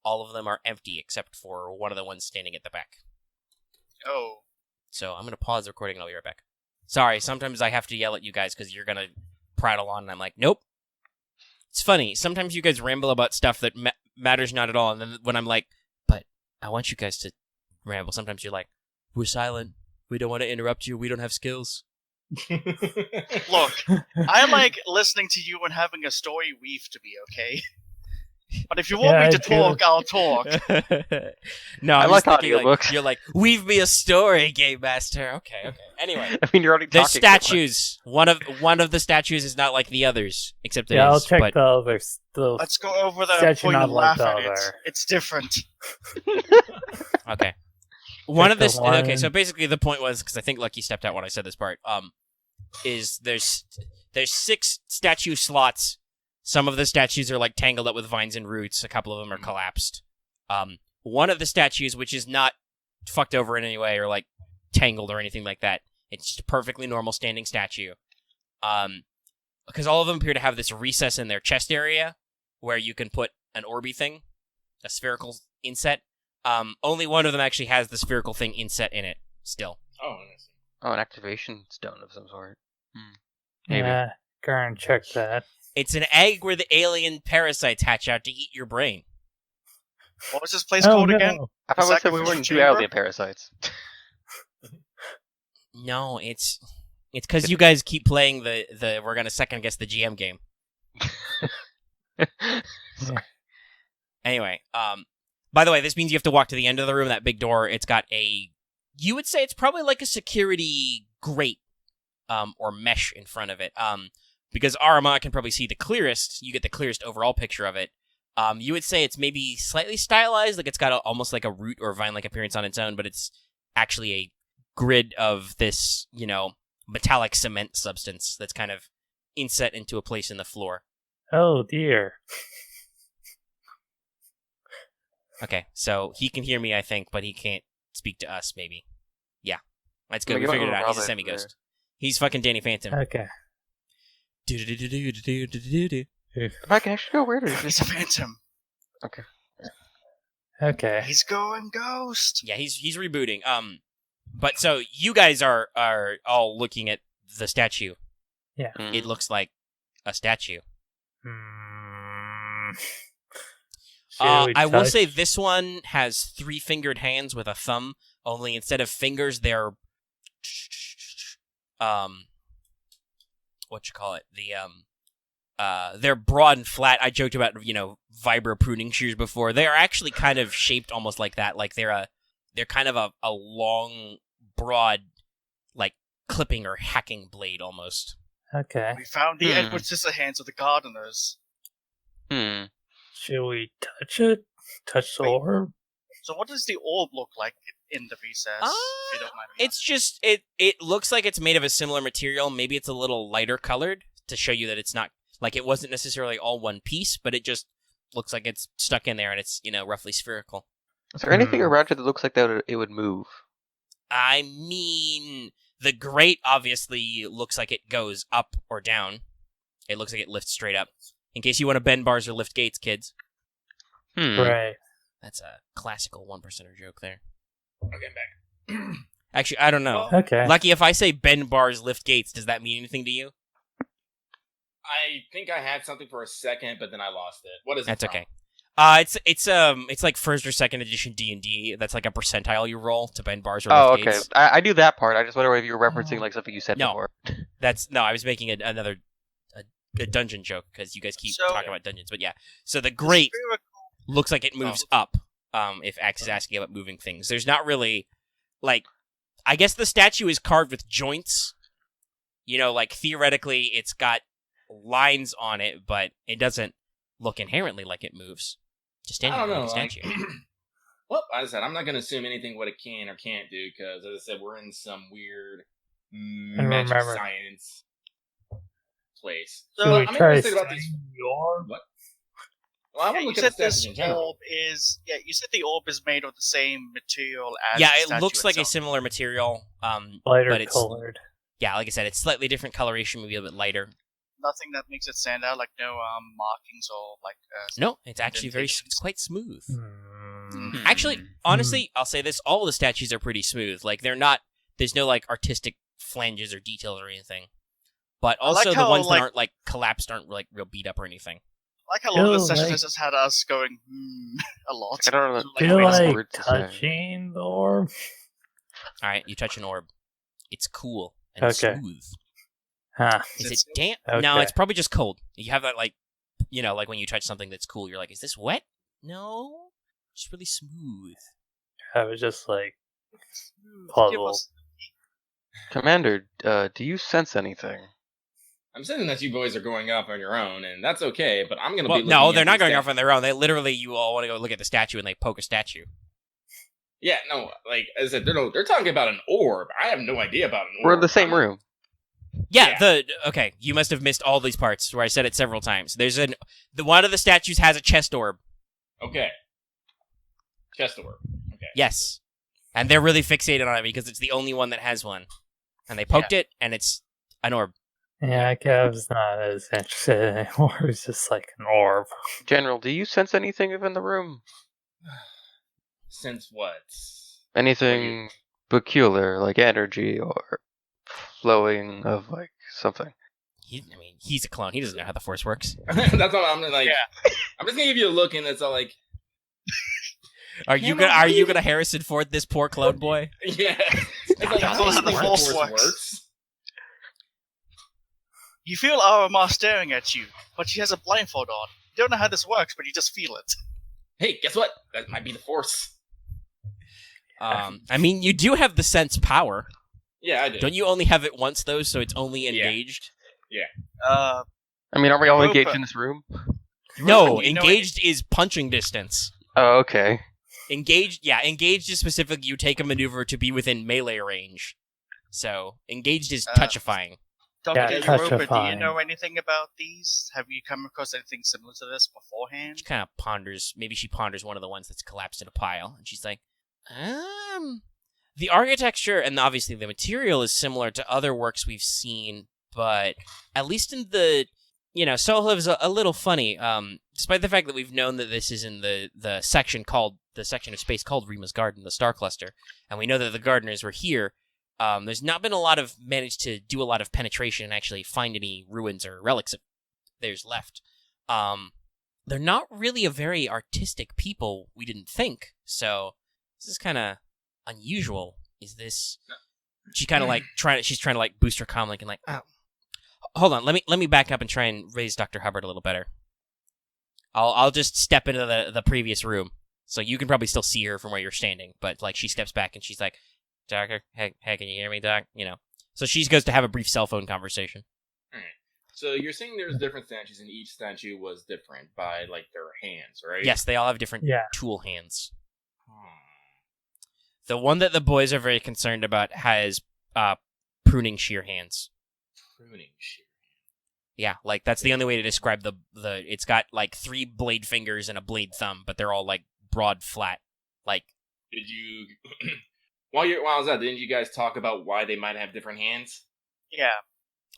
all of them are empty except for one of the ones standing at the back. Oh. So I'm going to pause the recording and I'll be right back. Sorry, sometimes I have to yell at you guys because you're going to prattle on and I'm like, nope. It's funny. Sometimes you guys ramble about stuff that matters not at all, and then when I'm like, but I want you guys to ramble, sometimes you're like, we're silent. We don't want to interrupt you. We don't have skills. Look, I like listening to you and having a story weave to me, okay? But if you want me to talk, I'll talk. No, I like audiobooks. You're like, weave me a story, Game Master. Okay. Anyway, I mean, you're already the talking. statues. One of the statues is not like the others, except I'll check the others. Let's go over that statue before you not like laugh the at it. other. It's different. Okay. Okay, so basically the point was, because I think Lucky stepped out when I said this part, is there's 6 statue slots. Some of the statues are like tangled up with vines and roots. A couple of them are collapsed. One of the statues, which is not fucked over in any way or like tangled or anything like that, it's just a perfectly normal standing statue. Because all of them appear to have this recess in their chest area where you can put an orby thing, a spherical inset. Only one of them actually has the spherical thing inset in it still. Oh, I see. Oh, an activation stone of some sort. Maybe. Yeah, go and check that. It's an egg where the alien parasites hatch out to eat your brain. What was this place called again? I thought we said we Sacrificial weren't chamber? alien parasites. No, it's because you guys keep playing the we're gonna second guess the GM game. Sorry. Anyway, by the way, this means you have to walk to the end of the room. That big door. It's got you would say it's probably like a security grate, or mesh in front of it. Because Aramaa can probably see the clearest. You get the clearest overall picture of it. You would say it's maybe slightly stylized, like it's got almost like a root or vine-like appearance on its own, but it's actually a grid of this, metallic cement substance that's kind of inset into a place in the floor. Oh dear. Okay, so he can hear me, I think, but he can't speak to us, maybe. Yeah, that's good. Well, We you figured it don't out. He's a Robert semi-ghost. He's fucking Danny Phantom. Okay. If I can actually go, where did He's a phantom. Okay. Okay. He's going ghost. Yeah, he's rebooting. But so you guys are all looking at the statue. Yeah. It looks like a statue. I will say this one has 3-fingered hands with a thumb. Only instead of fingers, they're they're broad and flat. I joked about vibro pruning shears before. They are actually kind of shaped almost like that. Like they're kind of a long, broad, like clipping or hacking blade almost. Okay. We found the Edward Scissorhands of the Gardeners. Should we touch it? Touch the orb? So what does the orb look like in the recess? If you don't mind me It's just it looks like it's made of a similar material. Maybe it's a little lighter colored to show you that it's not like it wasn't necessarily all one piece, but it just looks like it's stuck in there and it's roughly spherical. Is there anything around it that looks like that it would move? I mean, the grate obviously looks like it goes up or down. It looks like it lifts straight up. In case you want to bend bars or lift gates, kids. Right. That's a classical 1%er joke there. Okay, I'm back. Actually, I don't know. Okay. Lucky, if I say bend bars, lift gates, does that mean anything to you? I think I had something for a second, but then I lost it. What is it? That's from? okay. It's like first or second edition D&D. That's like a percentile you roll to bend bars or lift okay. gates. I knew that part. I just wonder if you were referencing like something you said before. I was making another dungeon joke because you guys keep talking about dungeons. But yeah, so the grate looks like it moves up. If Axe is asking about moving things, there's not really like. I guess the statue is carved with joints. Like theoretically, it's got lines on it, but it doesn't look inherently like it moves. Just standing like a statue. Well, as I said, I'm not going to assume anything what it can or can't do because, as I said, we're in some weird magic science place. So I'm interested about these. What? Well, I want to look at the stats in general. You said the orb is made of the same material as it looks like a similar material. Lighter but it's colored. Yeah, like I said, it's slightly different coloration, maybe a bit lighter. Nothing that makes it stand out, like no markings or like. No, it's actually it's quite smooth. Actually, honestly, I'll say this: all of the statues are pretty smooth. Like there's no like artistic flanges or details or anything. But also the ones that aren't like collapsed aren't like real beat up or anything. I like how a lot of the sessions just had us going a lot. I don't know. Feel like touching the orb. All right, you touch an orb. It's cool and smooth. Huh. Is it damp? Okay. No, it's probably just cold. You have that like when you touch something that's cool, you're like, is this wet? No, it's really smooth. I was just like puzzled. Commander, do you sense anything? I'm saying that you boys are going off on your own, and that's okay, but I'm going to be looking No, they're not going off on their own. They literally, you all want to go look at the statue, and they poke a statue. Yeah, no, like, as I said, they're talking about an orb. I have no idea about an orb. We're in the same room. Yeah, okay, you must have missed all these parts where I said it several times. There's one of the statues has a chest orb. Okay. Chest orb. Okay. Yes. And they're really fixated on it because it's the only one that has one. And they poked it, and it's an orb. Yeah, Kev's not as interested anymore. It's just like an orb. General, do you sense anything within the room? Sense what? Anything peculiar, like energy or flowing of like something? He's a clone. He doesn't know how the Force works. That's all I'm like. Yeah. I'm just gonna give you a look, and it's all like. Are you gonna Harrison Ford this poor clone boy? Yeah. It's like how the Force works. You feel Aramaa staring at you, but she has a blindfold on. You don't know how this works, but you just feel it. Hey, guess what? That might be the Force. You do have the sense power. Yeah, I do. Don't you only have it once, though, so it's only engaged? Yeah. Are we all engaged in this room? No, engaged is punching distance. Oh, okay. Engaged is specific. You take a maneuver to be within melee range. So, engaged is touchifying. Dr. Europa, do you know anything about these? Have you come across anything similar to this beforehand? She kind of ponders. Maybe she ponders one of the ones that's collapsed in a pile, and she's like, the architecture and obviously the material is similar to other works we've seen, but at least in the, Soul is a little funny. Despite the fact that we've known that this is in the section of space called Remas Garden, the Star Cluster, and we know that the Gardeners were here. There's not been managed to do a lot of penetration and actually find any ruins or relics if there's left. They're not really a very artistic people, we didn't think. So this is kind of unusual. Is this? She kind of she's trying to like boost her comlink and like, oh, hold on, let me back up and try and raise Dr. Hubbard a little better. I'll just step into the previous room, so you can probably still see her from where you're standing. But like she steps back and she's like, Doctor, hey, can you hear me, Doc? So she goes to have a brief cell phone conversation. All right. So you're saying there's different statues, and each statue was different by like their hands, right? Yes, they all have different tool hands. The one that the boys are very concerned about has pruning shear hands. Pruning shear. Yeah, like that's the only way to describe the. It's got like 3 blade fingers and a blade thumb, but they're all like broad, flat. Like, did you? While I was out, didn't you guys talk about why they might have different hands? Yeah,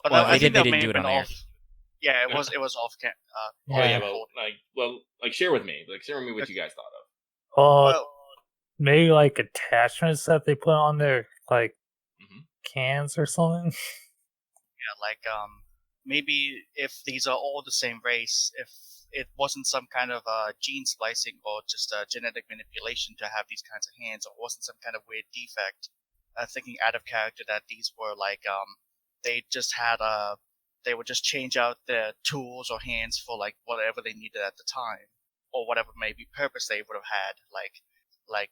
but I think they didn't do it on air. Yeah, it was off share with me, what you guys thought of. Well, maybe like attachments that they put on their like cans or something. Yeah, like maybe if these are all the same race, if it wasn't some kind of gene splicing or just genetic manipulation to have these kinds of hands, or wasn't some kind of weird defect, thinking out of character that these were like they just had they would just change out their tools or hands for like whatever they needed at the time, or whatever maybe purpose they would have had. Like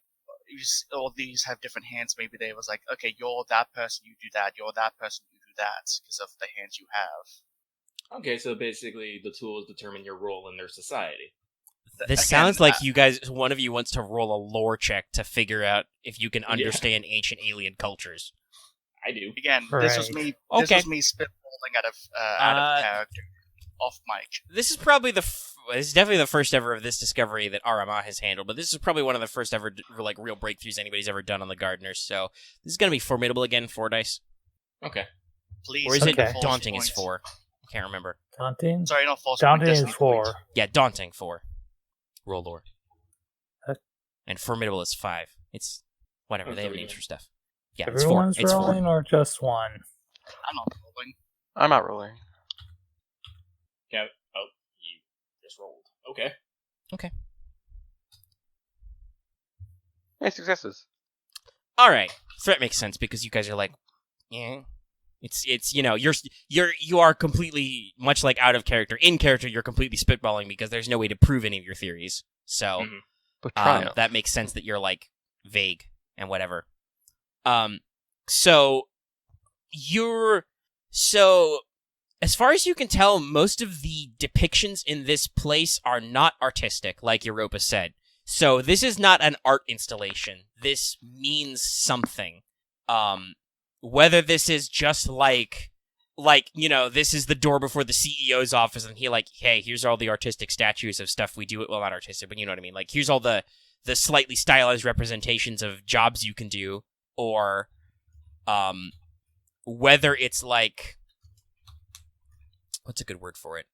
all these have different hands. Maybe they was like, okay, you're that person, you do that. You're that person, you do that, because of the hands you have. Okay, so basically the tools determine your role in their society. This sounds like you guys, one of you wants to roll a lore check to figure out if you can understand ancient alien cultures. I do. Again, Right. this was me. This was me spitballing out of character, off mic. This is probably this is definitely the first ever of this discovery that Aramaa has handled, but this is probably one of the first ever like real breakthroughs anybody's ever done on the Gardeners. So this is going to be formidable again. 4 dice, Okay. Please. or is Okay. it daunting? Is 4? I can't remember. Daunting? Sorry, not false. Daunting point, is Destiny 4. point. Yeah, daunting 4. Roll lore. Okay. And formidable is 5. It's whatever. Oh, They have so names yeah. for stuff. Yeah, it's 4. Everyone's It's 4. rolling or just one? I'm not rolling. I'm not rolling. Yeah. Oh, you just rolled. Okay. Hey, successes. All right, threat makes sense because you guys are like, yeah, it's you know you are completely much like out of character. In character, you're completely spitballing because there's no way to prove any of your theories. So Mhm. But triumph. that makes sense that you're like vague and whatever. So as far as you can tell, most of the depictions in this place are not artistic, like Europa said. So this is not an art installation. This means something. Whether this is just like, this is the door before the CEO's office, and he like, hey, here's all the artistic statues of stuff we do. Well, not artistic, but you know what I mean. Like, here's all the slightly stylized representations of jobs you can do, or, whether it's like, what's a good word for it?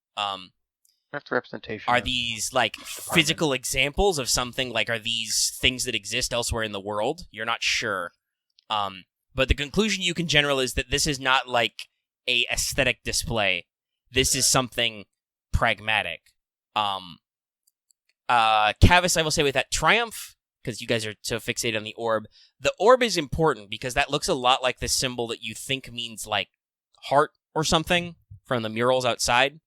That's representation. Are of these like physical examples of something? Like, are these things that exist elsewhere in the world? You're not sure. But the conclusion you can general is that this is not like a aesthetic display. This is something pragmatic. Kavis, I will say with that triumph, because you guys are so fixated on the orb. The orb is important because that looks a lot like the symbol that you think means like heart or something from the murals outside.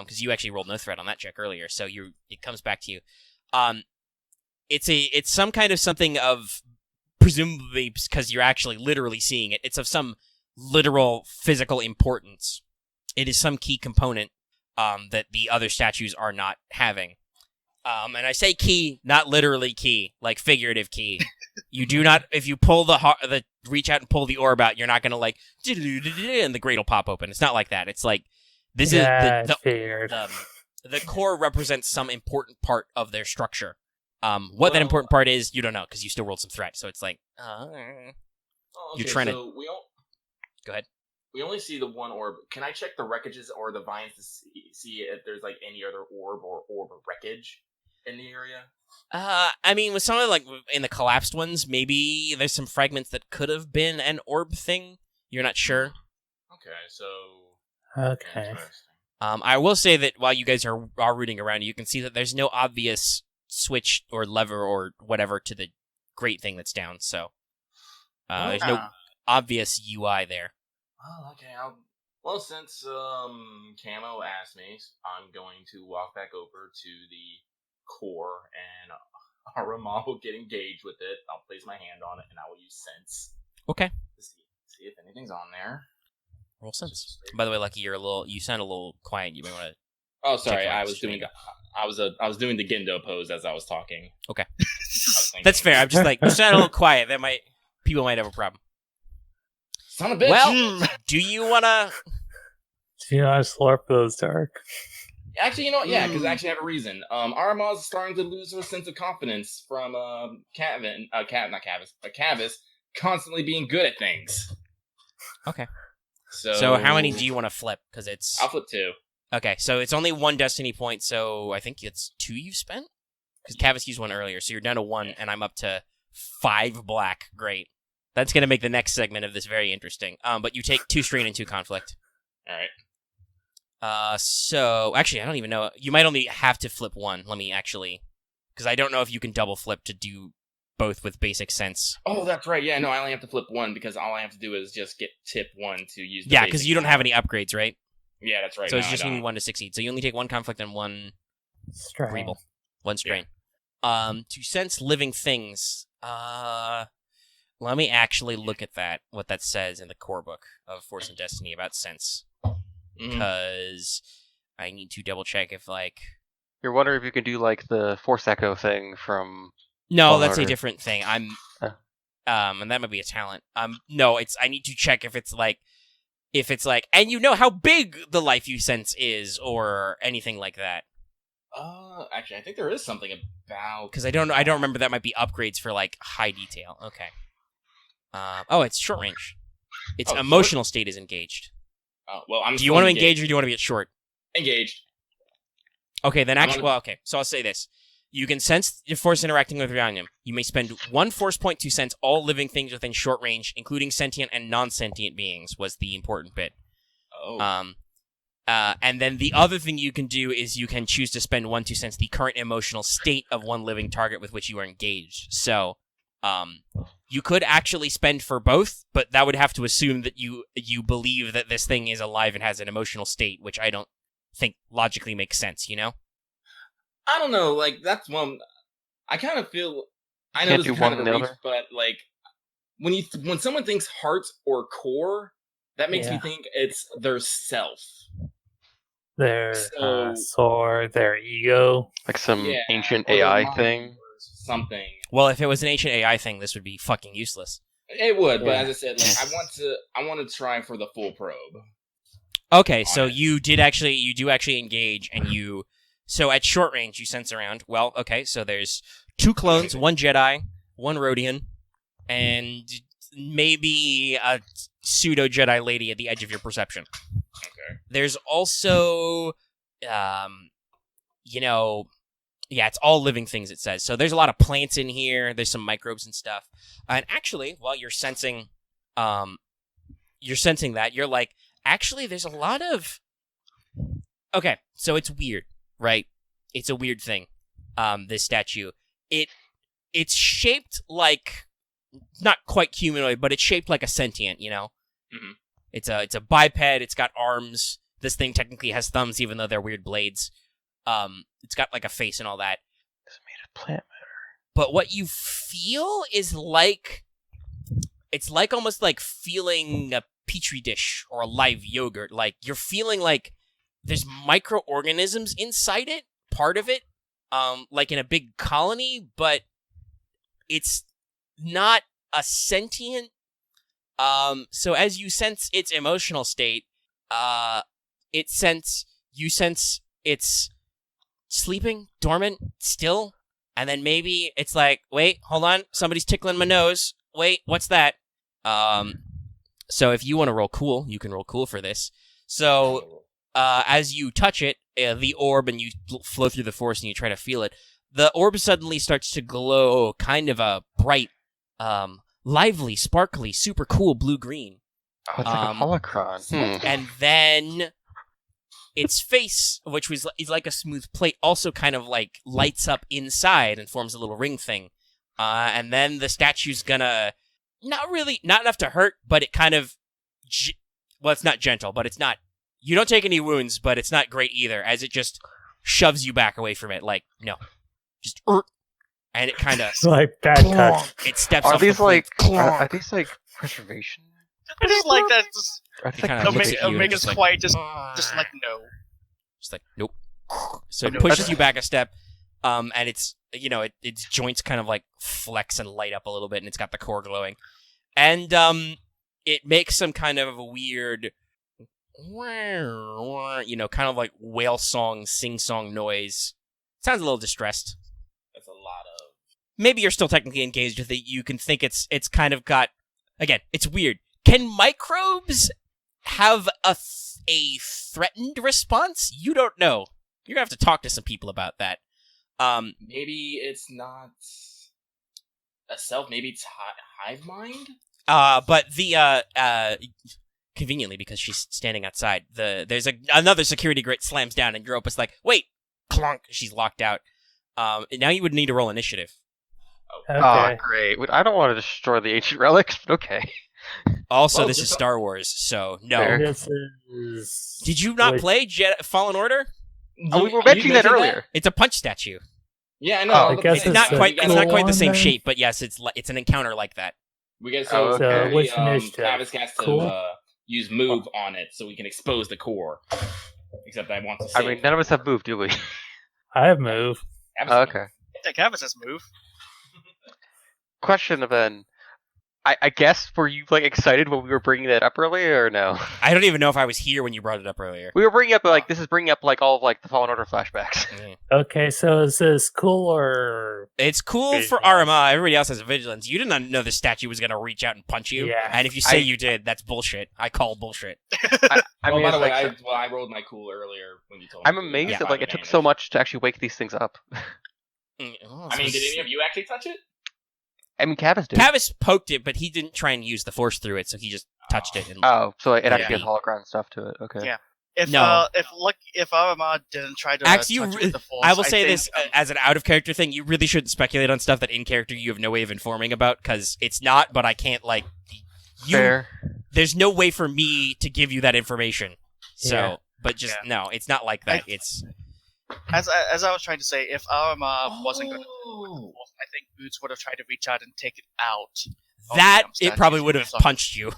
Because you actually rolled no threat on that check earlier, so it comes back to you. It's some kind of something of, presumably because you're actually literally seeing it, it's of some literal physical importance. It is some key component that the other statues are not having. And I say key, not literally key, like figurative key. You do not, if you pull the reach out and pull the orb out, you're not going to like, and the grate will pop open. It's not like that. It's like, this is the core represents some important part of their structure. What that important part is, you don't know because you still rolled some threat. So it's like, you're trying to. Go ahead. We only see the one orb. Can I check the wreckages or the vines to see if there's like any other orb or wreckage in the area? I mean, with some of like in the collapsed ones, maybe there's some fragments that could have been an orb thing. You're not sure. Okay, so. Okay. I will say that while you guys are rooting around, you can see that there's no obvious switch or lever or whatever to the grate thing that's down. So there's no obvious UI there. Oh, okay. Well, since Camo asked me, I'm going to walk back over to the core, and Aramaa will get engaged with it. I'll place my hand on it, and I will use sense. Okay. To see if anything's on there. Roll sense. By the way, Lucky, you sound a little quiet. You may want to. Oh, sorry. Check I your was doing the Gendo pose as I was talking. Okay. Thinking, That's fair. I'm just like, you sound a little quiet. People might have a problem. Son of a bitch. Well, do you want to? Do you want to slurp those, Dark? Actually, you know what? Yeah, because I actually have a reason. Aramaa's starting to lose her sense of confidence from Kavis constantly being good at things. Okay. So how many do you want to flip? Because it's. I'll flip 2. Okay, so it's only 1 destiny point, so I think it's 2 you've spent? Because Kavis used 1 earlier, so you're down to 1, and I'm up to 5 black. Great. That's going to make the next segment of this very interesting. But you take 2 strain and 2 conflict. All right. So actually, I don't even know. You might only have to flip one. Let me actually, because I don't know if you can double flip to do both with basic sense. Oh, that's right. Yeah, no, I only have to flip one because all I have to do is just get tip 1 to use. The Yeah, because you don't have any upgrades, right? Yeah, that's right. So it's just gonna be 1 to succeed. So you only take 1 conflict and 1 Strain. Greeble, 1 strain. To sense living things. Let me actually look at that. What that says in the core book of Force and Destiny about sense. Because I need to double check if You're wondering if you can do like the Force Echo thing from. No, that's a different thing. And that might be a talent. No, I need to check if it's like, and you know how big the life you sense is, or anything like that. Actually, I think there is something about. Because I don't remember. That might be upgrades for like high detail. Okay. It's short range. Its emotional state is engaged. Oh, well, do you want to engage or do you want to be at short? Engaged. Okay, then okay. So I'll say this. You can sense the force interacting with around him. You may spend 1 force point to sense all living things within short range, including sentient and non-sentient beings, was the important bit. Oh. And then the other thing you can do is you can choose to spend 1 to sense the current emotional state of one living target with which you are engaged. So, you could actually spend for both, but that would have to assume that you believe that this thing is alive and has an emotional state, which I don't think logically makes sense, you know? I don't know, like, that's one... I kind of feel... I know Can't this do is kind one of a or the reach, other? but, like, when someone thinks heart or core, that makes me think it's their self. Their sword, their ego. Like some ancient or their AI mind thing? or something. Well, if it was an ancient AI thing, this would be fucking useless. It would, but as I said, like, I want to try for the full probe. Okay, so you do actually engage, and so at short range, you sense around. Well, okay, so there's 2 clones, 1 Jedi, 1 Rodian, and maybe a pseudo Jedi lady at the edge of your perception. Okay. There's also, it's all living things, it says. So there's a lot of plants in here. There's some microbes and stuff. And actually, while you're sensing that, you're like, actually, there's a lot of... Okay, so it's weird, right? It's a weird thing, this statue. It's shaped like... Not quite humanoid, but it's shaped like a sentient, you know? Mm-hmm. It's a biped, it's got arms. This thing technically has thumbs, even though they're weird blades. It's got like a face and all that. It's made of plant matter. But what you feel is like... It's like almost like feeling a petri dish or a live yogurt. Like, you're feeling like there's microorganisms inside it, part of it, like in a big colony, but it's not a sentient. So as you sense its emotional state, you sense it's sleeping, dormant, still, and then maybe it's like, wait, hold on, somebody's tickling my nose. Wait, what's that? So if you want to roll cool, you can roll cool for this. So, as you touch it, the orb, and you flow through the force and you try to feel it, the orb suddenly starts to glow kind of a bright, lively, sparkly, super cool blue-green. Oh, it's like a holocron. And then its face, which is like a smooth plate, also kind of like lights up inside and forms a little ring thing. And then the statue's gonna, not enough to hurt, but it kind of, it's not gentle, but it's not, you don't take any wounds, but it's not great either, as it just shoves you back away from it, like, no. Just, and it kind of... It's like bad touch. It steps Are off these the like, plate. are these like preservation? I just like that. Just, Are these kinda like looks at you and Omega's just like, quiet, just like, no. Just like, nope. So it pushes you back a step, and it's, its joints kind of like flex and light up a little bit, and it's got the core glowing. And it makes some kind of a weird, kind of like whale song, sing-song noise. Sounds a little distressed. That's a lot of... Maybe you're still technically engaged with it. You can think it's kind of got... Again, it's weird. Can microbes have a threatened response? You don't know. You're going to have to talk to some people about that. Maybe it's not a self. Maybe it's hive mind. But the conveniently because she's standing outside. There's another security grate slams down, and Europa's like, "Wait!" Clunk. She's locked out. Now you would need to roll initiative. Okay. Oh, great. I don't want to destroy the ancient relics, but okay. Also, Well, this is Star Wars, so no. Fair. This is... Did you not play Fallen Order? Oh, we were mentioning that earlier. It's a punch statue. Yeah, I know. Oh, I guess It's not the quite. It's cool not quite the one, same then? shape, but yes, it's an encounter like that. We get Oh, okay. Which initiative? Kavis has to Cool. use move on it so we can expose the core. Except I want to. I Save. mean, none of us have moved, do we? I have move. Kavis Oh, okay. Yeah, Kavis has move. Question then. I guess, were you like excited when we were bringing that up earlier, or no? I don't even know if I was here when you brought it up earlier. We were bringing up like this is bringing up like all of like the Fallen Order flashbacks. Okay, so is this cool or... It's cool for Vigilance. Aramaa. Everybody else has vigilance. You did not know the statue was going to reach out and punch you. Yeah. And if you say you did, that's bullshit. I call bullshit. I Oh, mean, by the it's way, like, I rolled my cool earlier when you told me. I'm amazed Yeah. that like it took so much to actually wake these things up. Oh, I mean, did any of you actually touch it? I mean, Kavis did. Kavis poked it, but he didn't try and use the force through it, so he just touched it. And Oh, so like, it actually Yeah. has hologram stuff to it. Okay. Yeah. If No. if Aramaa didn't try to Actually, touch it with the force, I will say think, this as an out of character thing. You really shouldn't speculate on stuff that in character you have no way of informing about, because it's not. But I can't like you. Fair. There's no way for me to give you that information. So, Yeah. but just no, it's not like that. It's as I was trying to say, if Aramaa wasn't going to, Oh. I think Boots would have tried to reach out and take it out. of that. the It probably statues would have and punched you.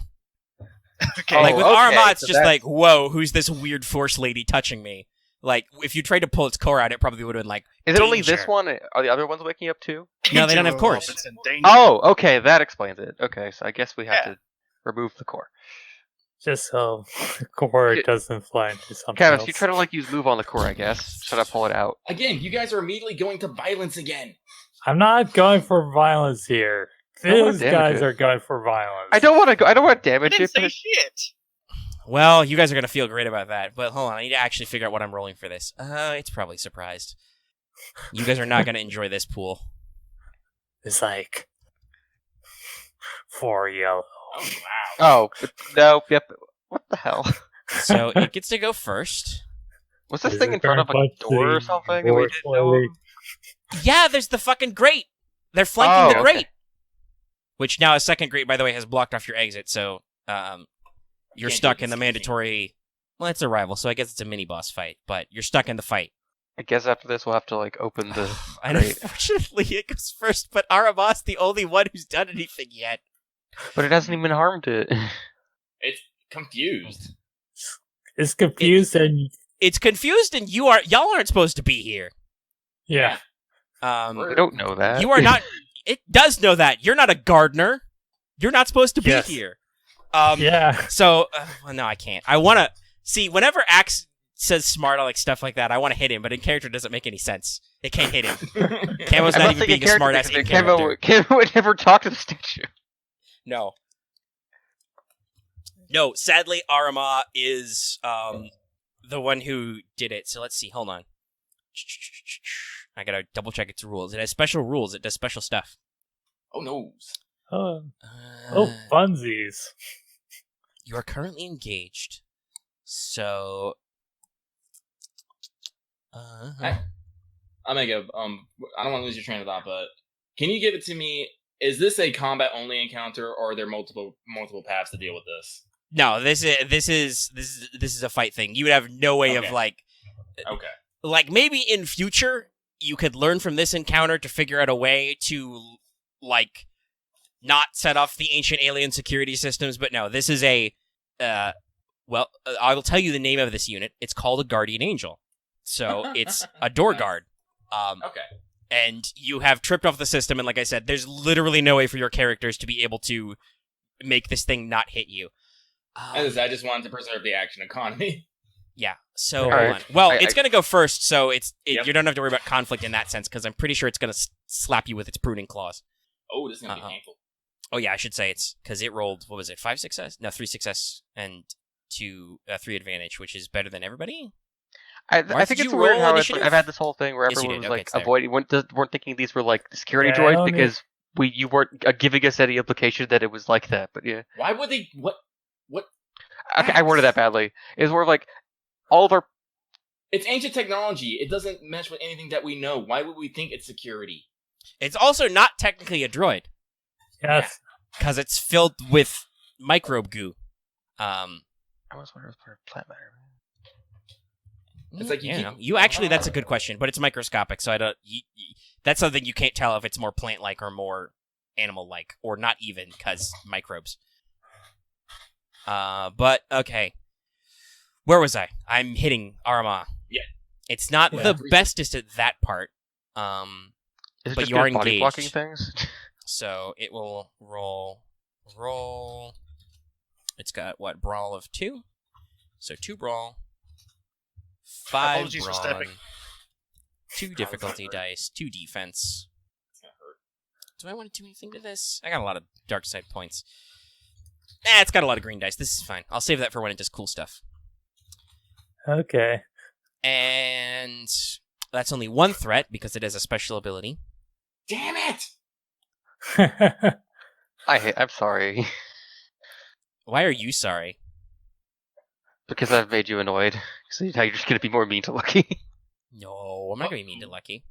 Okay. Oh, Like with okay, Aramaa, it's so just that's- like, whoa, who's this weird force lady touching me? Like, if you tried to pull its core out, it probably would have been like, Is it only this danger. one? Are the other ones waking up too? No, they don't have Danger, cores. Robinson, danger. Oh, okay, that explains it. Okay, so I guess we have Yeah. to remove the core. Just so the core Yeah. doesn't fly into something Kavis, else. you try to like use move on the core, I guess. Should I pull it out? Again, you guys are immediately going to violence again. I'm not going for violence here. I wanna These damage guys it. are going for violence. I don't want to go. I don't want to I damage didn't it. But say it- shit. well, you guys are gonna feel great about that. But hold on, I need to actually figure out what I'm rolling for this. It's probably surprised. You guys are not gonna enjoy this pool. It's like 4 yellow. Oh wow. oh but no. Yep. What the hell? So it gets to go first. Was this Is thing it in front of a very door or much something? the We door didn't know. slowly- Yeah, there's the fucking grate. They're flanking the okay. grate. Which now a second grate, by the way, has blocked off your exit, so you're Can't stuck do in the this. mandatory. Well, it's a rival, so I guess it's a mini boss fight. But you're stuck in the fight. I guess after this we'll have to like open the. And grate. unfortunately, it goes first. But Arama's the only one who's done anything yet. But it hasn't even harmed it. It's confused. It's confused and It's confused, and y'all aren't supposed to be here. yeah. We don't know that. You are not. It does know that you're not a gardener. You're not supposed to be Yes. here. Yeah. So, well, no, I can't. I want to see whenever Axe says smart, like stuff like that. I want to hit him, but in character, it doesn't make any sense. It can't hit him. Camo's I'm not even thinking being a smart ass character in because character. Camo would never talk to the statue. No. No, sadly, Aramaa is the one who did it. So let's see. Hold on. I gotta double check its rules. It has special rules. It does special stuff. Oh no. Oh, Uh, funsies. You are currently engaged. So. I'll make a I don't want to lose your train of thought, but can you give it to me? Is this a combat only encounter, or are there multiple paths to deal with this? No, this is a fight thing. You would have no way of Okay. Okay. like maybe in future you could learn from this encounter to figure out a way to like not set off the ancient alien security systems, but no, this is a I will tell you the name of this unit. It's called a guardian angel. So it's a door guard. Okay. And you have tripped off the system, and like I said, there's literally no way for your characters to be able to make this thing not hit you. As I said, I just wanted to preserve the action economy. Yeah, so All hold right. on. Well, I- it's going to go first, so Yep. you don't have to worry about conflict in that sense, because I'm pretty sure it's going to slap you with its pruning claws. Oh, this is gonna be Uh-uh. painful. Oh yeah, I should say it's because it rolled, what was it, 5 success? No, 3 success and 3 advantage, which is better than everybody. I Marth, think did it's you weird roll how initiative? I've had this whole thing where Yes, you everyone did. was Okay, like it's there. avoiding, weren't thinking these were like security Yeah, I droids only- because you weren't giving us any implication that it was like that. But yeah, Why would they? What? Okay, I worded that badly. It's more of like all of our. It's ancient technology. It doesn't mesh with anything that we know. Why would we think it's security? It's also not technically a droid. Yes. Because it's filled with microbe goo. I was wondering if part of plant matter. It's like you actually, that's a good question, but it's microscopic, so I don't. That's something you can't tell if it's more plant-like or more animal-like, or not even, because microbes. But okay, where was I? I'm hitting Aramaa. Yeah, it's not the bestest at that part. Is it but just you are good body engaged. blocking things? So it will roll. It's got what, brawl of 2? So 2 brawl. 5 Apologies for stepping. 2 difficulty dice, 2 defense. It's gonna hurt. Do I want to do anything to this? I got a lot of dark side points. It's got a lot of green dice. This is fine. I'll save that for when it does cool stuff. Okay. And that's only 1 threat because it has a special ability. Damn it! I'm sorry. Why are you sorry? Because I've made you annoyed. So now you're just going to be more mean to Lucky. No, I'm not going to be mean to Lucky.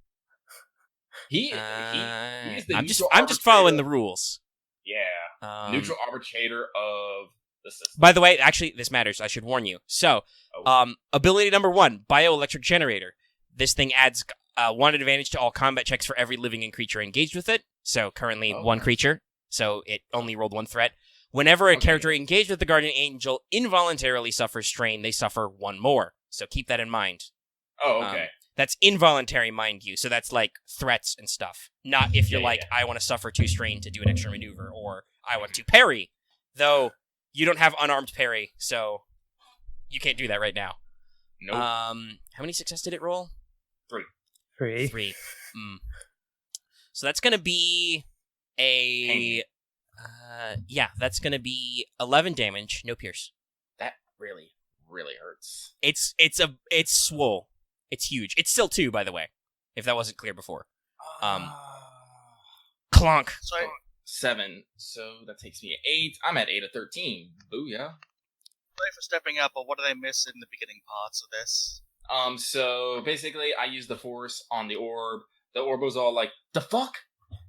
He's the I'm neutral just following arbitrator. the rules. Yeah. Neutral arbitrator of the system. By the way, actually, this matters. I should warn you. So, ability number 1, bioelectric generator. This thing adds 1 advantage to all combat checks for every living and creature engaged with it. So currently 1 creature. So it only rolled 1 threat. Whenever a character engaged with the Guardian Angel involuntarily suffers strain, they suffer 1 more. So keep that in mind. Oh, okay. That's involuntary, mind you. So that's like threats and stuff. Not if you're I want to suffer 2 strain to do an extra maneuver, or I want to parry. Though you don't have unarmed parry, so you can't do that right now. Nope. How many success did it roll? 3. 3. So that's going to be a... that's going to be 11 damage, no pierce. That really, really hurts. It's swole. It's huge. It's still 2, by the way, if that wasn't clear before. Clonk. So 7. So that takes me 8. I'm at 8 of 13. Booyah. sorry for stepping up, but what did I miss in the beginning parts of this? So basically, I used the force on the orb. The orb was all like, "The fuck!"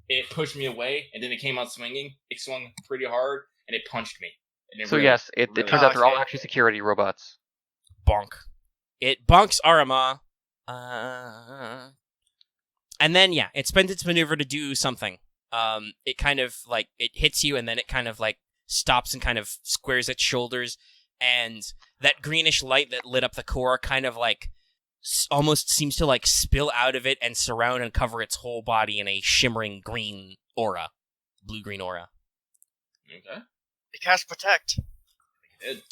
It pushed me away, and then it came out swinging. It swung pretty hard, and it punched me. And it So really, yes, it really turns out they're all okay. actually security robots. Bonk. It bonks Aramaa. And then, it spends its maneuver to do something. It kind of, it hits you, and then it kind of, stops and kind of squares its shoulders, and that greenish light that lit up the core kind of, almost seems to, spill out of it and surround and cover its whole body in a shimmering green aura. Blue-green aura. Okay. It cast Protect. It did.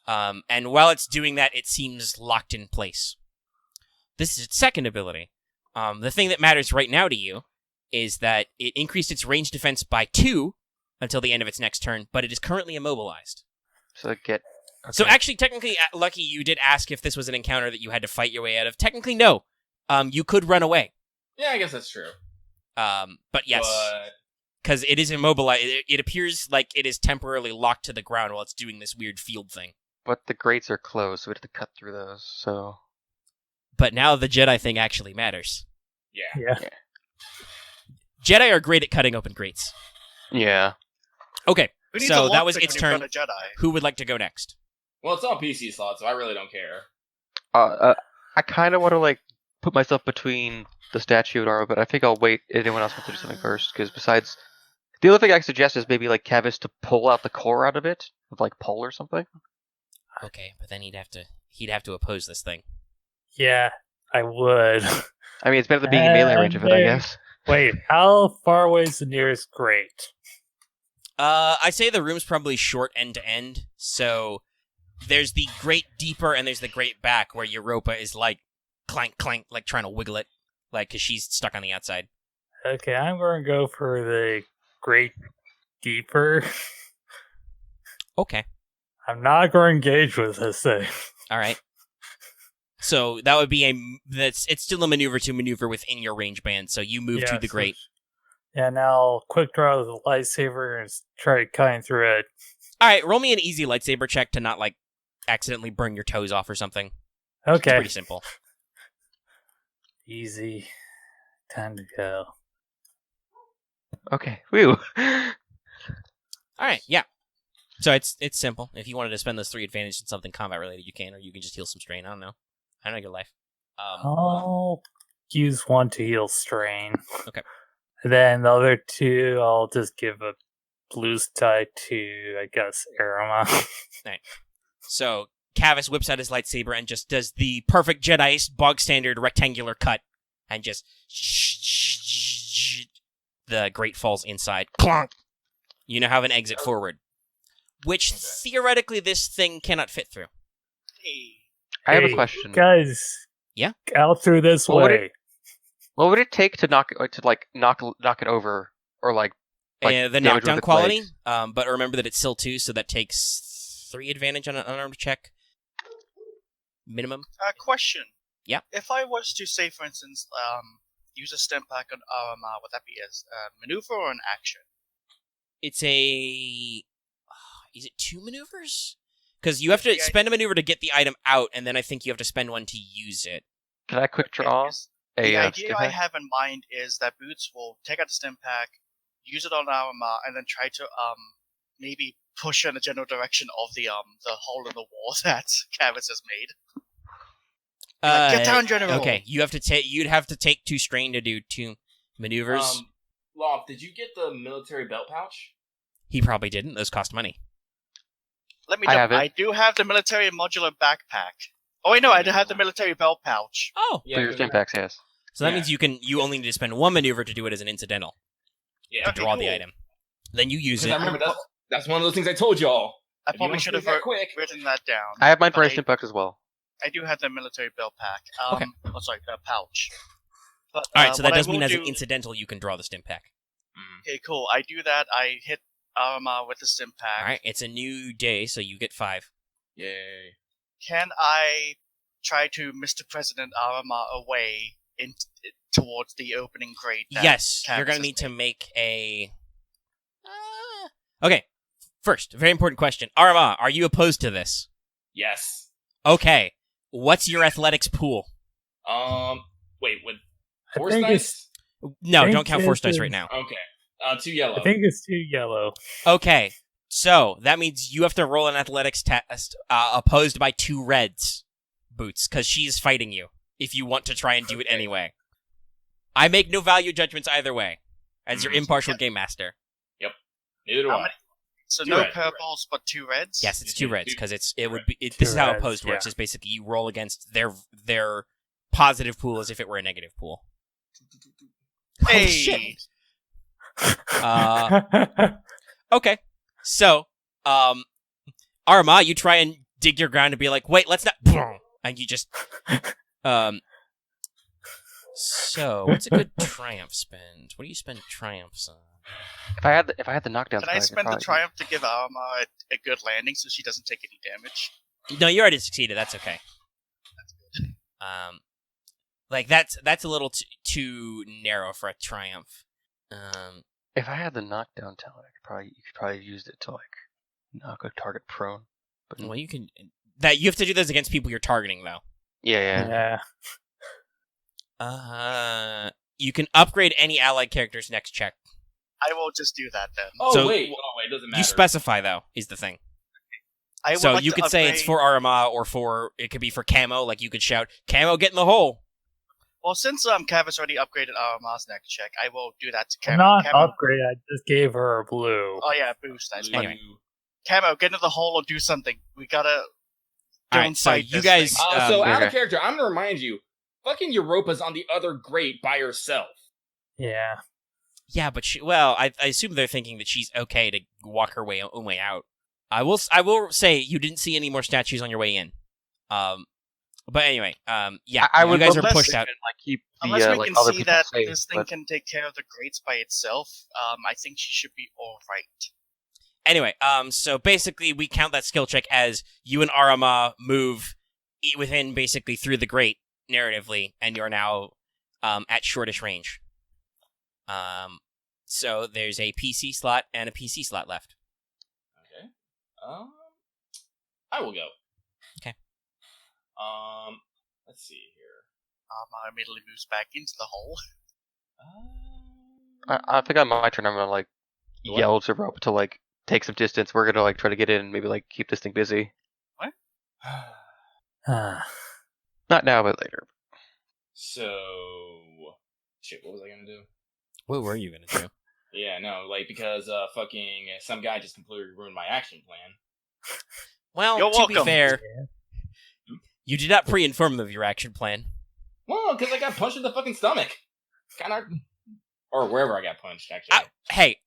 And while it's doing that, it seems locked in place. This is its second ability. The thing that matters right now to you is that it increased its range defense by 2 until the end of its next turn, but it is currently immobilized. So So actually, technically, Lucky, you did ask if this was an encounter that you had to fight your way out of. Technically, no. You could run away. Yeah, I guess that's true. But yes. But Because it is immobilized. It appears like it is temporarily locked to the ground while it's doing this weird field thing. But the grates are closed, so we have to cut through those, so... But now the Jedi thing actually matters. yeah. Jedi are great at cutting open grates. Yeah. Okay, Who needs so a that was lockpick its when you've turn. got a Jedi? Who would like to go next? Well, it's on PC slot, so I really don't care. I kind of want to, put myself between the statue and Aramaa, but I think I'll wait if anyone else wants to do something first, because besides... The other thing I suggest is maybe, Kavis to pull out the core out of it, with, pole or something. Okay, but then he'd have to oppose this thing. Yeah, I would. I mean, it's better than being in melee range of it, I guess. Wait, how far away is the nearest grate? I say the room's probably short end to end, so there's the grate deeper and there's the grate back where Europa is clank, clank, trying to wiggle it, because she's stuck on the outside. Okay, I'm going to go for the grate deeper. Okay. I'm not going to engage with this thing. All right. So that would be it's still a maneuver to maneuver within your range band, so you move to the grate. Yeah, now I'll quick draw the lightsaber and try cutting through it. All right, roll me an easy lightsaber check to not, accidentally burn your toes off or something. It's Okay. pretty simple. Easy. Time to go. Okay. Woo. All right, yeah. So it's simple. If you wanted to spend those 3 advantage in something combat related, you can, or you can just heal some strain. I don't know your life. I'll use 1 to heal strain. Okay. And then the other 2, I'll just give a blue tie to, I guess, Aramaa. So Kavis whips out his lightsaber and just does the perfect Jedi bog standard rectangular cut, and just the grate falls inside. Clonk. You now have an exit forward, which theoretically this thing cannot fit through. Hey. I have a Hey, question. Guys. Yeah? Out through this What would way. What would it take to knock it over, or like The damage with knockdown its quality, legs? but remember that it's still 2, so that takes 3 advantage on an unarmed check. Minimum. Question. Yeah. If I was to say, for instance, use a stim pack on Aramaa, would that be as a maneuver or an action? It's a... Is it 2 maneuvers? Because you have to spend a maneuver to get the item out, and then I think you have to spend 1 to use it. Can I quick draw The a idea stim I pack? have in mind is that Boots will take out the stim pack, use it on Aramaa, and then try to maybe push in the general direction of the hole in the wall that Kavis has made. Get down, General. Okay, you'd have to take 2 strain to do 2 maneuvers. Loth, did you get the military belt pouch? He probably didn't. Those cost money. Let me I know. have it. I do have the military modular backpack. Oh wait, no, I do have the military belt pouch. Oh, For your stim packs, yes. so that Yeah. means you only need to spend 1 maneuver to do it as an incidental Yeah. to Okay, draw the cool. item. Then you use Because it. I remember that's one of those things I told y'all. I If you probably wanna should have squeeze that quick. written that down. I have mine for But my stim packs as well. I do have the military belt pack. Okay. Oh, sorry, pouch. But, All right, so that what I does mean will as do- an incidental you can draw the stim pack. Okay, cool. I do that. I hit Aramaa with the stim pack. All right, it's a new day, so you get 5. Yay. Can I try to Mr. President Aramaa away towards the opening grate? that Yes, you're Kavis going to has need to made? make a... Okay, first, very important question. Aramaa, are you opposed to this? Yes. Okay, what's your athletics pool? Wait, with I force think dice? No, think don't count force this dice right is- now. Okay. 2 yellow. I think it's 2 yellow. Okay, so that means you have to roll an athletics test opposed by 2 reds, Boots, because she's fighting you if you want to try and do it anyway. I make no value judgments either way, as your impartial game master. Neither do How I. many- So 2 no reds. purples, but 2 reds? Yes, it's You 2 do- reds, do- because this Two is how reds, opposed works, yeah. is basically you roll against their positive pool as if it were a negative pool. Hey! Oh, shit. Okay, so, Aramaa, you try and dig your ground and be like, wait, let's not, and you just, so, what's a good triumph spend? What do you spend triumphs on? If I had the knockdown Can I spell, spend the probably- triumph to give Aramaa a good landing so she doesn't take any damage? No, you already succeeded, that's okay. Like, that's a little too narrow for a triumph. If I had the knockdown talent, you could probably use it to like knock a target prone. But Well, you can, you have to do those against people you're targeting, though. yeah. Yeah. You can upgrade any allied character's next check. I will just do that then. Oh, So- wait. It doesn't matter. You specify, though, is the thing. I would So like you to could say it's upgrade- for Aramaa, or it could be for Camo, like you could shout, Camo, get in the hole! Well, since Kavis already upgraded Aramaa's next check, I will do that to Camo. Not Camo- upgrade, I just gave her a blue. Oh yeah, boost. Nice. Blue. Anyway. Camo, get into the hole or do something. We gotta go Alright, and so fight you this guys- thing. So out Okay. of character, I'm gonna remind you, fucking Europa's on the other grate by herself. Yeah. Yeah, but I assume they're thinking that she's okay to walk her way out. I will say you didn't see any more statues on your way in. But anyway, yeah, I you would guys are unless- pushed out. Like keep the Unless we like can other see people that safe, this thing but- can take care of the grates by itself, I think she should be alright. Anyway, so basically we count that skill check as you and Aramaa move within basically through the grate narratively, and you're now at shortish range. So there's a PC slot and a PC slot left. Okay. I will go. Let's see here. Aramaa immediately moves back into the hole. I think on my turn, I'm gonna like yell to Rope to like take some distance. We're gonna like try to get in and maybe like keep this thing busy. What? Not now, but later. So, shit, what was I gonna do? What were you gonna do? Yeah, no, like, because fucking some guy just completely ruined my action plan. Well, You're to be welcome. fair, you did not pre-inform them of your action plan. Well, because I got punched in the fucking stomach. Kind of, or wherever I got punched, actually. Hey,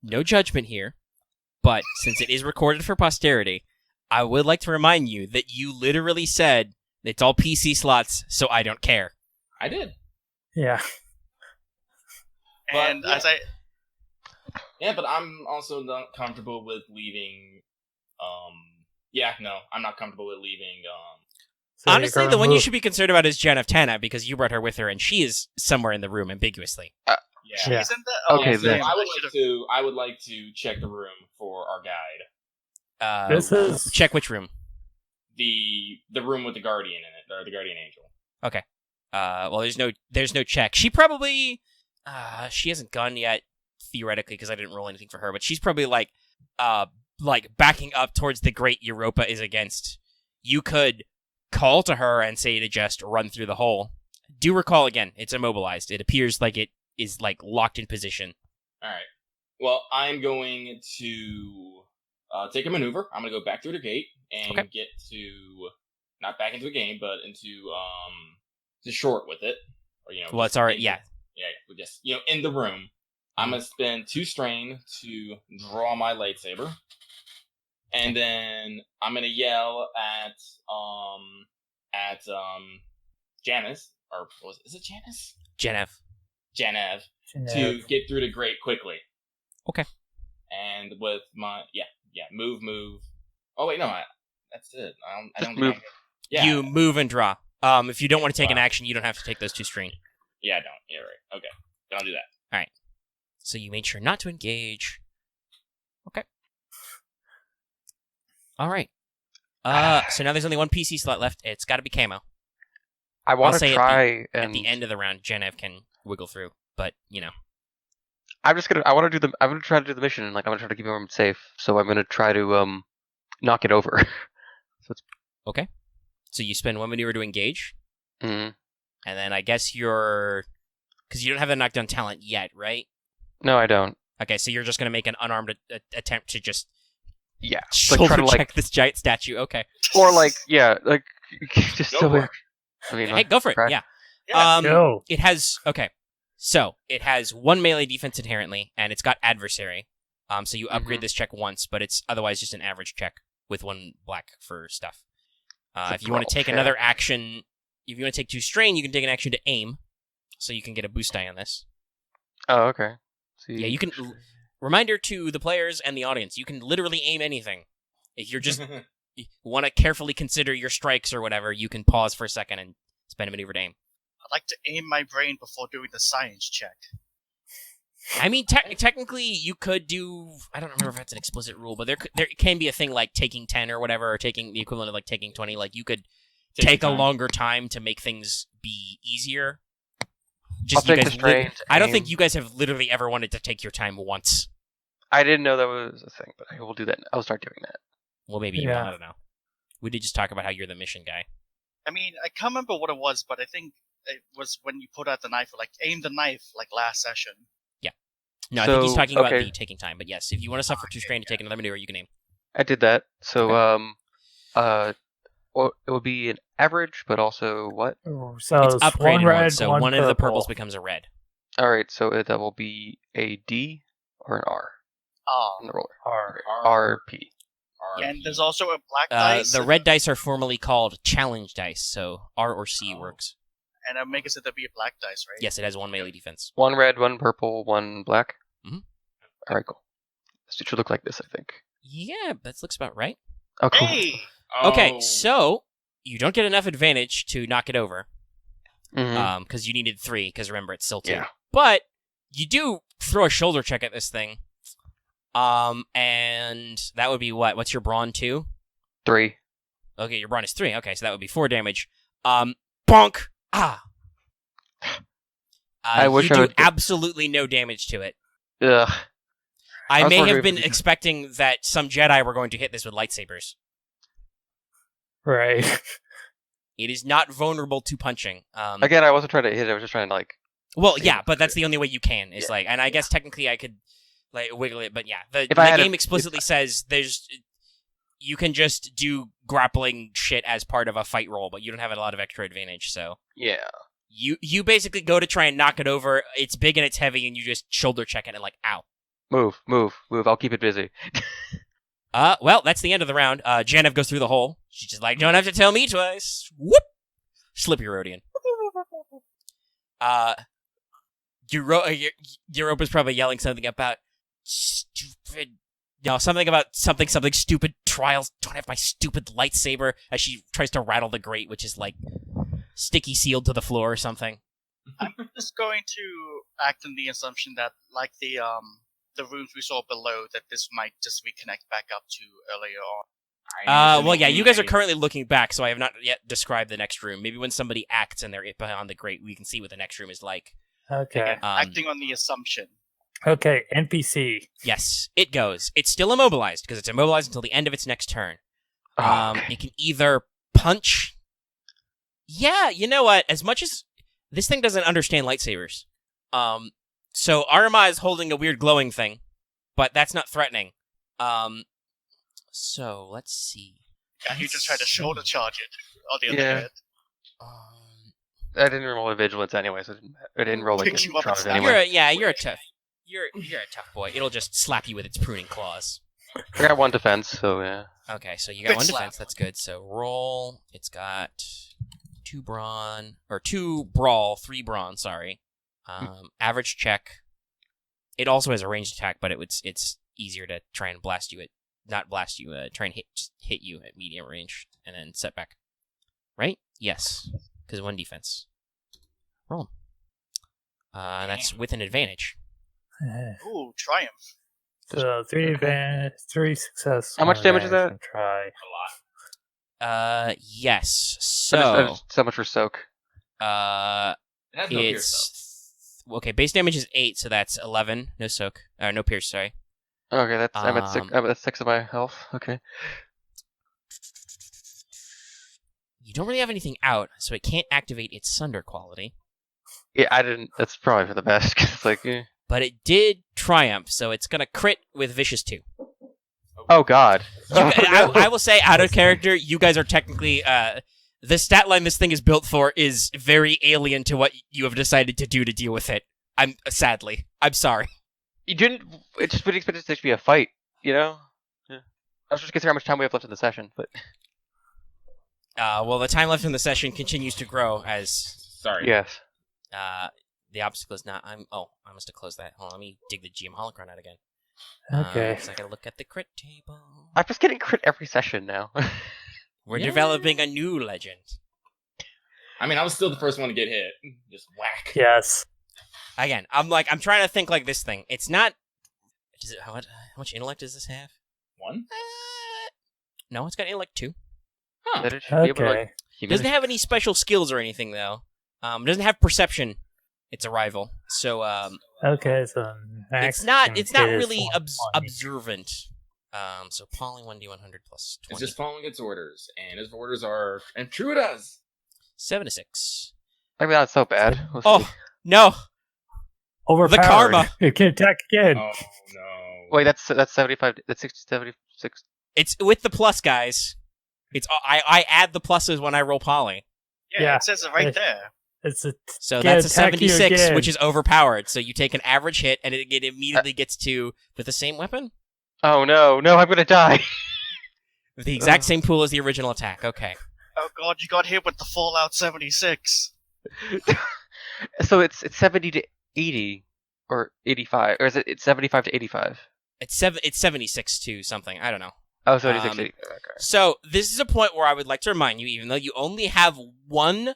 no judgment here, but since it is recorded for posterity, I would like to remind you that you literally said it's all PC slots, so I don't care. I did. Yeah. And But, yeah. as I Yeah, but I'm also not comfortable with leaving. I'm not comfortable with leaving. So Honestly, you're the gonna one you move- should be concerned about is Jen of Tana, because you brought her with her, and she is somewhere in the room ambiguously. Yeah. Yeah. isn't that Okay, So then. I would like to check the room for our guide. This is Check which room. The room with the guardian in it, or the guardian angel. Well, there's no check. She probably, she hasn't gone yet, theoretically, because I didn't roll anything for her, but she's probably like backing up towards the Great Europa is against. You could call to her and say to just run through the hole. Do recall again, it's immobilized. It appears like it is like locked in position. All right. Well, I'm going to take a maneuver. I'm going to go back through the gate and get to not back into a game, but into to short with it, or Well, it's already yeah, just in the room. I'm going to spend 2 strain to draw my lightsaber, and then I'm going to yell at Janice, or is it Janice? Janev. To get through the grate quickly. Okay. And with my move. Oh wait, no, that's it. I don't move. think yeah. You move and draw. If you don't want to take an action, you don't have to take those 2 strain. Yeah, I don't. Yeah, right. Okay, don't do that. So you made sure not to engage. Okay. All right. So now there's only 1 PC slot left. It's got to be Camo. I want say to at try At the end of the round, Genev can wiggle through, but I'm just gonna. I'm gonna try to do the mission, and like I'm gonna try to keep everyone safe. So I'm gonna try to knock it over. So it's okay. So you spend 1 maneuver to engage, mm, and then I guess because you don't have the knockdown talent yet, right? no, I don't. Okay, so you're just gonna make an unarmed attempt to just Yeah, shoulder try to check this giant statue. Okay. or like just Go so for weird. it. I mean, Hey, go for it. try. Yeah. Yeah. Go. It has So it has 1 melee defense inherently, and it's got adversary. So you upgrade this check once, but it's otherwise just an average check with 1 black for stuff. If you want to take another action, if you want to take 2 strain, you can take an action to aim, so you can get a boost die on this. Oh, okay. See, Yeah, you can. Reminder to the players and the audience: you can literally aim anything. If you're just want to carefully consider your strikes or whatever, you can pause for a second and spend a maneuver to aim. I'd like to aim my brain before doing the science check. I mean, technically, you could do. I don't remember if that's an explicit rule, but there can be a thing like taking 10 or whatever, or taking the equivalent of like taking 20. Like you could take a longer time to make things be easier. I'll take the strain. I don't think you guys have literally ever wanted to take your time once. I didn't know that was a thing, but I will do that. I'll start doing that. Well, maybe you will. I don't know. We did just talk about how you're the mission guy. I mean, I can't remember what it was, but I think it was when you put out the knife, like aim the knife, like last session. Yeah. No, I think he's talking about okay. the taking time. But yes, if you want to suffer 2 strain to take another maneuver, you can aim. I did that. So well, it would be an average, but also what? So It's it's upgraded 1 red, so 1 one of the purple. purples becomes a red. All right, so that will be a D or an R Oh. on the roller. RP. And there's also a black dice. The red dice are formally called challenge dice, so R or C works. And Omega said there'd be a black dice, right? Yes, it has 1 melee defense. 1 red, 1 purple, 1 black. Mhm. All right, cool. It should look like this, I think. Yeah, that looks about right. Oh, cool. Hey! Okay, so you don't get enough advantage to knock it over, Mhm. because you needed 3. Because remember, it's still 2. Yeah. But you do throw a shoulder check at this thing. And that would be what? What's your brawn 2? 3. Okay, your brawn is 3. Okay, so that would be 4 damage. Bonk! Ah! I wish you I do would... absolutely no damage to it. Ugh. I was may wondering have if been we could- expecting that some Jedi were going to hit this with lightsabers. Right. It is not vulnerable to punching. Again, I wasn't trying to hit it. I was just trying to, like... Well, yeah, but that's the only way you can. Is like, and I guess technically I could like wiggle it, but yeah, the game explicitly says you can just do grappling shit as part of a fight roll, but you don't have a lot of extra advantage. So Yeah. you basically go to try and knock it over. It's big and it's heavy, and you just shoulder check it and like, ow. Move. I'll keep it busy. Well, that's the end of the round. Janev goes through the hole. She's just like, don't have to tell me twice. Whoop! Slippery Rodian. Europa's probably yelling something about stupid... No, something about something stupid trials. Don't have my stupid lightsaber as she tries to rattle the grate, which is like sticky sealed to the floor or something. I'm just going to act on the assumption that, like the rooms we saw below, that this might just reconnect back up to earlier on. Well, yeah, you guys are currently looking back, so I have not yet described the next room. Maybe when somebody acts and they're behind the grate, we can see what the next room is like. Okay. Again, acting on the assumption. Okay, NPC. Yes, it goes. It's still immobilized, because it's immobilized until the end of its next turn. Okay. It can either punch... Yeah, you know what? As much as... This thing doesn't understand lightsabers. So Aramaa is holding a weird glowing thing, but that's not threatening. So, let's see. Yeah, you just tried to shoulder charge it. On the other Yeah. hand. I didn't roll a vigilance anyway, so I didn't roll like Pick you up and it snap anyway. You're a tough... You're a tough boy. It'll just slap you with its pruning claws. I got 1 defense, so yeah. Okay, so you got Good 1 slap. defense. That's good. So roll. It's got 2 brawn or 2 brawl, 3 brawn. Sorry. Average check. It also has a ranged attack, but it's easier to try and blast you. Try and hit you at medium range and then set back. Right? Yes, because 1 defense. Roll. That's with an advantage. Ooh, triumph. So 3 advantage, 3 success. How much 1 damage is advantage, that? and Try. Yes. So much for soak. It has no pierce, okay. Base damage is 8, so that's 11. No soak, no pierce. Sorry. Okay, that's I'm at 6. I'm at 6 of my health. Okay. You don't really have anything out, so it can't activate its Sunder quality. Yeah, I didn't. That's probably for the best. 'Cause it's like, But it did triumph, so it's gonna crit with Vicious 2. oh god. I will say, out of character, you guys are technically the stat line this thing is built for is very alien to what you have decided to do to deal with it. I'm sorry. You didn't. It just would expect it to be a fight, you know. Yeah. I was just considering how much time we have left in the session, but Well, the time left in the session continues to grow as Sorry. yes. the obstacle is not. I must have closed that. Hold on, let me dig the GM holocron out again. Okay. So I gotta look at the crit table. I'm just getting crit every session now. We're developing a new legend. I mean, I was still the first one to get hit. Just whack. Yes. Again, I'm trying to think like this thing. It's not. Does it? How much intellect does this have? 1? No, it's got intellect 2. Huh. That it should be able to, Okay. like, It doesn't have any special skills or anything though. It doesn't have perception. It's a rival, so Okay, so it's not really 120. observant. So Polly 1d100 plus 20. It's just following its orders, and its orders are Intrudas. 7 to 6. I mean, that's so bad. Let's see. Oh no! Overpowered. The karma. It can attack again. Oh no! Wait, that's 75. That's 60, 76. It's with the plus, guys. It's I add the pluses when I roll Polly. Yeah, it says it right there. It's a So Can that's a attack you 76, again. which is overpowered. So you take an average hit, and it immediately gets to with the same weapon, Oh no, I'm gonna die. with the exact same pool as the original attack. Okay. Oh god, you got hit with the Fallout 76. So it's 70 to 80 or 85, or is it's 75 to 85? It's 76 to something. I don't know. Oh, 76 to 80. Okay. So this is a point where I would like to remind you, even though you only have one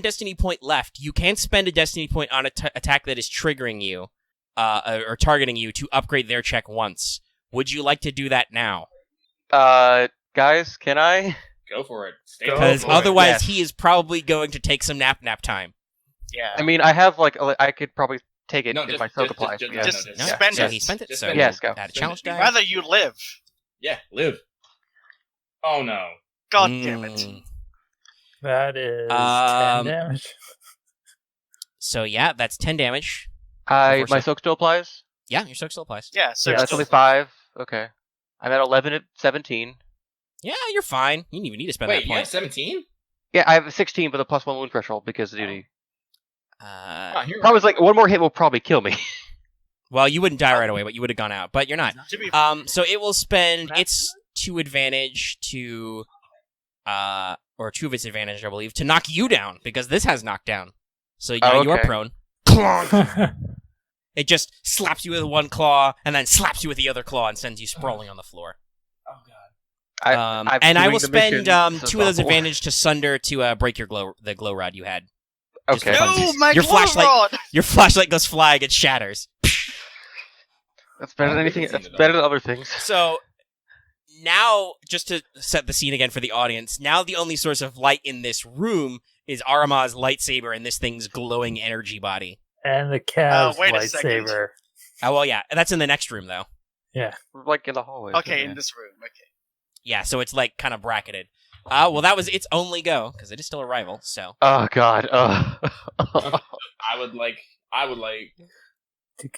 destiny point left, you can spend a destiny point on attack that is triggering you, or targeting you to upgrade their check once. Would you like to do that now? guys, can I? Go for it. Stay Go Because for it. otherwise, Yes. he is probably going to take some nap time. Yeah. I mean, I have I could probably take it No, if just- my soak just- applies. just- yeah. just- No, Spend so it. he spent it. Just So spend Yes, go. Got a Spend challenge it. die. Rather you live. Yeah, live. Oh no. God damn it. Mm. That is 10 Um, damage. So yeah, that's 10 damage. My Before soak still applies. Yeah, your soak still applies. Yeah, so Yeah, That's still- only 5. Okay. I'm at 11 at 17. Yeah, you're fine. You didn't even need to spend Wait, that you have point. 17? Yeah, I have a 16 with a +1 wound threshold because of duty. Uh, Like one more hit will probably kill me. well, you wouldn't die right away, but you would have gone out. But you're not. to be So it will spend its 2 advantage to, or 2 of its advantage, I believe, to knock you down because this has knockdown. So now you are okay. prone. Clonk! It just slaps you with one claw and then slaps you with the other claw and sends you sprawling on the floor. Oh god. I'm And I doing will the spend mission, so 2 of those it's awful. advantage to sunder to break your the glow rod you had. Just Okay. for No, funsies. my Your glow flashlight- rod! Your flashlight goes flying, it shatters. That's better than anything. That's better than other things. So now, just to set the scene again for the audience, now the only source of light in this room is Aramaa's lightsaber and this thing's glowing energy body. And the Cavs wait a second. lightsaber. Oh well, yeah, that's in the next room though. We're like in the hallway. Okay, in this room. Okay. Yeah, so it's like kind of bracketed. Well, that was its only go because it is still a rival. So Oh god. I would like To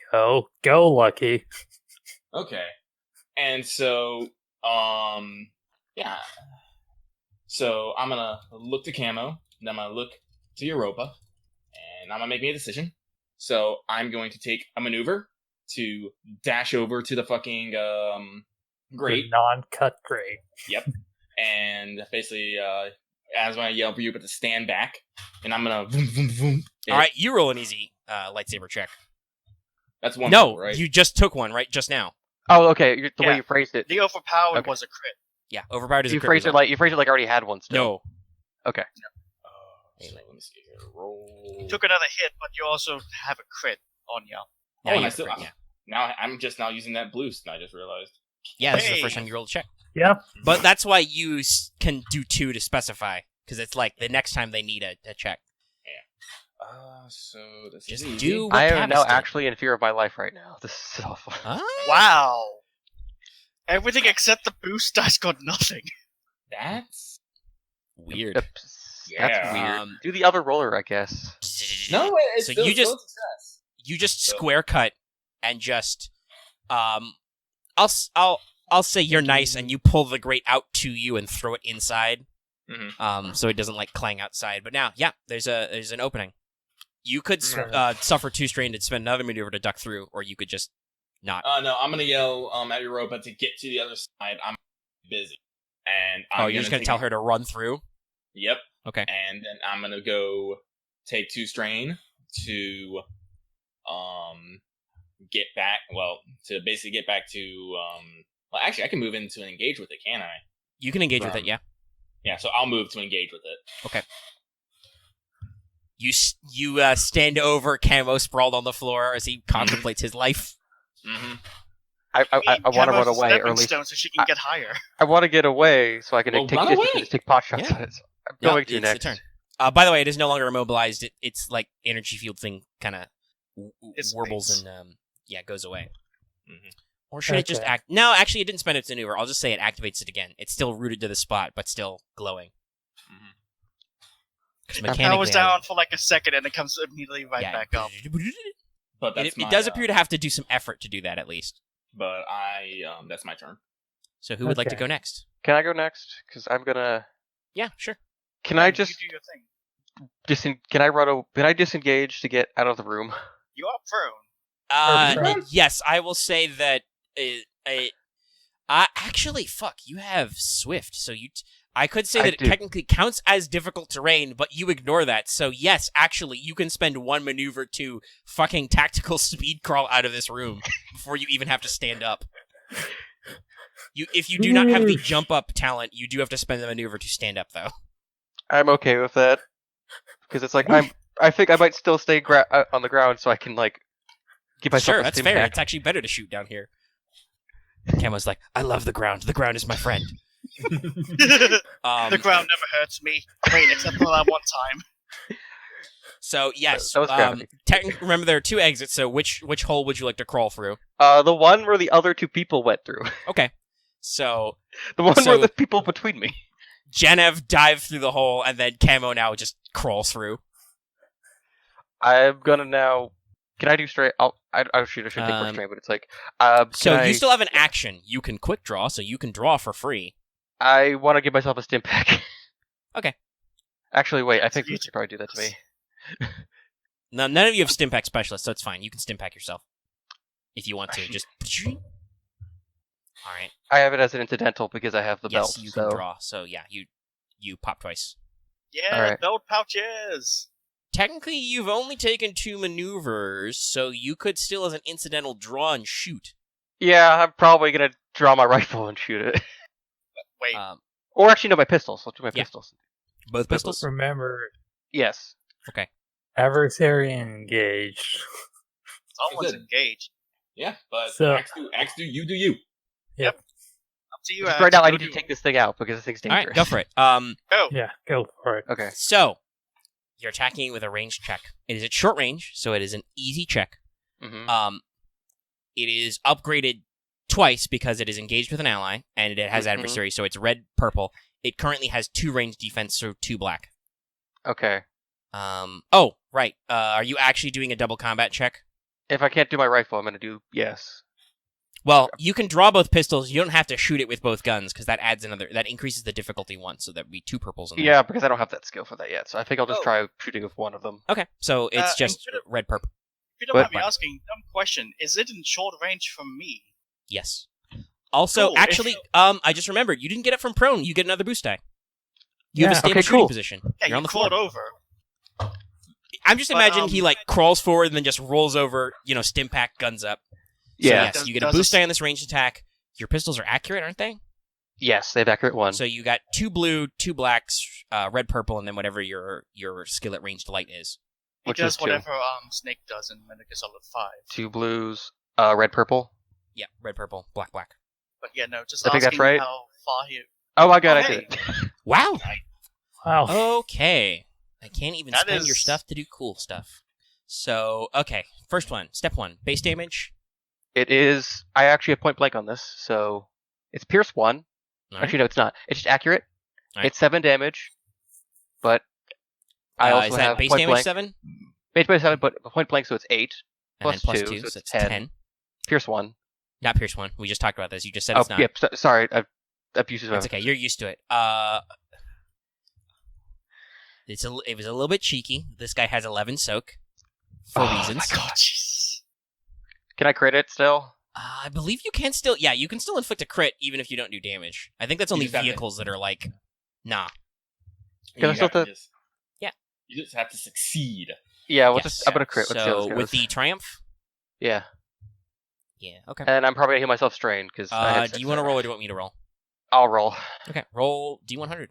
go, Lucky. okay. And so yeah. So I'm gonna look to Camo, then I'm gonna look to Europa, and I'm gonna make me a decision. So I'm going to take a maneuver to dash over to the fucking grate. The non-cut grate. Yep. And basically, as when I yell for you, but to stand back, and I'm gonna vroom, vroom, vroom. all right, you roll an easy lightsaber check. That's one. No, roll, right? you just took one right just now. Oh, okay. The way Yeah. you phrased it. The overpowered Okay. was a crit. Yeah, overpowered is a You crit phrased it result. like I already had one still. No. Okay. So let me see here. Roll. You took another hit, but you also have a crit on you. Now Oh, you and I have still. crit, yeah. Now I'm just now using that boost, and I just realized. Yeah, this is the Hey. first time you rolled a check. Yep. But that's why you can do 2 to specify, because it's like the next time they need a check. So this Just is easy. do what I am Kavis now did. actually in fear of my life right now. This is awful. Huh? Wow. Everything except the boost dice got nothing. That's Weird. That's Yeah. weird. Do the other roller, I guess. no. It's So still, you just- still a success. You just So- square cut and just I'll say you're nice and you pull the grate out to you and throw it inside. Mhm. So it doesn't like clang outside. But now, yeah, there's an opening. You could Mhm. suffer 2 strain and spend another maneuver to duck through, or you could just not. No, I'm gonna yell at Europa to get to the other side. I'm busy, and Oh, you're just gonna tell her to run through? Yep. Okay. And then I'm gonna go take 2 strain to get back. Well, to basically get back to Well, actually, I can move into and engage with it, can I? You can engage with it, yeah. Yeah. So I'll move to engage with it. You stand over Camo sprawled on the floor as he contemplates his life. Mm-hmm. I want to run away stepping early. stone so she can get higher. I want to get away so I can Well, take run distance away. and take pot shots Yeah. at it. So I'm Yeah, going to it's next. the turn. By the way, it is no longer immobilized. It's like energy field thing kind of warbles Dissipates. and goes away. Mhm. Or should it just Okay. act? No, actually, it didn't spend its maneuver. I'll just say it activates it again. It's still rooted to the spot, but still glowing. Mhm. 'Cause It mechanically, powers down for like a second and it comes immediately right back up. But that's It does appear to have to do some effort to do that at least. But that's my turn. So who would like to Okay. go next? Can I go next? Because I'm gonna. Yeah, sure. Can I You just do your thing. Can I disengage to get out of the room? You are prone. Perfect. Yes, I will say that. Actually, fuck, you have Swift, so I could say I that it do. technically counts as difficult terrain, but you ignore that. So yes, actually, you can spend 1 maneuver to fucking tactical speed crawl out of this room before you even have to stand up. If you do not have the jump up talent, you do have to spend the maneuver to stand up, though. I'm okay with that because it's like I think I might still stay on the ground so I can like give myself Sure, a that's stim fair. pack. It's actually better to shoot down here. Camo's like, I love the ground. The ground is my friend. The ground never hurts me. Wait, except for that one time. So yes, That was gravity. remember there are 2 exits. So which hole would you like to crawl through? The one where the other 2 people went through. Okay, so The one where the people between me. Genev dived through the hole, and then Camo now just crawls through. I'm gonna now. Can I do straight? Oh shoot! I should take first strain, but it's like. You still have an action. You can quick draw, so you can draw for free. I want to give myself a stim pack. Okay. Actually, wait. I think you should probably do that to me. No, none of you have stim pack specialists, so it's fine. You can stim pack yourself if you want to. Just. All right. I have it as an incidental because I have the belt. Yes, you can draw. So yeah, you pop twice. Yeah, Alright. belt pouches. Technically, you've only taken 2 maneuvers, so you could still, as an incidental, draw and shoot. Yeah, I'm probably gonna draw my rifle and shoot it. Wait, Or actually, no, my pistols. I'll do my Yeah. pistols. Both pistols? Remember, Yes. adversary engaged. someone's good. engaged. Yeah, but So- Axe do you do you. Up to you. Just Axe. right now, I Go need to do- take this thing out because this thing's All dangerous. right, go for it. Go. Yeah, go for it. Okay. So, you're attacking it with a ranged check. It is at short range, so it is an easy check. Mm-hmm. It is upgraded twice because it is engaged with an ally, and it has Mhm. adversary, so it's red, purple. It currently has 2 ranged defense, so 2 black. Okay. Oh, right. Are you actually doing a double combat check? If I can't do my rifle, I'm gonna do yes. Well, you can draw both pistols. You don't have to shoot it with both guns because that increases the difficulty 1, so there'd be 2 purples in there. Yeah, because I don't have that skill for that yet, so I think I'll just Oh. try shooting with one of them. Okay, so it's and just could it- red, purple. If you don't What? mind me asking, dumb question: is it in short range from me? Yes. Also, Cool, actually, I just remembered you didn't get it from prone. You get another boost die. You have a Yeah. stable Okay, shooting cool. position. Yeah, You're on you the floor. crawled over. I'm just But, imagining he crawls forward and then just rolls over. Stim pack, guns up. So, Yeah. yes, you get a Does boost this- die on this ranged attack. Your pistols are accurate, aren't they? Yes, they have accurate one. So you got 2 blue, 2 blacks, red, purple, and then whatever your skill at ranged light is. He Which does is 2. whatever Snake does in Metal Gear Solid 5. 2 blues, red, purple. Yeah, red, purple, black, black. But yeah, no, just I think asking that's right. how far he. Oh my god, Oh, I hey. did it. Wow. Wow. Okay. I can't even That spend your is- stuff to do cool stuff. So, okay. First one. Step 1. Base damage. It is. I actually have point blank on this, so it's Pierce 1. All right. Actually, no, it's not. It's just accurate. Alright. It's 7 damage, but I also is that have base point damage blank. 7? Base damage 7, but point blank, so it's 8. And then Plus plus 2, 2, so so it's it's 10. 10. Pierce 1. Not Pierce 1. We just talked about this. You just said Oh, it's not. yep. Sorry, I've abused That's okay. You're used to it. It was a little bit cheeky. This guy has 11 soak for Oh my reasons. God, Jesus. Can I crit it still? I believe you can still. Yeah, you can still inflict a crit even if you don't do damage. I think that's only just have to- vehicles that are like, nah. Can I You still have to do- just- Yeah. You just have to succeed. Yeah, we'll Yes. just. I'm gonna crit. Let's see how So this with goes. the triumph. Yeah, Yeah. Okay. and I'm probably gonna heal myself strain because. Do you want to roll or do you want me to roll? I'll roll. Okay. Roll D100.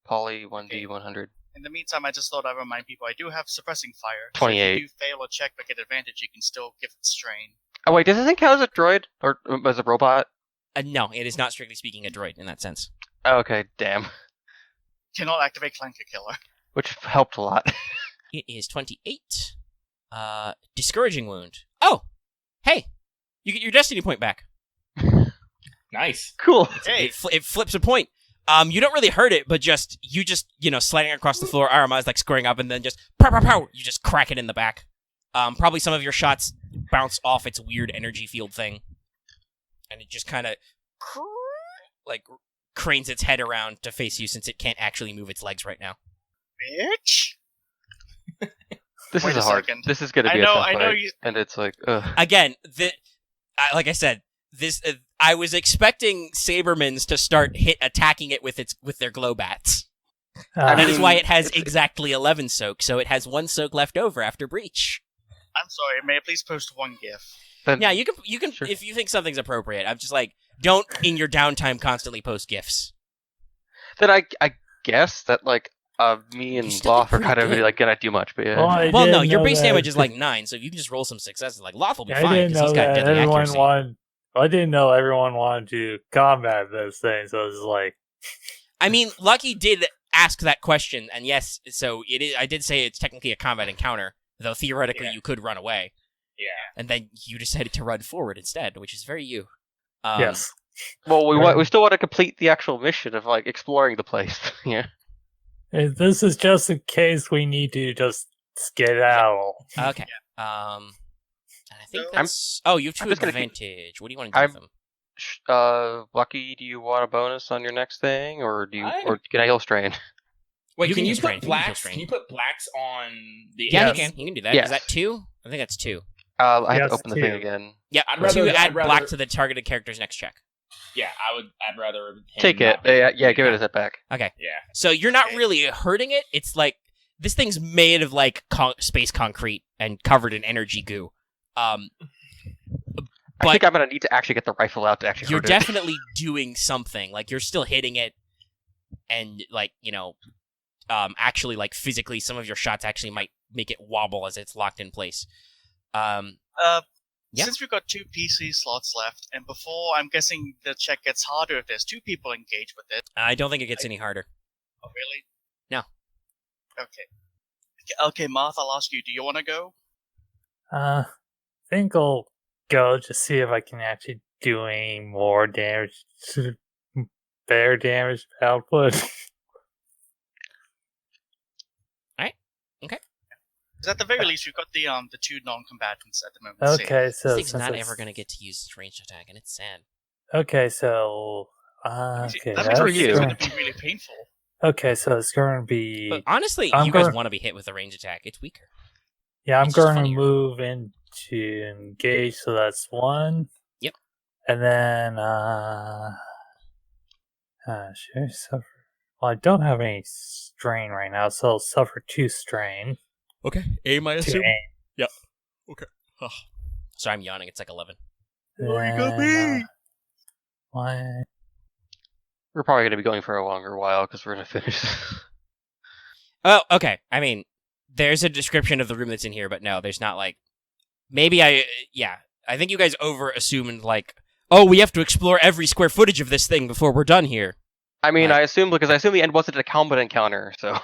Poly 1d100. In the meantime, I just thought I'd remind people I do have suppressing fire. So 28. if you do fail a check but get advantage, you can still give it strain. Oh wait, does this thing count as a droid or as a robot? No, it is not strictly speaking a droid in that sense. Oh, okay, damn. Cannot activate Clanker Killer. Which helped a lot. It is 28. Discouraging wound. Oh, hey, you get your destiny point back. Nice. Cool. Hey, It flips a point. You don't really hurt it, but you just sliding across the floor. Aramaa is like squaring up, and then just pow pow pow. You just crack it in the back. Probably some of your shots bounce off its weird energy field thing, and it just kind of like cranes its head around to face you since it can't actually move its legs right now. bitch. This Wait is a a hard. second. This is gonna I be know, a tough I know fight. you. And it's like, ugh. Again, like I said, this I was expecting Sabermans to start attacking it with their glow bats. I That is mean, why it has it's- exactly 11 soak, so it has 1 soak left over after breach. I'm sorry. May I please post one GIF? Then, Yeah, you can Sure. if you think something's appropriate. I'm just like, don't in your downtime constantly post gifs. then I guess that like me and still Loth did are kind pretty of good. like gonna do much, but yeah. Well, no, your base damage is like 9, so if you can just roll some successes, like Loth will be I fine didn't because he's know got that deadly everyone accuracy. wanted. I didn't know everyone wanted to combat this thing, so it was like I mean, Lucky did ask that question, and yes, so it is. I did say it's technically a combat encounter, though theoretically you could run away. Yeah. And then you decided to run forward instead, which is very you. Yes. Well, we still want to complete the actual mission of like exploring the place. Yeah. This is just in case we need to just skedaddle. Okay. I think that's. You have 2 advantage. What do you want to do with them? Lucky, do you want a bonus on your next thing, or or can I heal strain? Wait, can you strain. put blacks? Can you put blacks on the? Yeah, Yes. you can. You can do that. Yes. Is that 2? I think that's 2. I have to Yes, open the thing again. Yeah, I'd rather- 2 add I'd rather- black to the targeted character's next check. Yeah, I'd rather him Take it. not be- Yeah, give it a step back. Okay. Yeah. So you're not really hurting it. It's like this thing's made of like space concrete and covered in energy goo. I think I'm gonna need to actually get the rifle out to actually. You're hurt definitely doing something. Like you're still hitting it, and like actually like physically, some of your shots actually might make it wobble as it's locked in place. Yeah. Since we've got 2 PC slots left, and before I'm guessing the check gets harder if there's 2 people engaged with it. I don't think it gets any harder. Oh, really? No. Okay, Marth, I'll ask you. Do you want to go? I think I'll go to see if I can actually do any more damage, better damage output. Because at the very least, we've got the 2 non-combatants at the moment. Okay, so This thing's since not it's- ever gonna get to use its ranged attack, and it's sad. Okay, so okay, That makes for it you. it's going to be really painful. Okay, so it's going to be But honestly, I'm you guys gonna- want to be hit with a ranged attack. It's weaker. I'm it's just going to funnier. move into engage, so that's 1. Yep. And then should I suffer? Well, I don't have any strain right now, so I'll suffer 2 strain. Okay, aim, I To aim. Yep. Okay. Sorry, I'm yawning. It's like 11. Oh, you got Then, me! One. We're probably gonna be going for a longer while because we're gonna finish. Oh, okay. I mean, there's a description of the room that's in here, but no, there's not like. Maybe I think you guys over-assumed like, oh, we have to explore every square footage of this thing before we're done here. I mean, Right. I assume the end wasn't a combat encounter, so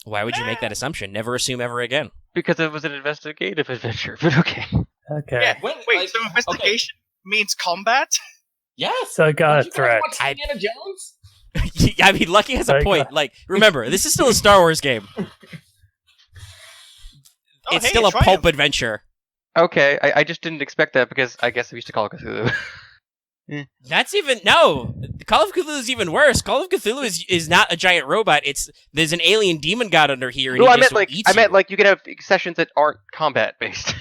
Why would you make that assumption? Never assume ever again. because it was an investigative adventure. But okay. Okay. Yeah, Wait, wait, so investigation means combat? Yes. So I got a Did you guys threat. watch Indiana Jones? I mean, Lucky has a I point. got- Like, remember, this is still a Star Wars game. Oh, It's hey, still a Triumph. pulp adventure. Okay, I just didn't expect that because I guess I used to call it Cthulhu. That's even no. Call of Cthulhu is even worse. Call of Cthulhu is not a giant robot. There's an alien demon god under here. And No, he I just meant eats you. you can have sessions that aren't combat based.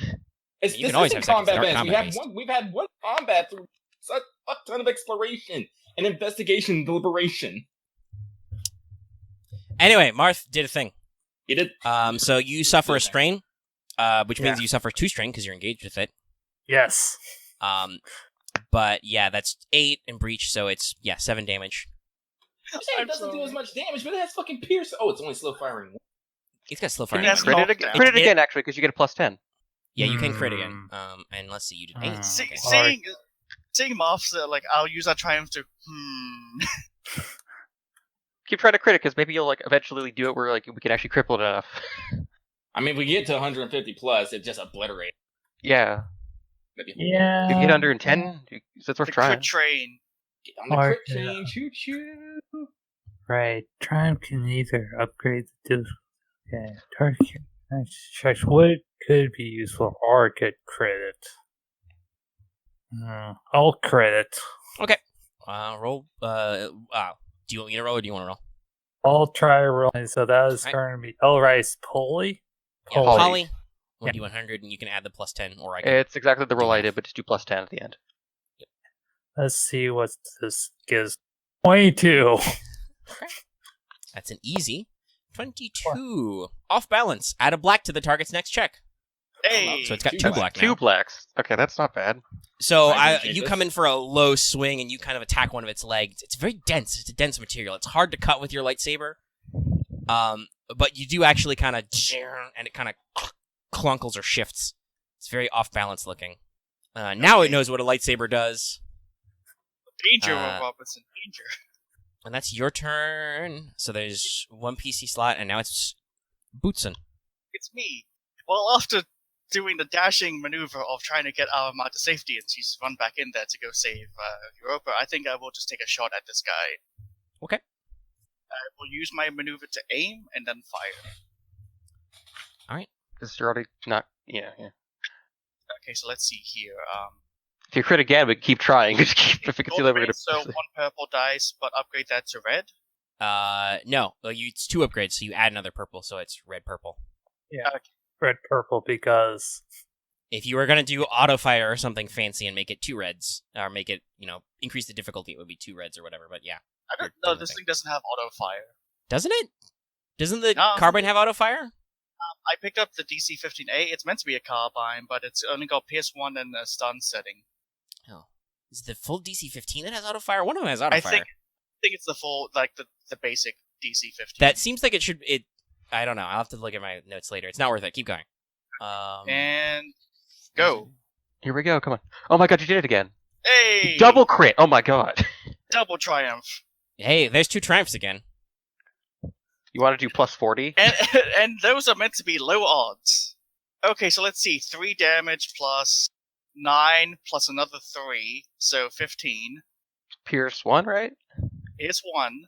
It's, You this can always isn't have seconds that combat aren't based. combat-based. We've had one combat through such a ton of exploration and investigation, deliberation. Anyway, Marth did a thing. You did. So you suffer a strain, which means Yeah. you suffer 2 strain because you're engaged with it. Yes. But yeah, that's 8 in breach, so it's 7 damage. You say it doesn't do as much damage, but it has fucking pierce. Oh, it's only slow firing. It's got slow It fire. has damage. Crit it knockdown. again, crit it It- again actually, because you get a +10. Yeah, you can crit again. And let's see, you did 8. See, Okay. seeing Marth's, I'll use that triumph to, Keep trying to crit it, because maybe you'll eventually do it where we can actually cripple it enough. I mean, if we get to 150 plus, it just obliterates. Yeah. Maybe Yeah. If you get under in 10, it's worth the trying. crit train. get on the Or- crit train, choo choo. Right. Triumph can either upgrade the target checks what could be useful or it could crit it. I'll crit it. Roll. Do you want me to roll or do you want to roll? I'll try rolling. So that is Alright. going to be Elrice Pulley. Yeah, Polly. Polly. Yeah. 1d100, and you can add the +10, or I can. It's exactly the roll I did, but just do +10 at the end. Let's see what this gives. 22. That's an easy 22. Off balance. Add a black to the target's next check. Hey! So it's got Two 2 black. black now. 2 blacks. Okay, that's not bad. So I appreciate you this. come in for a low swing and you kind of attack one of its legs. It's very dense. It's a dense material. It's hard to cut with your lightsaber. But you do actually kind of, and it kind of clunkles or shifts. It's very off balance looking. Now it knows what a lightsaber does. Danger, Uh, Robinson, danger. And that's your turn. So there's one PC slot, and now it's Bootson. It's me. Well, after doing the dashing maneuver of trying to get Aramaa to safety, and she's run back in there to go save Europa, I think I will just take a shot at this guy. Okay. I will use my maneuver to aim and then fire. Because you're already not. Yeah. Okay, so let's see here. If you crit again, but keep trying. Just keep. If it gets you over, So 1 purple dice, but upgrade that to red. No. Well, it's 2 upgrades, so you add another purple, so it's red purple. Yeah. Okay. Red purple because If you were gonna do auto fire or something fancy and make it 2 reds, or make it, increase the difficulty, it would be 2 reds or whatever. But yeah, I don't know. This thing doesn't have auto fire. doesn't it? Doesn't the No. carbine have auto fire? I picked up the DC 15A. It's meant to be a carbine, but it's only got Pierce 1 and a stun setting. Oh, is it the full DC 15 that has auto fire? One of them has auto I fire. think it's the full, like the basic DC 15. That seems like it should. I don't know. I'll have to look at my notes later. It's not worth it. Keep going. And go. Here we go. Come on. Oh my god, you did it again. Hey! Double crit. Oh my god. Double triumph. Hey, there's 2 triumphs again. You want to do plus 40? And those are meant to be low odds. Okay, so let's see. 3 damage plus 9 plus another 3, so 15. Pierce 1, right? Here's 1.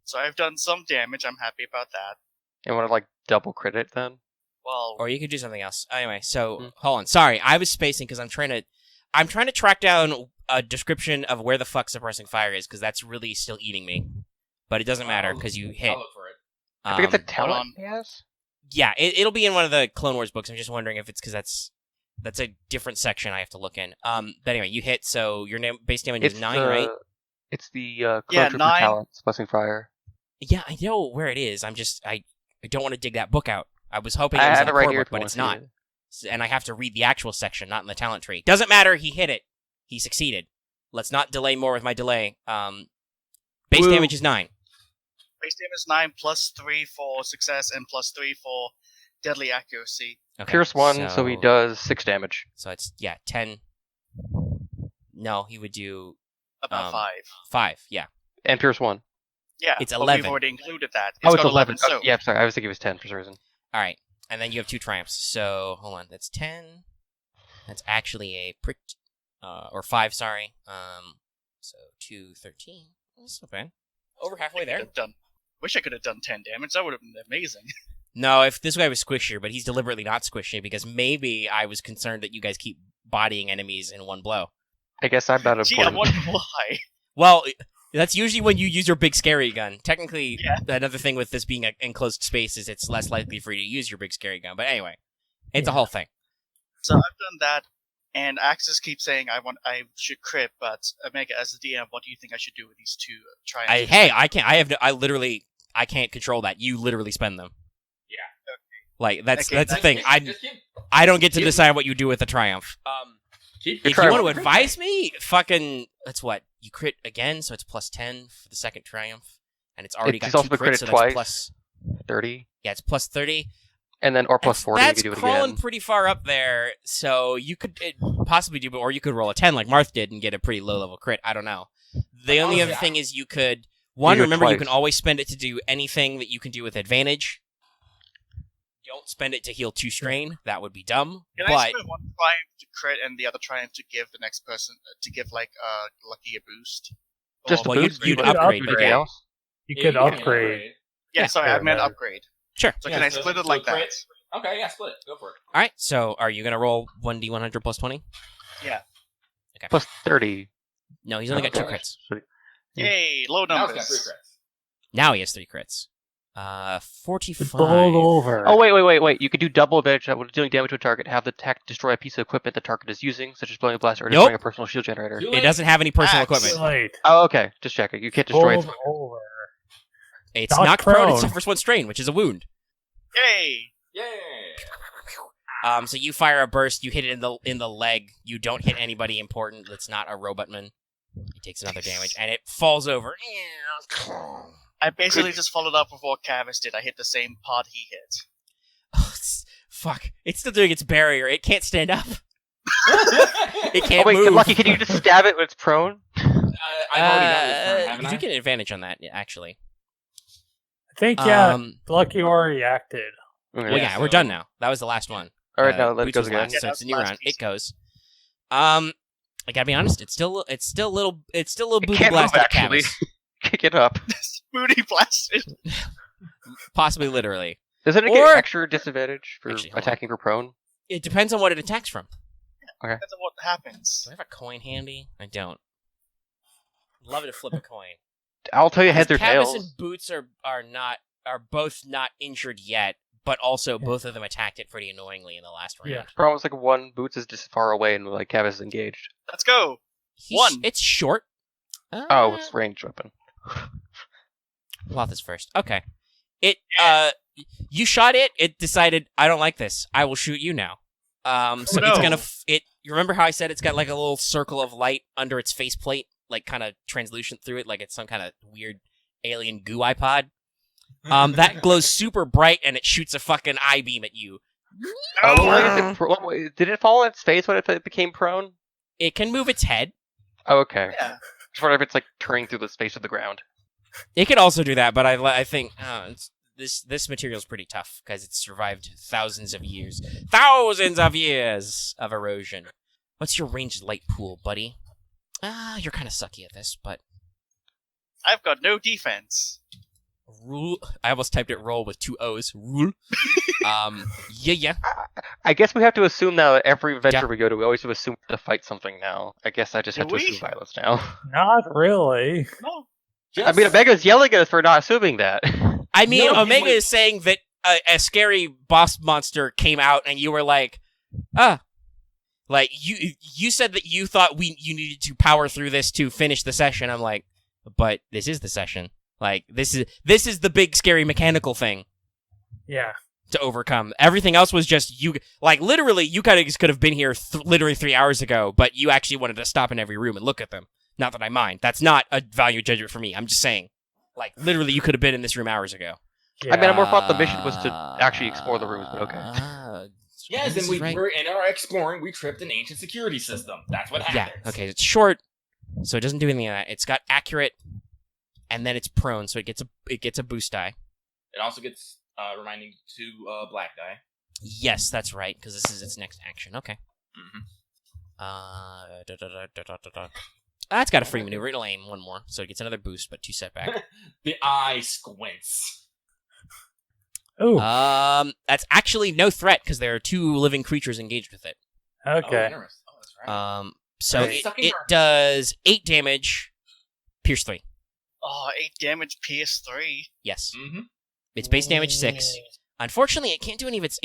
So I've done some damage. I'm happy about that. And want to double crit it then? Well, Or you could do something else. Anyway, so hold on. Sorry, I was spacing because I'm trying to track down a description of where the fuck suppressing fire is, because that's really still eating me. But it doesn't matter because you hit. I'll look for it. I forget the hold talent on. he has. Yeah, it'll be in one of the Clone Wars books. I'm just wondering if it's because that's a different section I have to look in. But anyway, you hit, so your base damage is 9, right? It's the Yeah, Clone Trooper 9. talent, Suppressing Fire. Yeah, I know where it is. I'm just I don't want to dig that book out. I was hoping it I was have in it a right core here book, if you but want it's to not. see it. And I have to read the actual section, not in the talent tree. Doesn't matter. He hit it. He succeeded. Let's not delay more with my delay. Base Woo. damage is 9. base damage is 9 plus 3 for success and plus 3 for deadly accuracy. Okay, Pierce 1, so he does 6 damage. So it's 10. No, he would do About 5. 5. Yeah. And Pierce 1. Yeah, It's but 11. we've already included that. It's got 11. So Yeah, sorry. I was thinking it was 10 for some reason. All right, and then you have 2 triumphs. So hold on, that's 10. That's actually a prick, or 5. Sorry. So 2, 13. That's not bad. Over halfway there. Wish I could have done 10 damage. That would have been amazing. No, if this guy was squishier, but he's deliberately not squishy because maybe I was concerned that you guys keep bodying enemies in one blow. I guess I'm not Gee, I important. wonder why. Well, that's usually when you use your big scary gun. Technically, Yeah. another thing with this being an enclosed space is it's less likely for you to use your big scary gun. But anyway, it's a whole thing. So I've done that, and Axis keeps saying I should crit, but Omega, as the DM, what do you think I should do with these 2 triumphs? I can't. I can't control that. You literally spend them. Yeah. Like that's Okay, the thing. Just keep, I don't get to keep- decide what you do with the triumph. keep If try you want to one. advise me, fucking that's what you crit again, so it's plus 10 for the second triumph, and it's already It's got also 2 been crits, critted so twice. that's plus 30. yeah, it's plus 30. And then, or plus That's- 40 if That's you do it crawling again. pretty far up there, so you could possibly do, or you could roll a 10 like Marth did and get a pretty low level crit. I don't know. The only other thing is you could do it remember you twice. can always spend it to do anything that you can do with advantage. Don't spend it to heal 2 strain. That would be dumb. Can I but spend 1 triumph to crit and the other triumph to give the next person like Lucky a boost? Just Or- a well, boost? you'd You upgrade, could but do yeah. else? you Yeah, could you can upgrade. Yeah, sorry, I meant Yeah. upgrade. Sure. So Yeah, can I so- split it so like that? crit. Okay, yeah, split it. Go for it. All right. So are you gonna roll 1d100 plus 20? Plus 30. No, he's only got 2 Okay. crits. Yay, low Now numbers. it's got 3 crits. Now he has 3 crits. 45. Roll over. Oh, wait. You could do double advantage when dealing damage to a target. Have the attack destroy a piece of equipment the target is using, such as blowing a blast or Nope. destroying a personal shield generator. Too It late. doesn't have any personal Axe. equipment. Right. Oh, okay. Just checking. You can't destroy it. Roll over. It's Not not prone. It prone. suffers 1 strain, which is a wound. Yay! Yay! So you fire a burst. You hit it in the leg. You don't hit anybody important. That's not a robotman. He takes another damage, and it falls over. I basically just followed up with what Kavis did. I hit the same pod he hit. Fuck! It's still doing its barrier. It can't stand up. It Oh, can't wait, move. Lucky, can you just stab it when it's prone? I've already done this turn, haven't you I? do get an advantage on that, actually. I think, Lucky already acted. Okay. Well, yeah, we're done now. That was the last one. All right, now let it Boots go was again. last, so Yeah, it's a that new was round. last It goes. I gotta be honest. It's still a little booty Can't move, blasted. actually. Kavis. Kick it up. Booty blasted. Possibly literally. Does it Or- get extra disadvantage for Actually, hold on. attacking for prone? It depends on what it attacks from. That's what happens. Do I have a coin handy? I don't. Love to flip a coin. I'll tell you heads or Kavis tails. and Boots are both not injured yet, but also both of them attacked it pretty annoyingly in the last round. Yeah. Problem is like one Boots is just far away and like Kavis is engaged. Let's go. One. It's short. Oh, it's ranged weapon. Loth is first. Okay. You shot it. It decided, I don't like this. I will shoot you now. So no. it's gonna. You remember how I said it's got like a little circle of light under its faceplate, like kind of translucent through it, like it's some kind of weird alien goo iPod. That glows super bright and it shoots a fucking eye beam at you. Did it fall on its face when it became prone? It can move its head. Oh, okay. Yeah. Just wonder if it's like turning through the space of the ground. It could also do that, but I think this material is pretty tough because it's survived thousands of years of erosion. What's your ranged light pool, buddy? You're kind of sucky at this, but I've got no defense. rule. I almost typed it roll with 2 O's. Rule. Yeah. I guess we have to assume now that every adventure Yeah. we go to, we always have to assume to fight something now. I guess I just have Do to we? assume violence now. Not really. No. I mean, Omega's yelling at us for not assuming that. I mean, No, Omega wait. is saying that a scary boss monster came out, and you were like, like you said that you thought you needed to power through this to finish the session. I'm like, but this is the session. Like this is the big scary mechanical thing Yeah. to overcome. Everything else was just you. Like literally, you kind of just could have been here literally 3 hours ago, but you actually wanted to stop in every room and look at them. Not that I mind. That's not a value judgment for me. I'm just saying, like literally, you could have been in this room hours ago. Yeah. I mean, I more thought the mission was to actually explore the rooms, but okay. Yes, This and is right. were in our exploring, we tripped an ancient security system. That's what Yeah, happens. okay, it's short, so it doesn't do anything of that. It's got accurate, and then it's prone, so it gets a boost die. It also gets reminding 2 black die. Yes, that's right, because this is its next action. Okay. Mm-hmm. It's got a free maneuver. It'll aim 1 more, so it gets another boost, but 2 setback. The eye squints. Ooh. That's actually no threat because there are 2 living creatures engaged with it. Oh, Okay. interesting. Oh, that's right. So Right. it does 8 damage, pierce 3. Oh, 8 damage, PS3. Yes, Mm-hmm. its base damage 6. Unfortunately, it can't do any of its.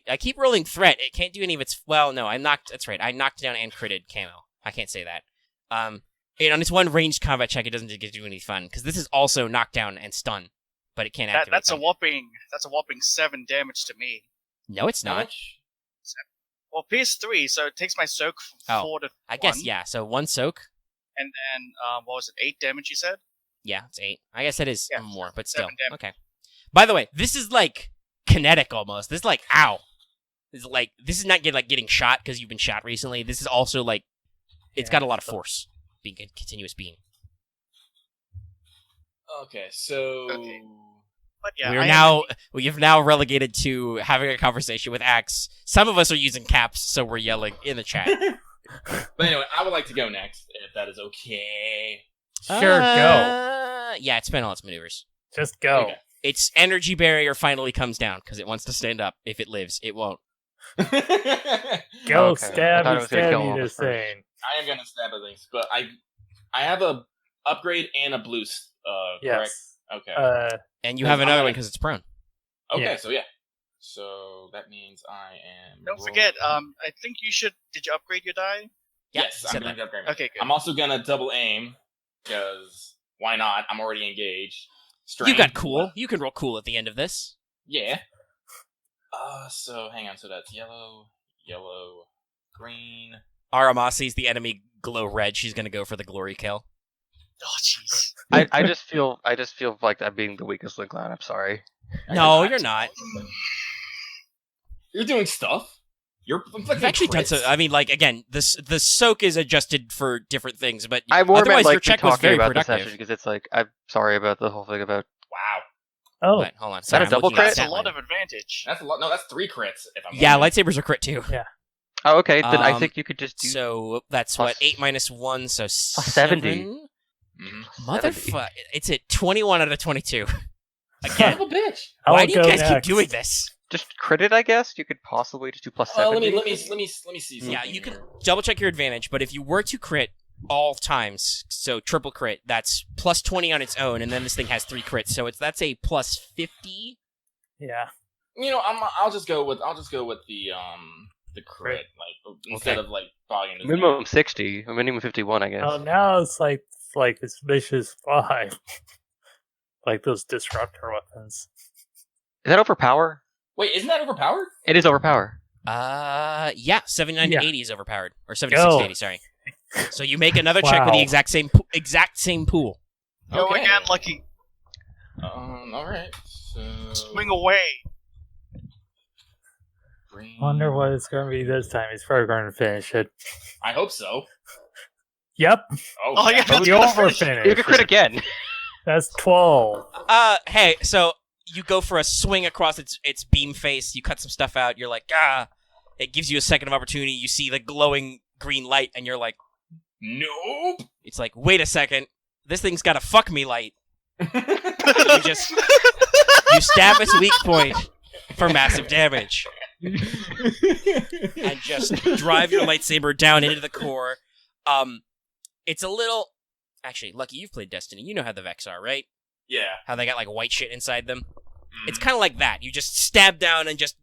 I keep rolling threat. It can't do any of its. Well, no, That's right. I knocked down and critted Camo. I can't say that. On its 1 ranged combat check, it doesn't get to do any fun because this is also knockdown and stun, but it can't activate. That's a them. whopping 7 damage to me. No, it's How not. much? Well, PS3, so it takes my soak from Oh, 4 to 1. I guess yeah. So 1 soak. And then, what was it, 8 damage you said? Yeah, it's 8. I guess it is Yeah, more, but still 7 damage. okay. By the way, this is like kinetic almost. This is like ow. This is not getting shot because you've been shot recently. This is also like it's got a lot of force. Being a continuous beam. Okay, so... Okay. But yeah, We have now relegated to having a conversation with Axe. Some of us are using caps, so we're yelling in the chat. But anyway, I would like to go next, if that is okay. Sure, go. Yeah, it spent all its maneuvers. Just go. Okay. Its energy barrier finally comes down because it wants to stand up. If it lives, it won't. Go Okay. I stab thought it and was gonna stab kill you all of this us first. thing. I am gonna stab at things, but I have a upgrade and a boost. Correct? Yes. Okay. And you have another I'm one gonna- because it's prone. Okay, yeah. so yeah. So that means I am. Don't forget, I think you should. Did you upgrade your die? Yeah, Yes, you I'm said going that. to upgrade. Okay, good. I'm also gonna double aim because why not? I'm already engaged. You Strength. got cool. You can roll cool at the end of this. Yeah. So hang on. So that's yellow, green. Aramaa sees the enemy glow red. She's gonna go for the glory kill. Oh, jeez. I just feel like I'm being the weakest link line. I'm sorry. No, you're not. You're doing stuff. You're You've actually done so. I mean, like again, the soak is adjusted for different things, but I more otherwise meant like your check was very about productive. the session because it's like I'm sorry about the whole thing about. Wow. Oh, Wait, hold on. Is that a double crit? That's a lot of advantage. That's a lot. No, that's 3 crits. If I'm Yeah, wrong. lightsabers are crit too. Yeah. Oh, okay. Then I think you could just do. So that's plus- what 8 minus 1, so 70. Mhm. Motherfucker! It's at 21 out of 22. Son Again, of a bitch. I'll why do you go guys keep next. doing this? Just crit it, I guess. You could possibly just do plus 70. Let me see. Yeah, something you can here. double check your advantage, but if you were to crit all times, so triple crit, that's plus 20 on its own, and then this thing has 3 crits, so that's a plus 50. Yeah. You know, I'll just go with the crit, like instead of like bogging this Minimum 60, or minimum 51, I guess. Oh, now it's like this vicious 5. Like those disruptor weapons. Is that overpower? Wait, isn't that overpowered? It is overpower. Yeah, 79 Yeah. to 80 is overpowered, or 76 to 80, sorry. So you make another check with the Wow. exact same pool. Go Okay. again, Lucky. All right. So Swing away. Wonder what it's going to be this time. He's probably going to finish it. I hope so. Yep. Oh, yeah, that's The gonna over finish. finish. You can crit again. That's 12. Hey, so you go for a swing across its beam face, you cut some stuff out, you're like, it gives you a second of opportunity, you see the glowing green light, and you're like, Nope. it's like, wait a second, this thing's got a fuck me light. You stab its weak point for massive damage. And just drive your lightsaber down into the core. It's a little... Actually, Lucky, you've played Destiny. You know how the Vex are, right? Yeah. How they got, like, white shit inside them? It's kind of like that. You just stab down and just...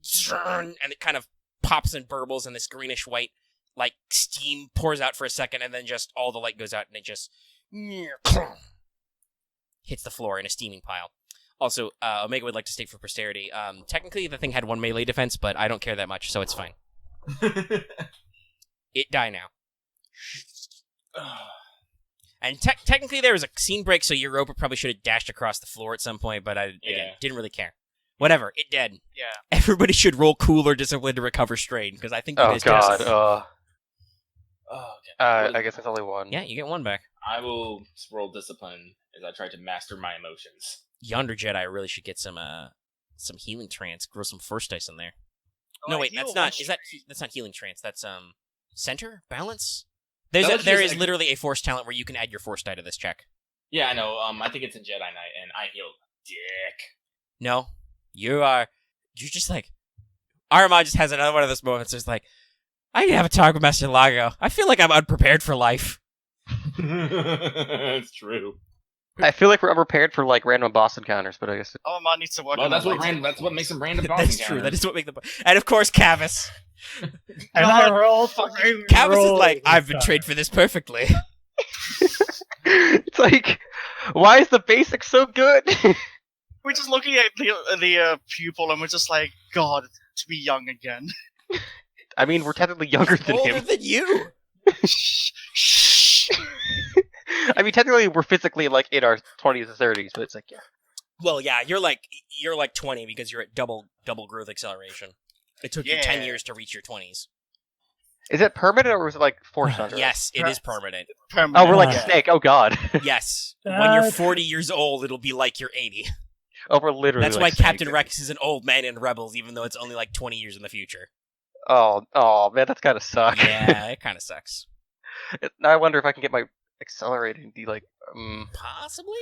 And it kind of pops and burbles, and this greenish-white, like, steam pours out for a second, and then just all the light goes out, and it just... hits the floor in a steaming pile. Also, Omega would like to state for posterity, technically the thing had 1 melee defense, but I don't care that much, so it's fine. It die now. And technically there was a scene break, so Europa probably should have dashed across the floor at some point, but I again, didn't really care. Whatever, it dead. Yeah. Everybody should roll cool or discipline to recover strain, because I think you Oh guys god. did. Oh, okay. I guess that's only one. Yeah, you get 1 back. I will roll discipline as I try to master my emotions. Yonder Jedi really should get some healing trance, grow some force dice in there. Oh, No, I wait, heal that's not. one That's not healing trance. That's center balance. No, There that's is just- literally a force talent where you can add your force die to this check. Yeah, I know. I think it's in Jedi Knight, and I heal dick. No, you're just like Aramaa just has another one of those moments. It's like I need to have a talk with Master Lago. I feel like I'm unprepared for life. It's true. I feel like we're unprepared for like random boss encounters, but I guess Oh, man needs to work Well, on that's that what lightsaber. makes them random boss That's true. That is what makes the and of course Kavis. And I rolled. Kavis is like I've been trained for this perfectly. it's like, why is the basic so good? We're just looking at the pupil and we're just like, God, to be young again. I mean, we're technically younger than Older him. than you. Shh. Shh. I mean, technically, we're physically like in our 20s and 30s, but it's like, yeah. Well, yeah, you're like 20 because you're at double growth acceleration. It took you 10 Yeah. years to reach your 20s. Is it permanent or is it like forced under? Yes, it is permanent. Permanent. Oh, we're like Yeah. Snake. Oh God. Yes. When you're That- 40 years old, it'll be like you're 80. Oh, we're literally. That's like why Snake. Captain Rex is an old man in Rebels, even though it's only like 20 years in the future. Oh man, that's gotta suck. Yeah, it kind of sucks. Now I wonder if I can get my accelerating D like. Possibly.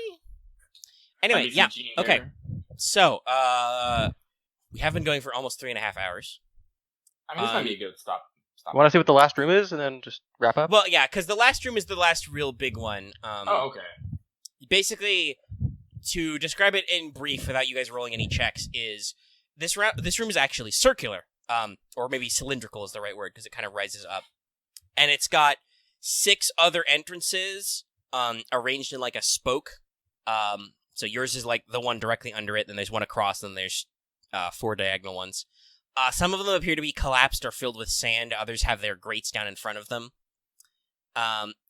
Anyway, That'd be yeah. some genie Okay. there. So, we have been going for almost 3.5 hours. I mean, this might be a good stop. Want to see what the last room is, and then just wrap up? Well, yeah, because the last room is the last real big one. Oh, okay. Basically, to describe it in brief, without you guys rolling any checks, is this room is actually circular, or maybe cylindrical is the right word because it kind of rises up, and it's got 6 other entrances arranged in like a spoke. So yours is like the one directly under it. Then there's one across. Then there's 4 diagonal ones. Some of them appear to be collapsed or filled with sand. Others have their grates down in front of them.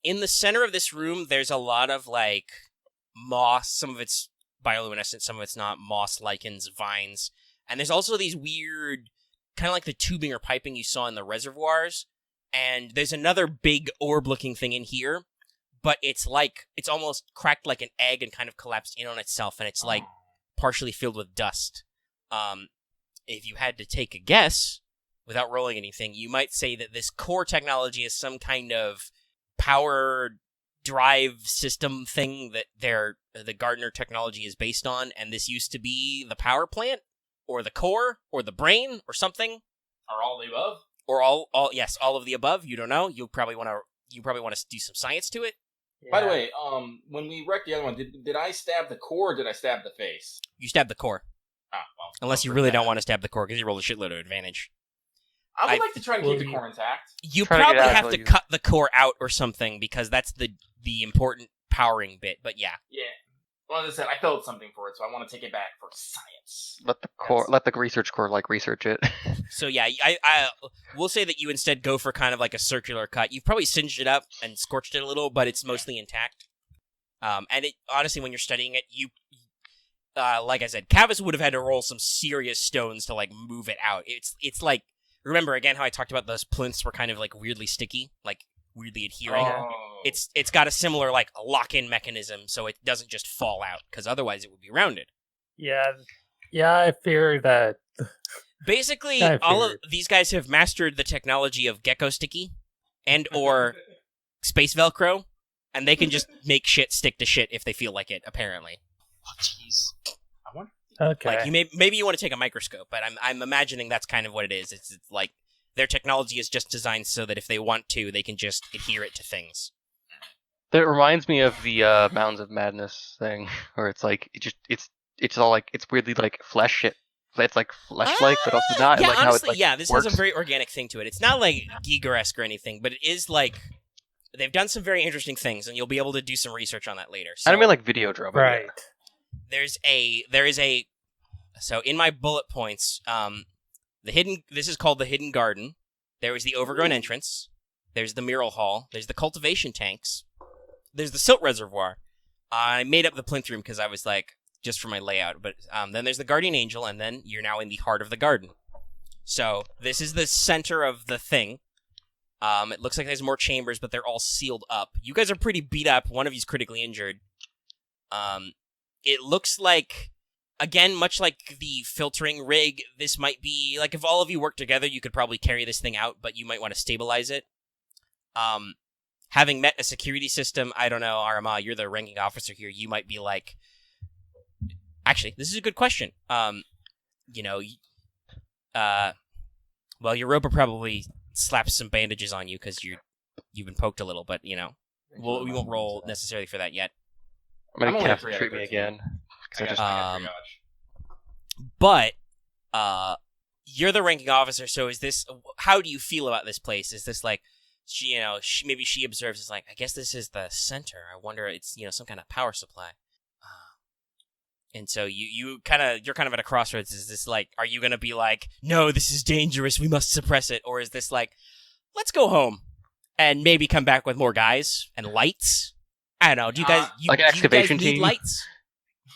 In the center of this room, there's a lot of like moss. Some of it's bioluminescent, some of it's not. Moss, lichens, vines, and there's also these weird kind of like the tubing or piping you saw in the reservoirs. And there's another big orb-looking thing in here, but it's almost cracked like an egg and kind of collapsed in on itself, and it's like partially filled with dust. If you had to take a guess, without rolling anything, you might say that this core technology is some kind of power drive system thing that the Gardener technology is based on, and this used to be the power plant, or the core, or the brain, or something. Or all the above? Or all of the above. You don't know. You probably want to do some science to it. Yeah. By the way, when we wrecked the other one, did I stab the core or did I stab the face? You stab the core. Ah, well. Unless you really don't want to stab the core because you roll a shitload of advantage. I would like to try and keep the core intact. You Try to probably get out have until to you- cut the core out or something because that's the important powering bit. But yeah. Yeah. Well, as I said, I felt something for it, so I want to take it back for science. Let the research core research it. So yeah, I will say that you instead go for kind of like a circular cut. You've probably singed it up and scorched it a little, but it's mostly intact. And it honestly, when you're studying it, you like I said, Kavis would have had to roll some serious stones to like move it out. It's like, remember again how I talked about those plinths were kind of like weirdly sticky, like weirdly adhering. Oh. It's got a similar like lock-in mechanism, so it doesn't just fall out because otherwise it would be rounded. Yeah, I fear that. Basically, I all of figured. these guys have mastered the technology of gecko sticky and or space Velcro, and they can just make shit stick to shit if they feel like it. Apparently, Oh, jeez. I wonder. Okay. like maybe you want to take a microscope, but I'm imagining that's kind of what it is. It's like their technology is just designed so that if they want to, they can just adhere it to things. That reminds me of the Mountains of Madness thing, where it's like it's all like it's weirdly like flesh shit. It's like flesh-like, but also not. Yeah, and like honestly, how it, like, this works. has a very organic thing to it. It's not like Giger-esque or anything, but it is like they've done some very interesting things, and you'll be able to do some research on that later. So I don't mean like video drum. Right. So in my bullet points, this is called the Hidden Garden. There is the overgrown entrance. There's the mural hall. There's the cultivation tanks. There's the silt reservoir. I made up the plinth room because I was like, just for my layout. But then there's the guardian angel, and then you're now in the heart of the garden. So this is the center of the thing. It looks like there's more chambers, but they're all sealed up. You guys are pretty beat up. One of you's critically injured. It looks like, again, much like the filtering rig, this might be, like, if all of you work together, you could probably carry this thing out, but you might want to stabilize it. Having met a security system, I don't know, Aramaa, you're the ranking officer here, you might be like, actually, this is a good question. Well, your roper probably slaps some bandages on you because you've been poked a little, but, we won't roll necessarily for that yet. I'm gonna I'm only cast three out of treat me 13. again. I got triage. But you're the ranking officer, so is this? How do you feel about this place? Is this like, maybe she observes it's like, I guess this is the center. I wonder it's some kind of power supply. And so you're kind of at a crossroads. Is this like, are you gonna be like, no, this is dangerous, we must suppress it, or is this like, let's go home and maybe come back with more guys and lights? I don't know. Do you guys like an excavation do you guys need team? lights?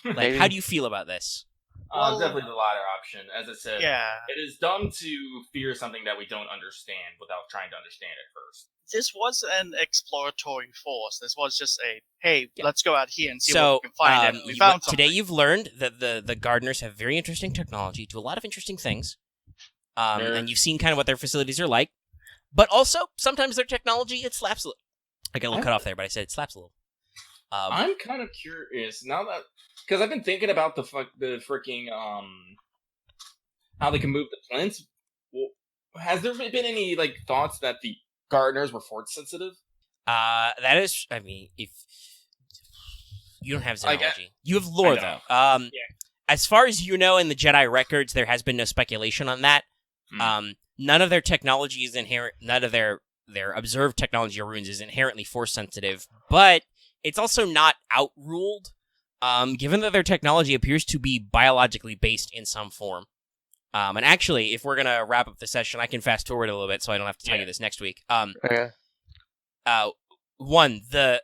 Like, Maybe. how do you feel about this? Well- Definitely the latter option. As I said, Yeah. it is dumb to fear something that we don't understand without trying to understand it first. This was an exploratory force. This was just hey, Yeah. let's go out here and see So what we can find. And we found something. today you've learned that the gardeners have very interesting technology, do a lot of interesting things, and you've seen kind of what their facilities are like. But also, sometimes their technology, it slaps a little. I got a little cut off there, but I said it slaps a little. I'm kind of curious now that because I've been thinking about the freaking how they can move the plinths. Well, has there been any like thoughts that the gardeners were force sensitive? That is, I mean, if you don't have Like, xenology, you have lore I know. though. As far as you know in the Jedi records, there has been no speculation on that. None of their technology is inherent. None of their observed technology or runes is inherently force sensitive, but it's also not outruled, given that their technology appears to be biologically based in some form. And actually, if we're gonna wrap up the session, I can fast forward a little bit so I don't have to tell you this next week. Okay. One, the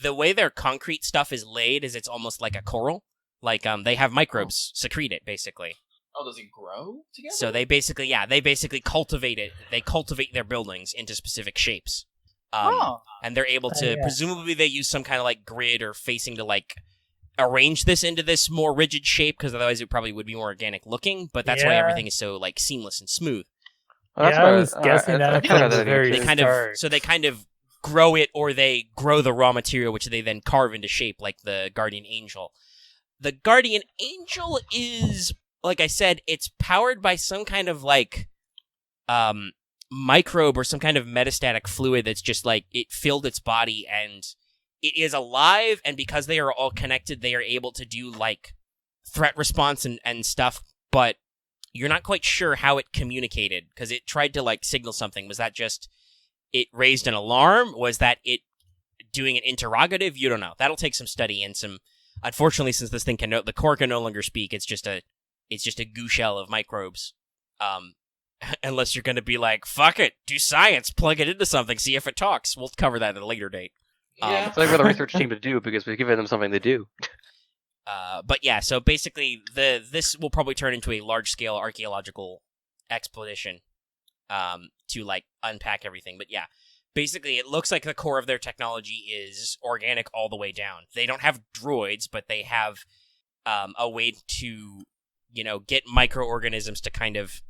way their concrete stuff is laid is it's almost like a coral. Like they have microbes secrete it basically. Oh, does it grow together? So they basically cultivate it. They cultivate their buildings into specific shapes. And they're able to, presumably they use some kind of like grid or facing to like arrange this into this more rigid shape, because otherwise it probably would be more organic looking, but that's why everything is so like seamless and smooth. Well, I was guessing that from the very they kind of grow it, or they grow the raw material, which they then carve into shape, like the Guardian Angel. The Guardian Angel is, like I said, it's powered by some kind of like microbe or some kind of metastatic fluid that's just like it filled its body, and it is alive, and because they are all connected, they are able to do like threat response and stuff, but you're not quite sure how it communicated, because it tried to like signal something. Was that just it raised an alarm? Was that it doing an interrogative? You don't know. That'll take some study and some. Unfortunately, since this thing the core can no longer speak, it's just a goo shell of microbes. Unless you're going to be like, fuck it, do science, plug it into something, see if it talks. We'll cover that at a later date. Yeah. It's like for the research team to do, because we've given them something to do. But yeah, so basically, this will probably turn into a large-scale archaeological expedition to like unpack everything. But yeah, basically, it looks like the core of their technology is organic all the way down. They don't have droids, but they have a way to, get microorganisms to kind of.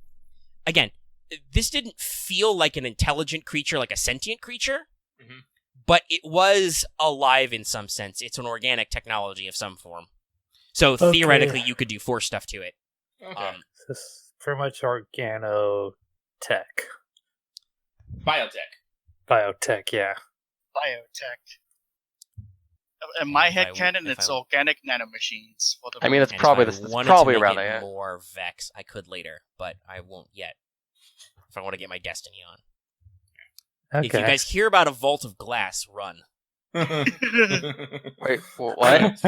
Again, this didn't feel like an intelligent creature, like a sentient creature, but it was alive in some sense. It's an organic technology of some form. So theoretically, you could do Force stuff to it. Okay. This is pretty much organotech. Biotech, yeah. Biotech. In my headcanon, it's organic nanomachines. I mean, it's probably around there. More Vex, I could later, but I won't yet. If I want to get my destiny on. Okay. If you guys hear about a vault of glass, run. Wait, what?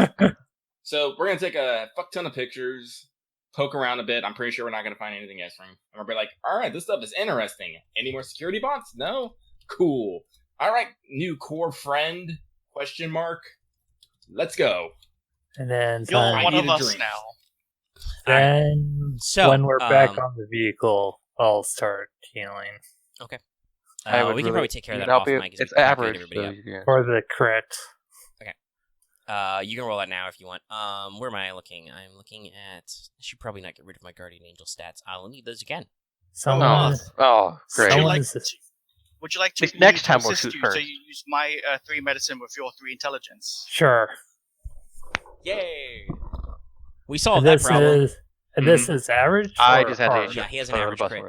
So we're gonna take a fuck ton of pictures, poke around a bit. I'm pretty sure we're not gonna find anything else from. And we'll be like, all right, this stuff is interesting. Any more security bots? No? Cool. All right, new core friend? Question mark. Let's go. And then you're one of us now. Then when we're back on the vehicle, I'll start healing. Okay. We can probably take care of that off mic. It's average for the crit. Okay. You can roll that now if you want. Where am I looking? I'm looking at. I should probably not get rid of my Guardian Angel stats. I'll need those again. Great. Would you like to next time we'll shoot first? So you use my 3 medicine with your 3 intelligence. Sure. Yay! We solved that problem. This is average? I just had to. Yeah, he has an average crit.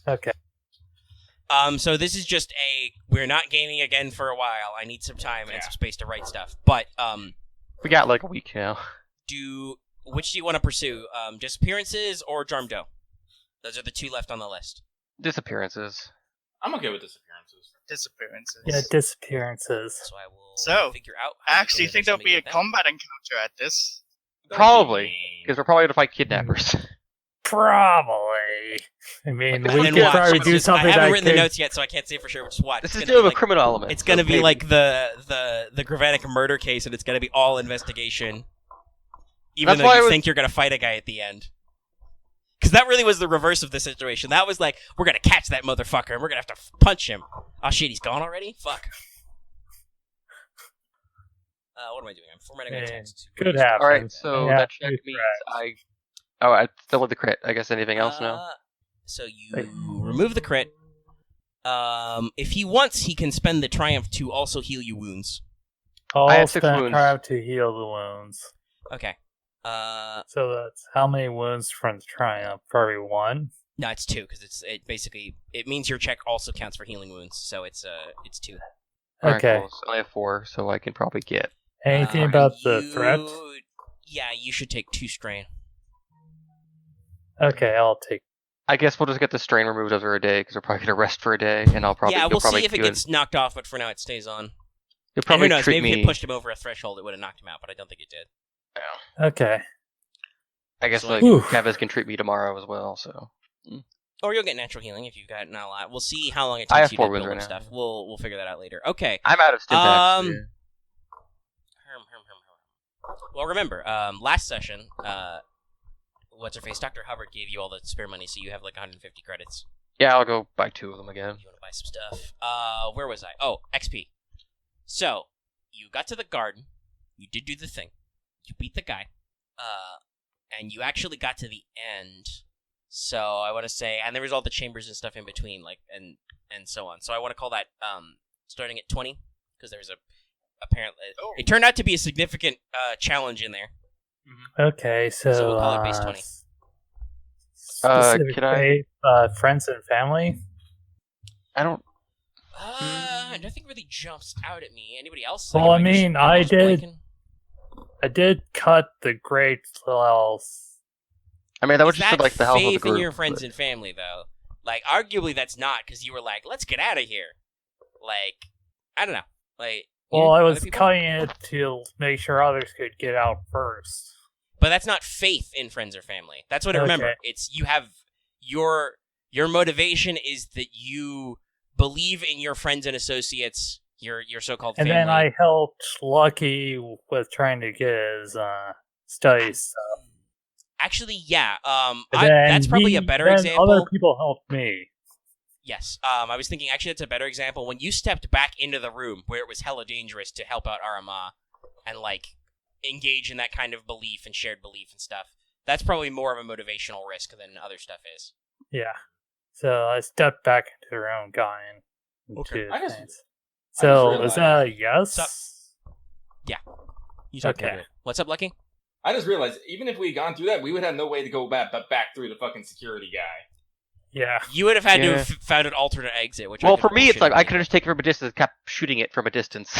Okay. So this is just we're not gaming again for a while. I need some time and some space to write stuff. But we got like a week now. Which do you want to pursue? Disappearances or Jarmdo? Those are the 2 left on the list. Disappearances. I'm okay with disappearances. Yeah, disappearances. So I will figure out. I actually think there'll be a combat encounter at this. Probably, because we're probably going to fight kidnappers. Probably. I mean, we could probably do something. I haven't written the notes yet, so I can't say for sure which is what. This is still a criminal element. It's going to be like the Gravatic murder case, and it's going to be all investigation. Even though you think you're going to fight a guy at the end. Because that really was the reverse of the situation. That was like, we're going to catch that motherfucker, and we're going to have to punch him. Oh shit, he's gone already? Fuck. What am I doing? I'm formatting my text. Could happen. Alright, so that check means I still with the crit. I guess anything else now? So you remove the crit. If he wants, he can spend the triumph to also heal you wounds. I'll spend triumph to heal the wounds. Okay. So that's how many wounds from triumph? Probably 1? No, it's 2 because it means your check also counts for healing wounds, so it's 2. Okay. Right, cool. So I have 4, so I can probably get anything about the threat. Yeah, you should take 2 strain. Okay, I'll take. I guess we'll just get the strain removed over a day because we're probably gonna rest for a day, and I'll probably we'll see if it gets knocked off, but for now it stays on. You'll probably who knows? Maybe if it pushed him over a threshold, it would have knocked him out, but I don't think it did. Yeah. Okay. I guess Kavis can treat me tomorrow as well, so. Or you'll get natural healing if you've got not a lot. We'll see how long it takes you to build right stuff. We'll figure that out later. Okay. I'm out of stimpaks. Well, remember, last session, what's her face? Dr. Hubbard gave you all the spare money, so you have like 150 credits. Yeah, I'll go buy 2 of them again. You want to buy some stuff? Where was I? Oh, XP. So you got to the garden. You did do the thing. You beat the guy. And you actually got to the end. So I want to say, and there was all the chambers and stuff in between, like and so on. So I want to call that starting at 20 because there was apparently it turned out to be a significant challenge in there. Okay, so we'll call it base 20. Can I friends and family? I don't. Nothing really jumps out at me. Anybody else? Well, I mean, I did cut the great wells. I mean, that was just like the health of the faith group. in your friends and family, though. Like, arguably, that's not because you were like, "Let's get out of here." Like, I don't know. Like, well, I was cutting it to make sure others could get out first. But that's not faith in friends or family. That's what I remember. It's you have your motivation is that you believe in your friends and associates, your so-called family. And then I helped Lucky with trying to get his studies stuff. Actually, yeah. That's probably a better example. Other people helped me. Yes. I was thinking, actually, that's a better example. When you stepped back into the room where it was hella dangerous to help out Aramaa and, like, engage in that kind of belief and shared belief and stuff, that's probably more of a motivational risk than other stuff is. Yeah. So I stepped back into the room, going. Okay. So is that a yes? Yeah. Okay. What's up, Lucky? I just realized, even if we had gone through that, we would have no way to go back through the fucking security guy. Yeah. You would have had to have found an alternate exit. Well, for me, it's like I could have just taken it from a distance and kept shooting it from a distance.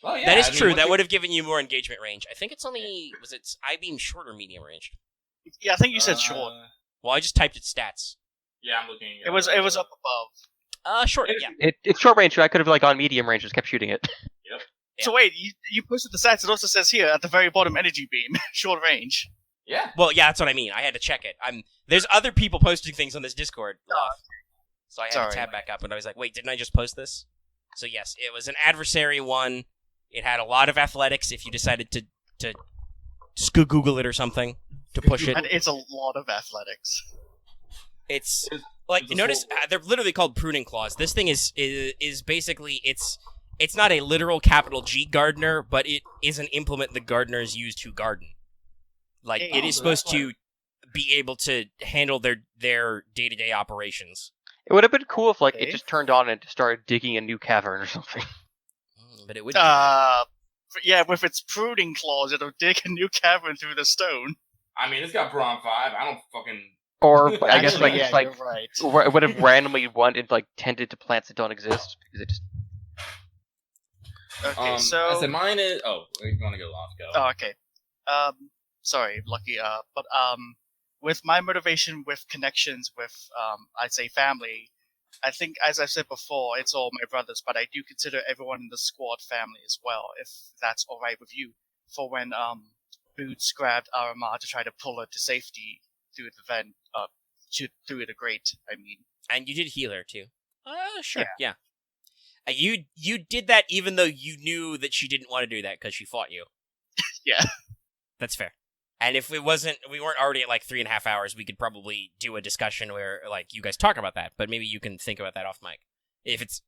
Well, yeah, that is true. That would have given you more engagement range. I think it's only... Was it I-beam short or medium range? Yeah, I think you said short. Well, I just typed its stats. Yeah, I'm looking. It was up above. Short, yeah. It's short range, so I could have like gone medium range and just kept shooting it. Yep. So wait, you posted the stats. It also says here at the very bottom, energy beam, short range. Yeah. Well, yeah, that's what I mean. I had to check it. There's other people posting things on this Discord, Loth. So I had to tab back up, and I was like, wait, didn't I just post this? So yes, it was an adversary one. It had a lot of athletics if you decided to just Google it or something to push it. And it's a lot of athletics. It's like, you notice they're literally called pruning claws. This thing is basically it's not a literal capital G gardener, but it is an implement the gardeners use to garden. Like, it is supposed to be able to handle their day-to-day operations. It would have been cool if like it just turned on and started digging a new cavern or something. But it would. Yeah, with its pruning claws, it'll dig a new cavern through the stone. I mean, it's got Brawn 5. I don't fucking. Or I guess like yeah, it's like right. It would have randomly tended to plants that don't exist because it just. Okay, so I said mine is. Oh, you want to go, Loth? Go. Oh, okay. Sorry, Lucky. But with my motivation with connections with I'd say family, I think as I said before, it's all my brothers, but I do consider everyone in the squad family as well, if that's all right with you. For when Boots grabbed Aramaa to try to pull her to safety through the vent, through the grate, I mean. And you did heal her too. Sure, yeah. You did that even though you knew that she didn't want to do that because she fought you. Yeah. That's fair. And if we weren't already at like 3.5 hours, we could probably do a discussion where like you guys talk about that. But maybe you can think about that off mic, if it's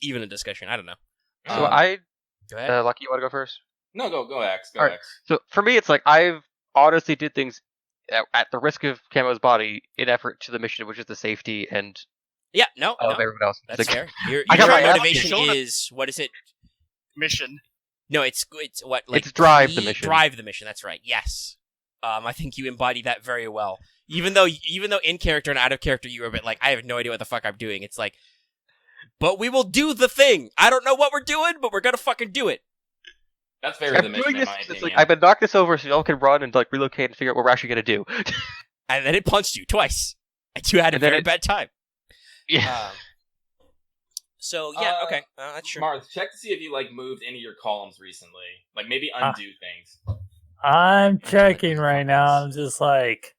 even a discussion. I don't know. So go ahead. Lucky, you want to go first? No, go X. All right. So for me, it's like I've honestly did things at the risk of Camo's body in effort to the mission, which is the safety and of everyone else. That's like, fair. Your motivation is what is it? Mission. No, it's what like it's drive the mission. Drive the mission. That's right. Yes. I think you embody that very well. Even though in character and out of character you were a bit like, I have no idea what the fuck I'm doing. It's like, but we will do the thing. I don't know what we're doing, but we're gonna fucking do it. That's very the mission, in my opinion. Like, I've been knocked this over so y'all can run and like relocate and figure out what we're actually gonna do. And then it punched you twice. And you had a very bad time. Yeah. So yeah, okay, that's true. Marth, check to see if you like moved any of your columns recently. Like maybe undo things. I'm checking right now. I'm just like,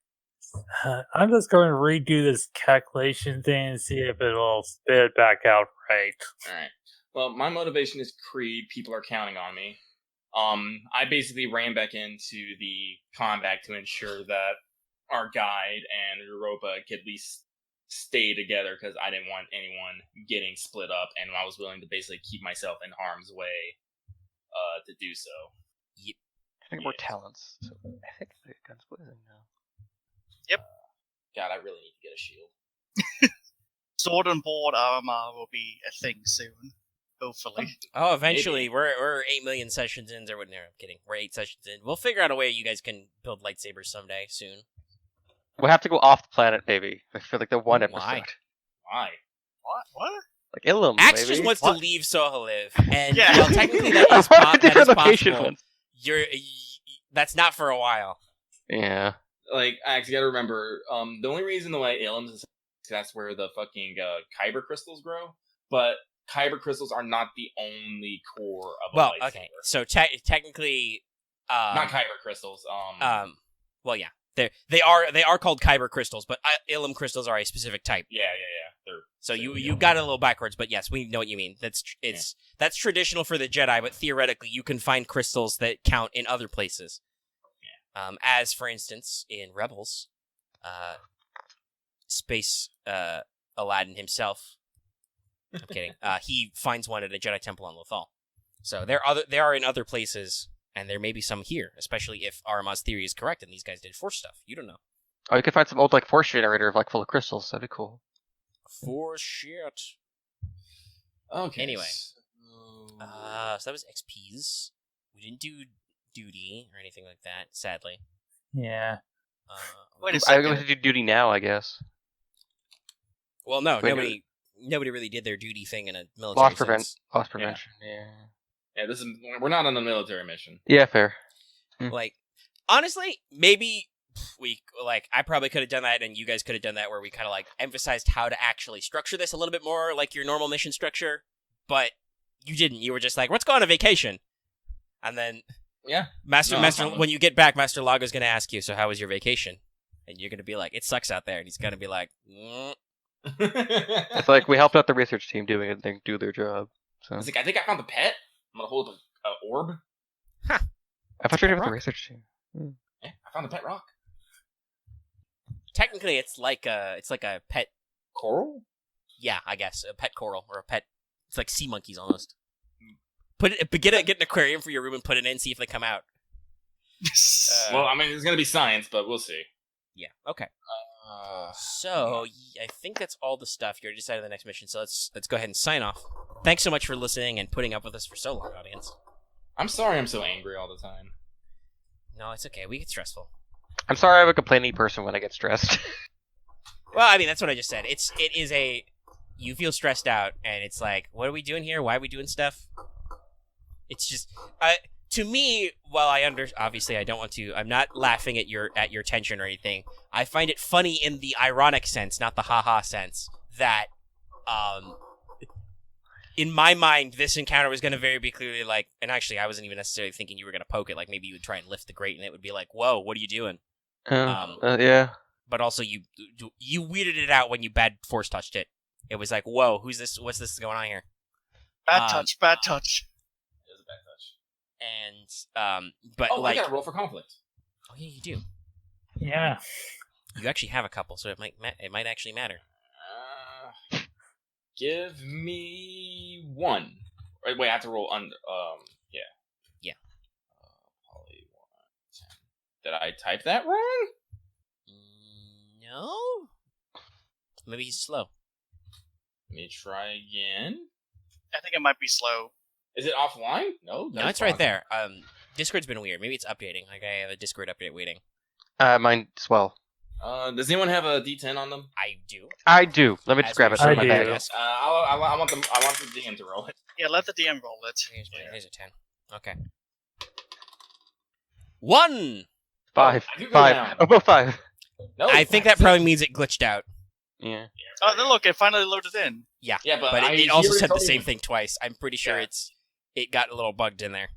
I'm just going to redo this calculation thing and see if it'll spit it back out right. All right. Well, my motivation is Creed. People are counting on me. I basically ran back into the combat to ensure that our guide and Europa could at least stay together, because I didn't want anyone getting split up, and I was willing to basically keep myself in harm's way to do so. I think more talents. So I think I get guns blazing now. Yep. God, I really need to get a shield. Sword and board Aramaa will be a thing soon, hopefully. Oh, eventually. We're 8 million sessions in. No, I'm kidding. We're 8 sessions in. We'll figure out a way you guys can build lightsabers someday, soon. We'll have to go off the planet, maybe. For like the one episode. Why? What? Like Ilum, Axe maybe? just wants to leave Sohaliv, and Yeah. while technically that is, I want a different that is location possible, once. that's not for a while. Yeah. Like, I actually gotta remember, the only reason the way Ilum is, that's where the fucking kyber crystals grow, but kyber crystals are not the only core of a lightsaber. Okay, so technically, not kyber crystals. well, yeah, they are called kyber crystals, but Ilum crystals are a specific type. Yeah. So you got it a little backwards, but yes, we know what you mean. That's traditional for the Jedi, but theoretically, you can find crystals that count in other places. Yeah. As for instance, in Rebels, Space Aladdin himself. I'm kidding. He finds one at a Jedi temple on Loth. So there are in other places, and there may be some here, especially if Aramaa's theory is correct and these guys did Force stuff. You don't know. Oh, you could find some old like Force generator of like full of crystals. That'd be cool. For shit. Okay. Anyway. So that was XPs. We didn't do duty or anything like that, sadly. Yeah. Wait a I second. go to do duty now, I guess. Well, no, Wait, nobody really did their duty thing in a military sense. Loss prevention. Yeah. Yeah, we're not on a military mission. Yeah, fair. Like, honestly, maybe I probably could have done that, and you guys could have done that, where we kind of like emphasized how to actually structure this a little bit more, like your normal mission structure. But you didn't. You were just like, "Let's go on a vacation," and then Master, when you get back, Master Lago's gonna ask you, "So how was your vacation?" And you're gonna be like, "It sucks out there," and he's gonna be like, It's like we helped out the research team doing it and do their job. So I think I found the pet. I'm gonna hold an orb. I thought you were with rock? the research team. Yeah, I found the pet rock. Technically, it's like a pet. Coral? Yeah, I guess a pet coral or a pet. It's like sea monkeys almost. Get an aquarium for your room and put it in, see if they come out. Well, I mean, it's gonna be science, but we'll see. Yeah. Okay. So I think that's all the stuff. You already decided the next mission, so let's go ahead and sign off. Thanks so much for listening and putting up with us for so long, audience. I'm sorry I'm so angry all the time. No, it's okay. We get stressful. I'm sorry I'm a complaining person when I get stressed. Well, I mean, that's what I just said. You feel stressed out, and it's like, what are we doing here? Why are we doing stuff? It's just, to me, while obviously I don't want to, I'm not laughing at your tension or anything. I find it funny in the ironic sense, not the haha sense, that, in my mind, this encounter was going to very be clearly like, and actually I wasn't even necessarily thinking you were going to poke it, like maybe you would try and lift the grate and it would be like, whoa, what are you doing? Yeah. But also you weirded it out when you bad force touched it. It was like, whoa, who's this? What's this going on here? Bad touch. It was a bad touch. And but I got to roll for conflict. Oh yeah, you do. Yeah. You actually have a couple, so it might actually matter. Give me one. Wait, I have to roll under. Yeah. Probably 1, 10. Did I type that wrong? No. Maybe he's slow. Let me try again. I think it might be slow. Is it offline? No, No, it's right there. Discord's been weird. Maybe it's updating. Like I have a Discord update waiting. Mine as well. Does anyone have a D10 on them? I do. I do. Let me just grab it I from my do. bag. I want the DM to roll it. Yeah, let the DM roll it. Here's a 10. Okay. 1. 5. I do go 5. down. Oh, both 5. No, I think that probably means it glitched out. Yeah. Oh, then look, it finally loaded in. Yeah, Yeah, but it also said the same thing twice. I'm pretty sure Yeah. it got a little bugged in there.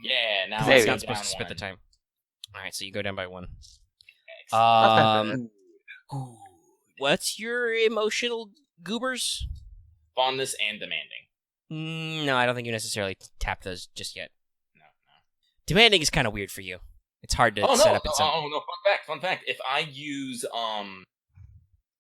Yeah, now Maybe. It's I'm not supposed down to spit the one. time. All right, so you go down by 1. Not What's your emotional goobers? Fondness and demanding. No, I don't think you necessarily tap those just yet. No. Demanding is kind of weird for you. It's hard to set up in some. Oh no! Fun fact. If I use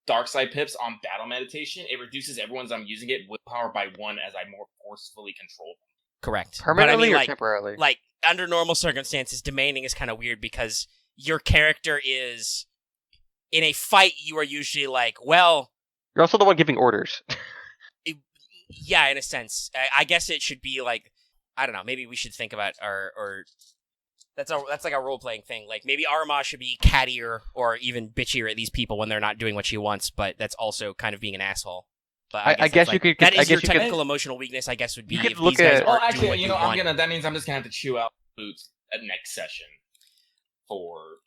dark side pips on battle meditation, it reduces everyone's I'm using it willpower by 1 as I more forcefully control them. Correct. Permanently but or temporarily? Like under normal circumstances, demanding is kind of weird because your character is in a fight. You are usually like, well, you're also the one giving orders. Yeah, in a sense. I guess it should be like, I don't know. Maybe we should think about or that's like a role playing thing. Like maybe Aramaa should be cattier or even bitchier at these people when they're not doing what she wants. But that's also kind of being an asshole. But I guess you could. That is your technical emotional weakness. I guess would be. You could if look these guys at. aren't actually, doing what you want. That means I'm just gonna have to chew out boots at next session.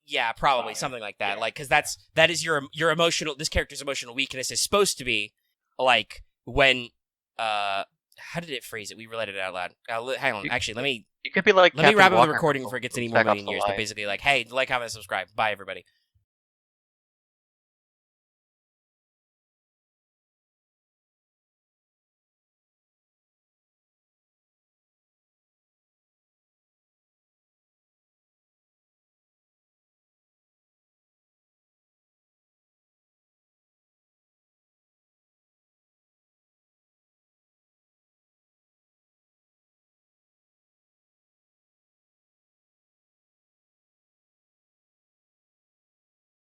Yeah, probably something like that. Yeah. Like, because that is your emotional. This character's emotional weakness is supposed to be like when. How did it phrase it? We read it out loud. Hang on. Actually, let me. You could be like. Let me wrap up the recording before it gets any more million years. But basically, like, hey, like, comment, subscribe. Bye, everybody.